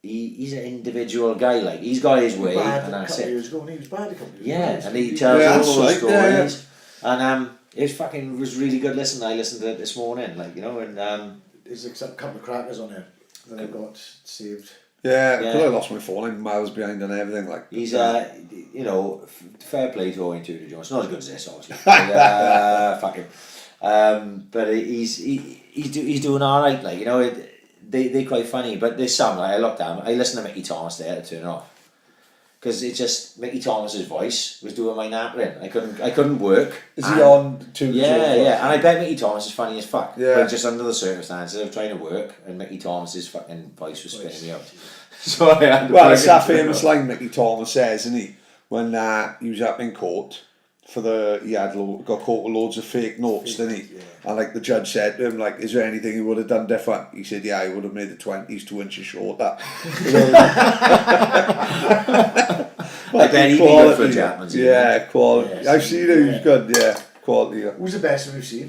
he's an individual guy. Like he's got his way, Bad and a that's couple of it. years ago, and he was bad a couple of years Yeah, ago. and he tells Yeah, all that's those right, stories, yeah. and it fucking was really good. Listen, I listened to it this morning. Like and There's a couple of crackers on there that I got saved. Yeah, Yeah. because I lost my phone, I'm miles behind and everything. Like he's fair play to Owen Tudor Jones. Not as good as this, obviously. But, fuck him. But he's doing all right. Like they're quite funny. But there's some like I looked at him. I listened to Mickey Thomas there to turn it off because it just Mickey Thomas's voice was doing my napping. I couldn't work. is he on to Yeah, yeah, and I bet Mickey Thomas is funny as fuck. Yeah. But just under the circumstances of trying to work, and Mickey Thomas's fucking voice was spinning me out. So I had to Well, it's that fucking turn it famous off. line Mickey Thomas says, isn't he? When he was up in court he had got caught with loads of fake notes, didn't he? Yeah. And like the judge said to him, like, is there anything he would have done different? He said, yeah, I would have made the 20s 2 inches shorter. I bet he'd be good for Chapman's. Yeah, quality. Yes. I've seen it, he was good, yeah. Quality. Who's the best one we've seen?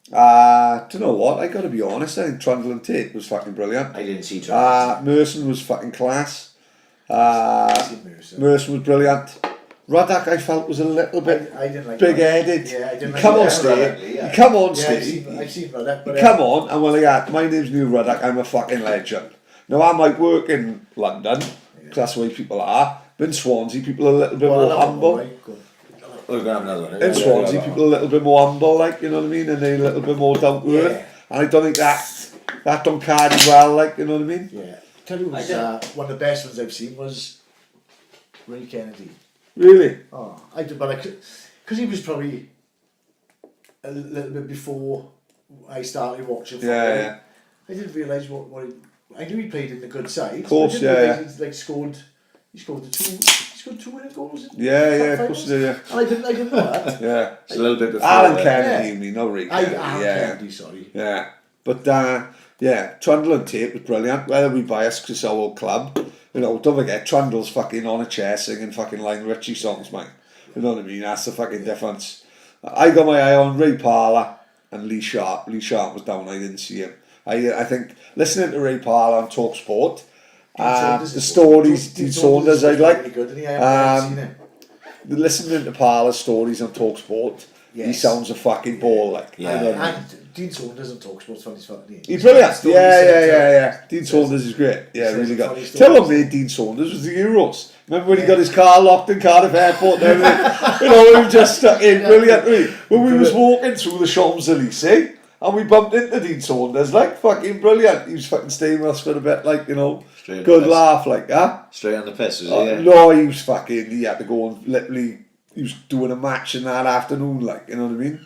Do you know what? I got to be honest, I think Trundle and Tate was fucking brilliant. I didn't see Chapman. Merson was fucking class. I've seen Mercer. Merson was brilliant. Ruddock I felt was a little bit I didn't like big-headed. Yeah, I didn't You like come on that. stage. Yeah. You come on Yeah, stage. I've seen Ruddock, but You come on, and well, yeah, my name's Neil Ruddock. I'm a fucking legend. Now I might work in London, because that's the way people are. But in Swansea, people are a little bit more humble. We're going to have another one. In Swansea, people are a little bit more humble, like, you know what I mean, and they're a little bit more down to earth. Yeah. And I don't think that don't carry well, like, you know what I mean. Yeah. Tell you what, one of the best ones I've seen was Ray Kennedy. Really. Oh, I did, but because he was probably a little bit before I started watching football. Yeah. I didn't realise what I knew he played in the good side. Of course, I didn't yeah. realise he scored two winning goals. Yeah, cup of finals. course they do, yeah. And I didn't know that. Yeah. It's a little bit before. Alan that. Kennedy, yeah. you mean, no Ray Kennedy. Alan Kennedy, sorry. Yeah. But, yeah, Trundle and Tate was brilliant. Whether we biased because it's our old club, you know, don't forget, Trundle's fucking on a chair singing fucking Lionel Richie songs, man. You know what I mean? That's the fucking difference. I got my eye on Ray Parlour and Lee Sharp. Lee Sharp was down, I didn't see him. I think, listening to Ray Parlour on Talk Sport, the stories, Dean Saunders, I'd like. Really good, and I haven't seen him. Listening to Parlour's stories on Talk Sport, he Yes. sounds a fucking ball, like. Yeah. You know what I mean? And Dean Saunders and Talk Sport's funny as fuck. He's brilliant. Yeah. Dean Saunders is great. Yeah, Says really funny good. stories. Tell him Dean Saunders was the Euros. Remember when he got his car locked in Cardiff Airport and everything? You know, he was just stuck in. Brilliant. When we was walking through the Champs-Élysées and we bumped into Dean Saunders, like, fucking brilliant. He was fucking staying with us for a bit, like, you know, Straight good on the laugh, like, huh? Straight on the piss, was it? No, he was fucking, he had to go and literally, he was doing a match in that afternoon, like, you know what I mean?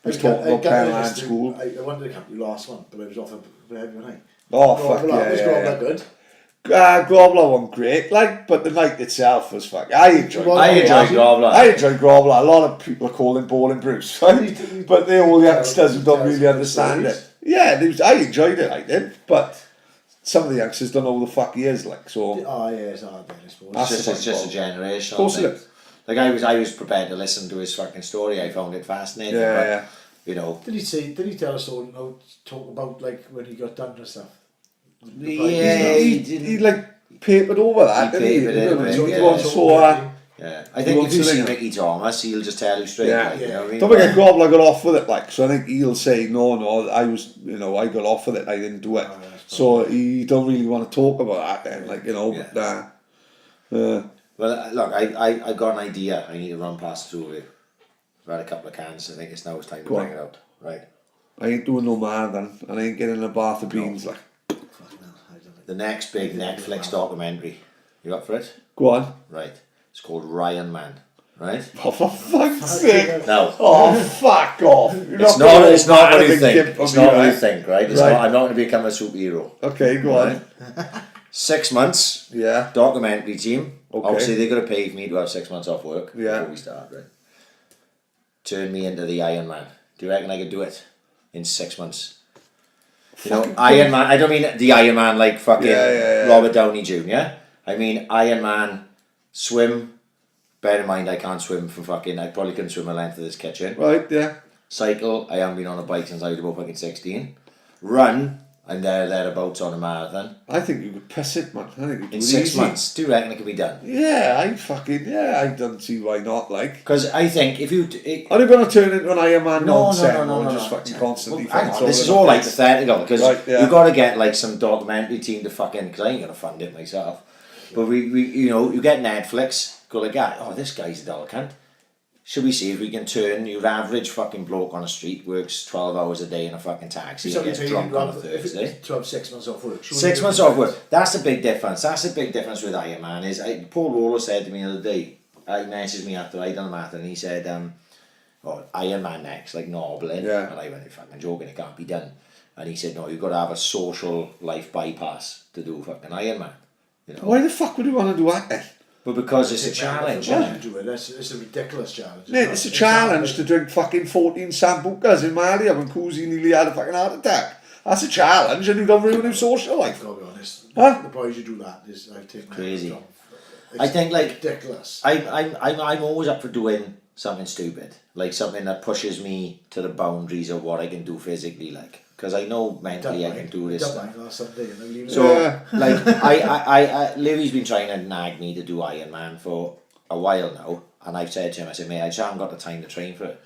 He was talking about Penland School. I wanted to come to the last one, but I was off every night. Oh, fuck yeah. Was Grobler good? Grobler wasn't great, like, but the night itself was fuck. I enjoyed Grobler. I enjoyed Grobler. A lot of people are calling Bowling Bruce, right? But they're all youngsters who don't really understand it. Yeah, I enjoyed it, I did, but some of the youngsters don't know who the fuck he is, like, so. Oh, yeah, it's hard then, I suppose. It's just a generational Of course thing. it is. Like I was prepared to listen to his fucking story. I found it fascinating. Yeah, but, yeah. You know. Did he tell us all, talk about, like, when he got done and stuff? Yeah, He like papered over that, He didn't he? papered it a bit, He yeah. once saw Yeah, I think if you see Mickey Thomas, he'll just tell you straight. Yeah. Like, you know what I mean? Don't forget, Grobler got off with it, like, so I think he'll say, no, I was, you know, I got off with it, I didn't do it. So he don't really want to talk about that then, like, you know, Yeah. but, Well, look, I got an idea. I need to run past the two of you. I've had a couple of cans. I think it's time to Go bring on. it out. Right. I ain't doing no man then, and I ain't getting a bath of beans, like. the next big Netflix documentary. You up for it? Go on. Right. It's called Ryan Man. Right? Oh, for fuck's sake. No. Oh, fuck off. It's not what you think. It's not what you think, right? It's not, I'm not going to become a superhero. Okay, go on. 6 months. Yeah. Documentary team. Okay. Obviously, they're going to pay for me to have 6 months off work Yeah. before we start, right? Turn me into the Iron Man. Do you reckon I could do it in 6 months? You know, Iron Man. I don't mean the Iron Man like fucking Robert Downey Jr. I mean Iron Man, swim. Bear in mind, I can't swim from fucking. I probably couldn't swim the length of this kitchen. Right, yeah. Cycle. I haven't been on a bike since I was about fucking 16. Run. I'm thereabouts on a marathon. I think you could piss it, man. I think you could do In it 6 easy. months. Do you reckon it could be done? Yeah, I don't see why not, like. Because I think if you. Are you going to turn into an Iron Man No, non-set no, or no, just no. fucking constantly Well, hang on, fucking this is trolling all up hypothetical because Right, yeah. you've got to get like some documentary team to fucking. Because I ain't gonna fund it myself. But we you know you get Netflix. Go like that. Oh, this guy's a dull cunt. Should we see if we can turn your average fucking bloke on the street works 12 hours a day in a fucking taxi and gets drunk on a Thursday. To have 6 months off work. 6 months off work. That's the big difference. That's the big difference with Iron Man. Paul Roller said to me the other day. He messaged me after I done the marathon and he said, Iron Man next, like nobbling. Yeah. And I went, fucking joking, it can't be done. And he said, no, you've got to have a social life bypass to do fucking Iron Man. You know? Why the fuck would you want to do that then? But because it's a challenge, Yeah. isn't it? It's a ridiculous challenge. Mate, it's a challenge to drink fucking 14 Sambucas in Mali when Cousy nearly had a fucking heart attack. That's a challenge and you don't ruin his social life. I've got to be honest. Huh? The boys who do that is I take Crazy. It's I think like ridiculous. I'm always up for doing something stupid, like something that pushes me to the boundaries of what I can do physically, like because I know mentally I can do this stuff. Last Sunday and I'm leaving So Yeah. like I Livy's been trying to nag me to do Iron Man for a while now, and I've said to him, I said, mate, I just haven't got the time to train for it.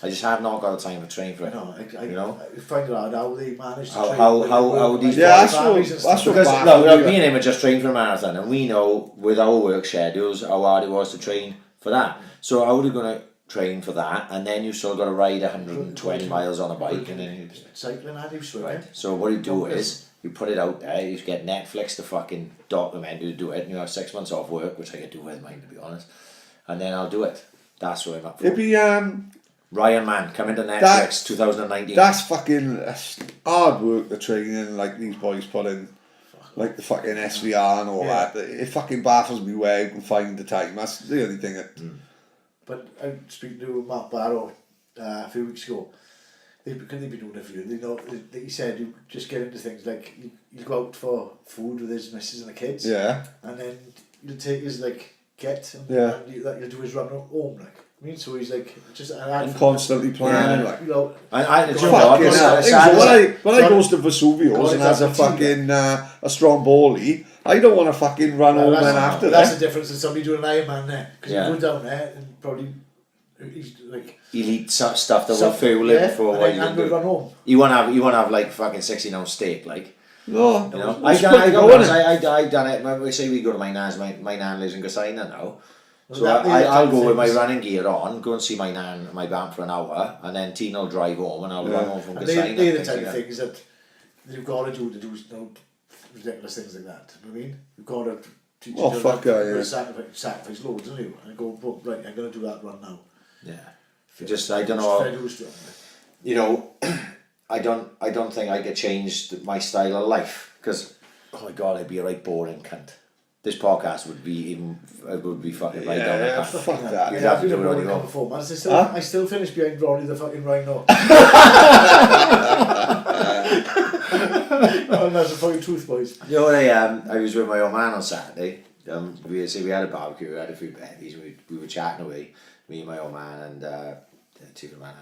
I just have not got the time to train for it. No, you know. I find out how they manage to How these Yeah, boys- that's what because bad no, for you. me and him are just trained for a marathon, and we know with our work schedules how hard it was to train for that. So how are we going to train for that, and then you've still got to ride 120 miles on a bike, and then cycling and you swimming. right. So what you do is you put it out there. You get Netflix to fucking document you to do it, and you have 6 months off work, which I could do with mine to be honest, and then I'll do it. That's what I'm up for. It'd be Ryan Man coming to Netflix That's- 2019. that's fucking hard work the training like these boys put in, like the fucking SVR and all that. It fucking baffles me where you can find the time. That's the only thing that. But I speaking to Matt Barrow a few weeks ago. They've been doing it for you. They know. He said you just get into things like you go out for food with his missus and the kids. Yeah. And then you'll take his like get and, Yeah. and you'll do his run home like. I mean, so he's like just And constantly planning like. You know, I do you know Fucking what? hell. It's sad, When I goes to Vesuvius God, and has a it's up to fucking a Stromboli, I don't want to fucking run home then after that's that. the difference in somebody doing an Ironman there because Yeah. you go down there and probably he's like Elite stuff that will fuel it before what you and can we'll do. run home. You want to have like fucking 16-ounce steak, like. No, You know, it's quick going, isn't it? I done it. When we say we go to my nan's, my nan lives in Gosaina now. Well, So that- I'll that go with my things- running gear on, go and see my nan, my band for an hour, and then Tina will drive home, and I'll run home from And Gosaina. they're the things type like of that. things that you've got to do ridiculous things like that. You know what I mean, you've got to teach Oh, you fuck to yeah, yeah. sacrifice loads, don't you? And go, well, right, I'm going to do that run now. Yeah. I don't Try know. to do strong. You know, I don't think I could change my style of life because, oh my god, I'd be a right boring cunt. This podcast would be fucking right down the Yeah, path. fuck that. You'd Yeah, have I've to been do it on a your couple own. of formats. I still finish behind Ronnie the fucking Rhino. Oh, that's the fucking truth, boys. You know what I was with my old man on Saturday. We had a barbecue, we had a few bevies, we were chatting away, me and my old man and Tina man.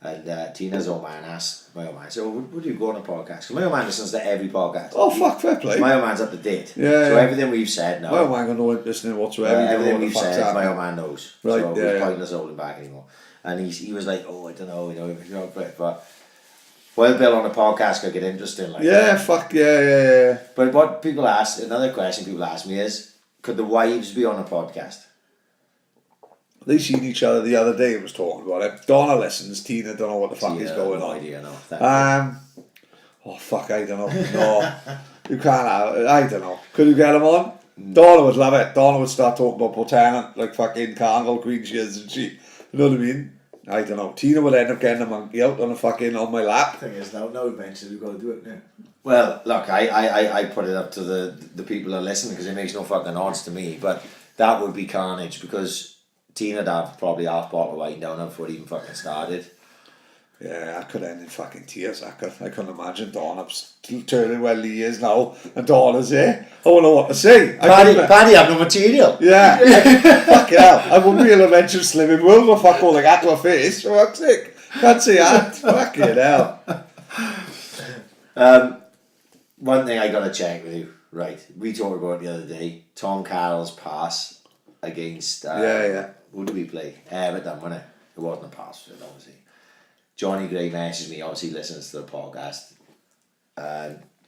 And Tina's old man asked my old man, so would you go on a podcast? Because my old man listens to every podcast. Oh, fuck, fair play. My old man's up to date. Yeah, So yeah. everything we've said now. Well, I got no interest in it whatsoever. You don't know everything what the we've fuck's said, my happening. old man knows. Right, so yeah, it's yeah. pointless holding back anymore. And he was like, oh, I don't know, if you're up for it. But well, Bill, on a podcast could get interesting. Like Yeah, fuck, yeah. But what people ask, another question people ask me is, could the wives be on a podcast? They seen each other the other day and was talking about it. Donna listens, Tina don't know what the fuck is going no on. idea, no. Oh fuck, I don't know. No. You can't have it. I don't know. Could you get him on? Donna would love it. Donna would start talking about pretending like fucking carnival queen she is and shit. You know what I mean? I don't know. Tina would end up getting a monkey out on my lap. Thing is, now eventually we've got to do it now. Well, look, I put it up to the people that listen because it makes no fucking odds to me, but that would be carnage because Tina'd have probably half bottle of wine down before it even fucking started. Yeah, I could end in fucking tears. I couldn't imagine Donna turning where Leigh is now and Donna's here. I wouldn't know what to say. Paddy have no material. Yeah, fucking hell. I wouldn't be an adventurous living world or fuck all like that to her face. For fuck's sake. Can't say that. Fucking hell. One thing I gotta check with you, right? We talked about it the other day. Tom Carroll's pass against who did we play? Everton, wasn't it? It wasn't a pass, obviously. Johnny Gray messaged me, obviously listens to the podcast.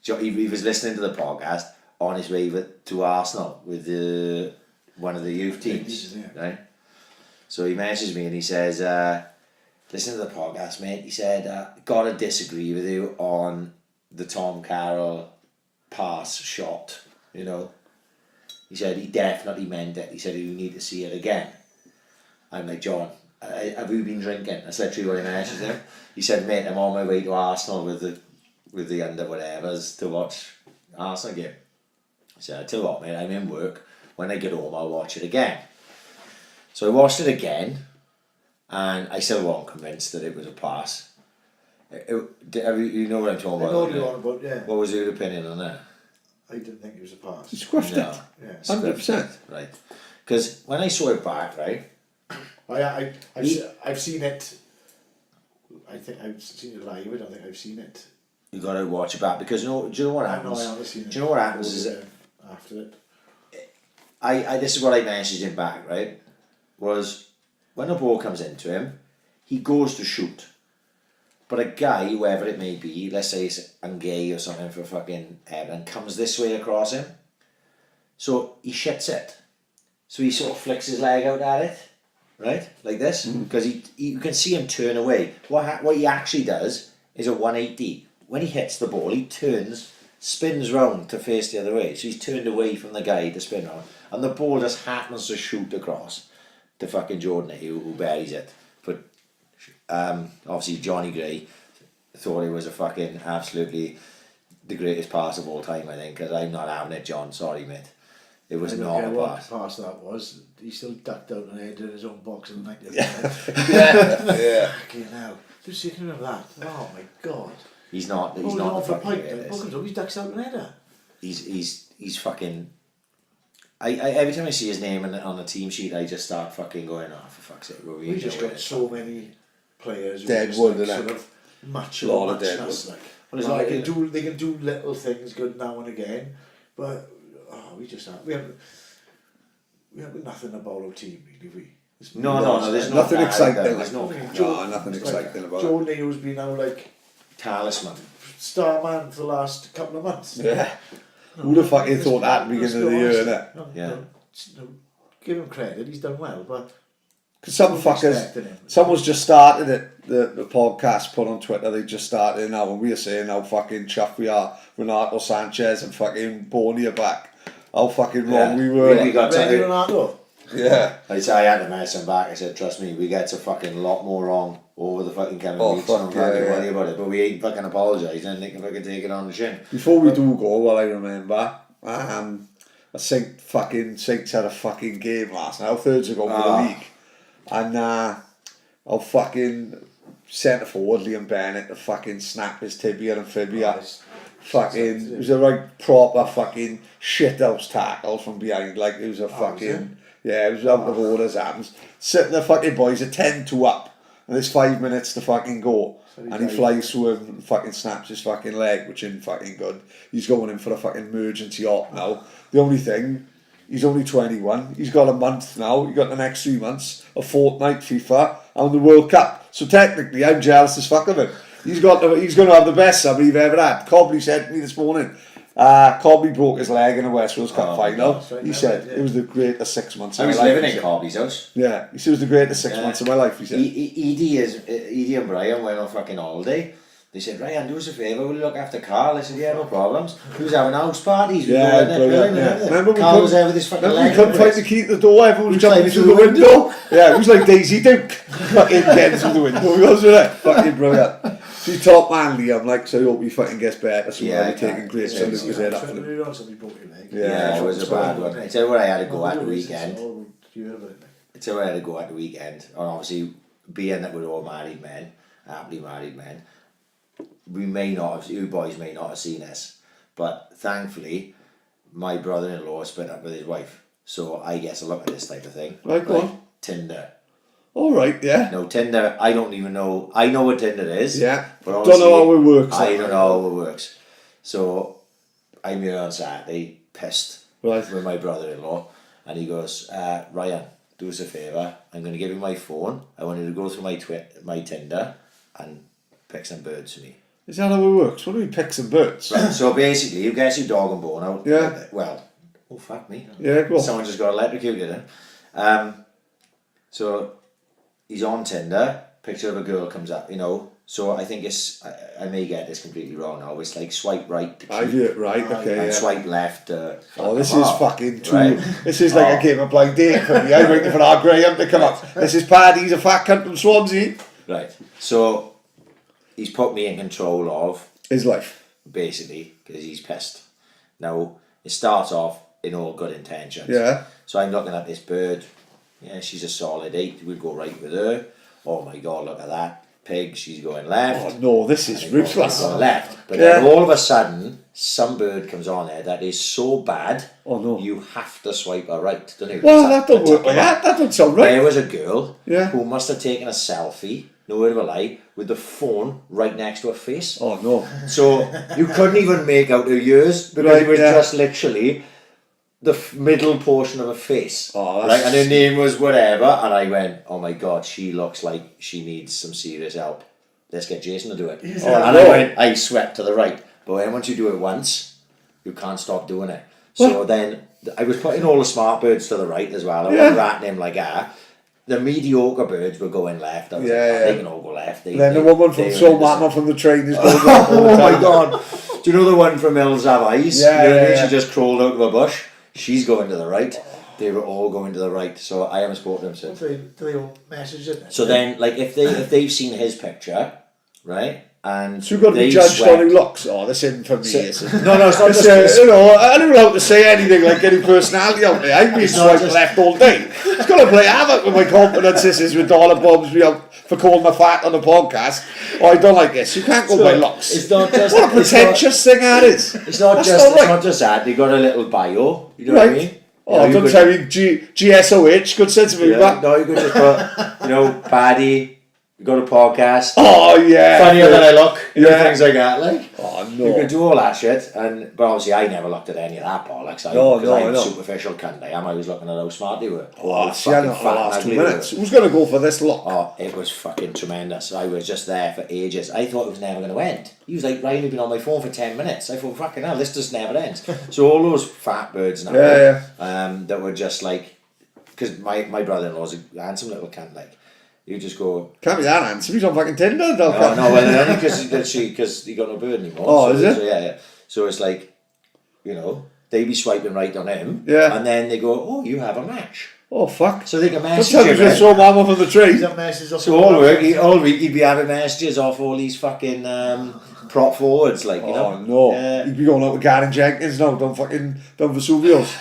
He was listening to the podcast on his way to Arsenal with one of the youth teams, right? So he messaged me and he says, listen to the podcast, mate. He said, gotta disagree with you on the Tom Carroll pass shot, you know. He said he definitely meant it. He said you need to see it again. I'm like, John, have you been drinking? That's literally what he messaged him. He said, mate, I'm on my way to Arsenal with the under whatevers to watch Arsenal game. I said, I tell you what, mate, I'm in work. When I get home, I'll watch it again. So I watched it again, and I still wasn't convinced that it was a pass. You know what I'm talking about? I know what you're on about, yeah. What was your opinion on that? I didn't think it was a pass. He squiffed No. it. Yeah. 100%. Right. Because when I saw it back, right? I've seen it. I think I've seen it live. I don't think I've seen it. You got to watch it back because do you know what I happens? haven't seen it. Do you know what happens is that after it. this is what I messaged him back, right? Was when a ball comes into him, he goes to shoot. But a guy, whoever it may be, let's say it's Angay or something for fucking Everton, comes this way across him. So he shits it. So he sort of flicks his leg out at it, right? Like this. Because you can see him turn away. What he actually does is a 180. When he hits the ball, he turns, spins round to face the other way. So he's turned away from the guy to spin round. And the ball just happens to shoot across to fucking Jordan, who buries it. But obviously Johnny Gray thought it was a fucking absolutely the greatest pass of all time, I think, because I'm not having it, John. Sorry, mate. It was not a pass. What pass that was. He still ducked out and headed in his own box in the 90th minute. Yeah. Fucking hell. Just thinking of that. Oh my god. He's not the fucking fucking pipe. He ducks out and header. He's fucking. I every time I see his name on the team sheet, I just start fucking going, oh, for fuck's sake. We just got so many players who Deadwood, just sort of match Deadwood. Well, they can do little things good now and again, but we haven't nothing about our team, really, we. No, there's nothing exciting. There's nothing exciting about it. Joe Leo's been now like talisman. star man for the last couple of months. Yeah. Who'd have fucking thought that at the beginning of the year, innit? No, give him credit, he's done well, but Because some fuckers, someone's just started it, the podcast put on Twitter, they just started it now, and we are saying how fucking chuffed we are, Renato Sanchez and fucking Boney are back. How fucking wrong we were. We got Ready Renato? Yeah. I had to mess him back. I said, trust me, we get a fucking lot more wrong over the fucking coming weeks. Don't fucking worry about it. But we ain't fucking apologise and they can fucking take it on the chin. Before we do go, well, I remember, I think Saints had a fucking game last night, 3rds ago for the league. And I'll fucking centre forward Liam Bennett to fucking snap his tibia and fibia. Fucking, it was a right proper fucking shithouse tackle from behind. Like, it was a fucking, it was out of order as happens. Sitting the fucking boys at 10-2 up, and there's 5 minutes to fucking go. And he flies through him and fucking snaps his fucking leg, which isn't fucking good. He's going in for a fucking emergency op now. The only thing, he's only 21. He's got a month now. He's got the next 3 months, a fortnight FIFA, and the World Cup. So technically, I'm jealous as fuck of him. He's going to have the best summer he's ever had. Cobley said to me this morning, Cobley broke his leg in a West Wales Cup final. Right, he said it was the greatest 6 months of my life. I was living in Cobley's house. Yeah, he said it was the greatest 6 months of my life, he said. Edie and Brian went on fucking holiday They said, Ryan, do us a favour, will you look after Carl? I said, yeah, no problems. He was having house parties. Yeah, brilliant, yeah. Remember Carl was there with his fucking leg. We couldn't find the key to the door, everyone was He was jumping through the window. Yeah, it was like Daisy Duke. Fucking getting through the window. He was, wasn't it? Fucking brilliant. She's top man, Liam, like, so I hope he fucking gets better. So we're taking great salute was there after him. Somebody broke your leg. Yeah, it was a bad one. I tell you what I had to go at the weekend. You heard about it? I tell you what I had to go at the weekend. And obviously, being that we're all married men, happily married men, we may not have, you boys may not have seen this, but thankfully, my brother-in-law split up with his wife, so I get to look at this type of thing. Right, go on. Tinder. All right, yeah. No, Tinder, I don't even know. I know what Tinder is. Yeah. But Don't know how it works. I don't know how it works. So, I'm here on Saturday, pissed Right. with my brother-in-law, and he goes, Ryan, do us a favour, I'm going to give you my phone, I want you to go through my Tinder and pick some birds for me. Is that how it works? What do we pick some birds? Right, so basically, you get your dog and bone out. Yeah. Well, oh fuck me. Yeah, go on. Someone just got electrocuted. So he's on Tinder. Picture of a girl comes up. You know. So I think it's. I may get this completely wrong now. It's like swipe right to keep, I've heard, right, okay, and yeah. swipe left. Oh, this is fucking true. Right? This is like a game of blind date for me. I'm waiting for our Graham to come up. This is Paddy, he's a fat cunt from Swansea. Right. So he's put me in control of His life. basically because he's pissed. Now it starts off in all good intentions. Yeah. So I'm looking at this bird. Yeah, she's a solid 8. We'll go right with her. Oh my God, look at that pig. She's going left. Oh no, this is ruthless. Going left. But Yeah. then all of a sudden, some bird comes on there that is so bad. Oh no. You have to swipe her right, don't you? Well, that don't work like that. That don't sound There right. was a girl Yeah. who must have taken a selfie, no word of a lie, with the phone right next to her face. Oh no. So you couldn't even make out her ears because Right, it was yeah. just literally the middle portion of her face. Oh, right, that's- and her name was whatever, and I went, oh my God, she looks like she needs some serious help. Let's get Jason to do it. Is and that I right? went, I swept to the right. But then once you do it once, you can't stop doing it. So then I was putting all the smart birds to the right as well. I Yeah. wasn't ratting him like that. The mediocre birds were going left. I was Yeah, like, yeah. they can all go left. And then the woman from they So were Martin from the train is going up all the Oh my time. God. Do you know the one from Hills Have Eyes? Yeah, You know what I yeah, mean? yeah. She just crawled out of a bush. She's going to the right. They were all going to the right. So I haven't spoken to them since. Do they all message it? So then, like, if they've seen his picture, right, and So you've got to be they judged swept- on who looks. Oh, this isn't for me. This is. No, it's not It's, just. you know, I don't know how to say anything like any personality out there. I've been It's not swiped just- left all day. It's got to play havoc with my confidence. This is with dollar bombs me up for calling my fat on the podcast. Oh, I don't like this. You can't go by looks. It's not just. What a pretentious thing that is. It's not That's just. not It's right. not just that. They got a little bio. You know what I Right. mean? Oh, you don't could- tell me GSOH. Good sense of humour. Yeah, no, you could just put, you know, Paddy. You got a podcast. Oh yeah. Funnier than I look. You know, Yeah. things like that. Like. Oh You could no. do all that shit, but obviously I never looked at any of that bollocks. No, I'm no. a superficial cunt. I am. I was looking at how smart they were. Oh, How see, I fucking know the fat and last 2 ugly they were. minutes. Who's going to go for this look? Oh, it was fucking tremendous. I was just there for ages. I thought it was never going to end. He was like, Ryan, you've been on my phone for 10 minutes. I thought, fucking hell, this just never ends. So all those fat birds now, Yeah, that were just like, because my brother-in-law's a handsome little cunt, like, you just go, Can't be that handsome. He's on fucking Tinder. They'll oh come. no, well, only because he got no bird anymore. Oh, so, is it? So, yeah. So it's like, you know, they be swiping right on him, Yeah. and then they go, oh, you have a match. Oh fuck. So they can Don't message tell me him. just throw mama from the tree. He's a message off. So all week he'd be having messages off all these fucking prop forwards, like, you know. Oh no. Yeah. You'd be going out with Garen Jenkins now, don't Vesuvius.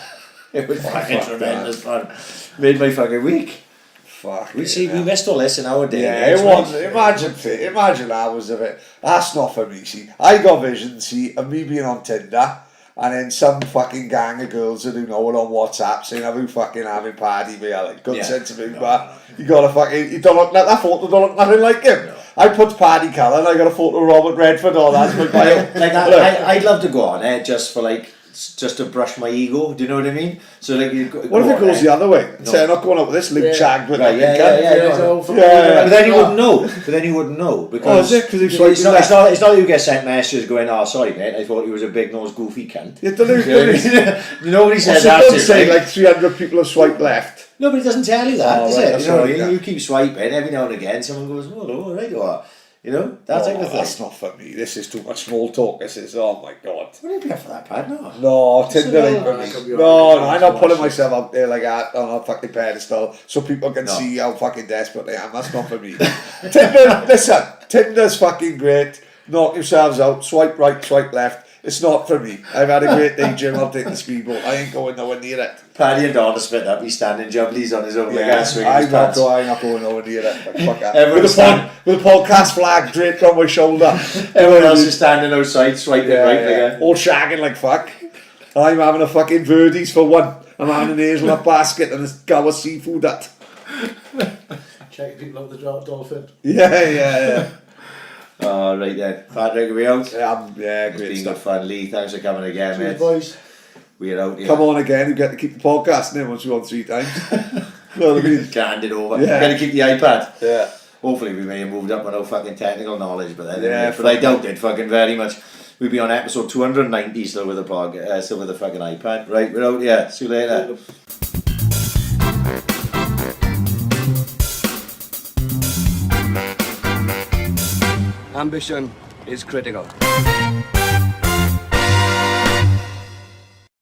It was fucking Fuck tremendous fun. Made my fucking week. Fuck. We missed all this in our day. Yeah, it was. Imagine hours of it. That's not for me, see. I got vision, see, of me being on Tinder, and then some fucking gang of girls that do know it on WhatsApp saying, have you fucking having Paddy me? Like, good Yeah. sense of humour. You gotta fucking, you don't look, that photo don't look nothing like him. I put Paddy colour and I got a photo of Robert Redford on, that's my bio. Like Look. I'd love to go on it just for like, just to brush my ego. Do you know what I mean? So like, you go, What if it goes the other way? No. Say, I'm not going up with this Luke Chag, but Right, yeah. Yeah. But then you wouldn't know. Because Oh, is it? 'Cause he's it's swiping not, left. it's not you get sent messages going, oh sorry mate, I thought he was a big nosed goofy cunt. Yeah, don't You know what I mean? Nobody says So that don't to say you. like 300 people have swiped left. Nobody doesn't tell you that, Oh, does right, it? that's You know, right, yeah. you keep swiping every now and again. Someone goes, "Oh, all right, or You know, that type of thing. That's not for me. This is too much small talk. This is, oh my God. What are you paying for that, Pad? No. No, Tinder ain't for That could be me. alright. No, I'm not putting myself out there like that on a fucking pedestal so people can No. see how fucking desperate I am. That's not for me. Tinder, listen, Tinder's fucking great. Knock yourselves out. Swipe right, swipe left. It's not for me. I've had a great day, Jim. I'll take the speedboat. I ain't going nowhere near it. Paddy and Don are split up. He's standing jumblies on his own. Yeah, I'm not going nowhere near it. Fuck that. Everyone's With a podcast flag draped on my shoulder. Everyone else is standing outside, swiping right again. All shagging like fuck. I'm having a fucking Verdi's for one. I'm having an hazelnut basket and a go of seafood at. Check people out the dolphin. Yeah. Oh, right then. Patrick, are we out? Yeah, It's great been stuff. good fun. Lee, thanks for coming again, Cheers, mate. boys. We're out here. Come on again, you get to keep the podcast now once we're on 3 times. Well, I mean, Can't hand it over. Yeah. Gotta keep the iPad. yeah. Hopefully we may have moved up with no fucking technical knowledge, but then Yeah, but I doubt it fucking very much. We'll be on episode 290 still with the still with the fucking iPad. Right, we're out here. See you later. Ambition is critical.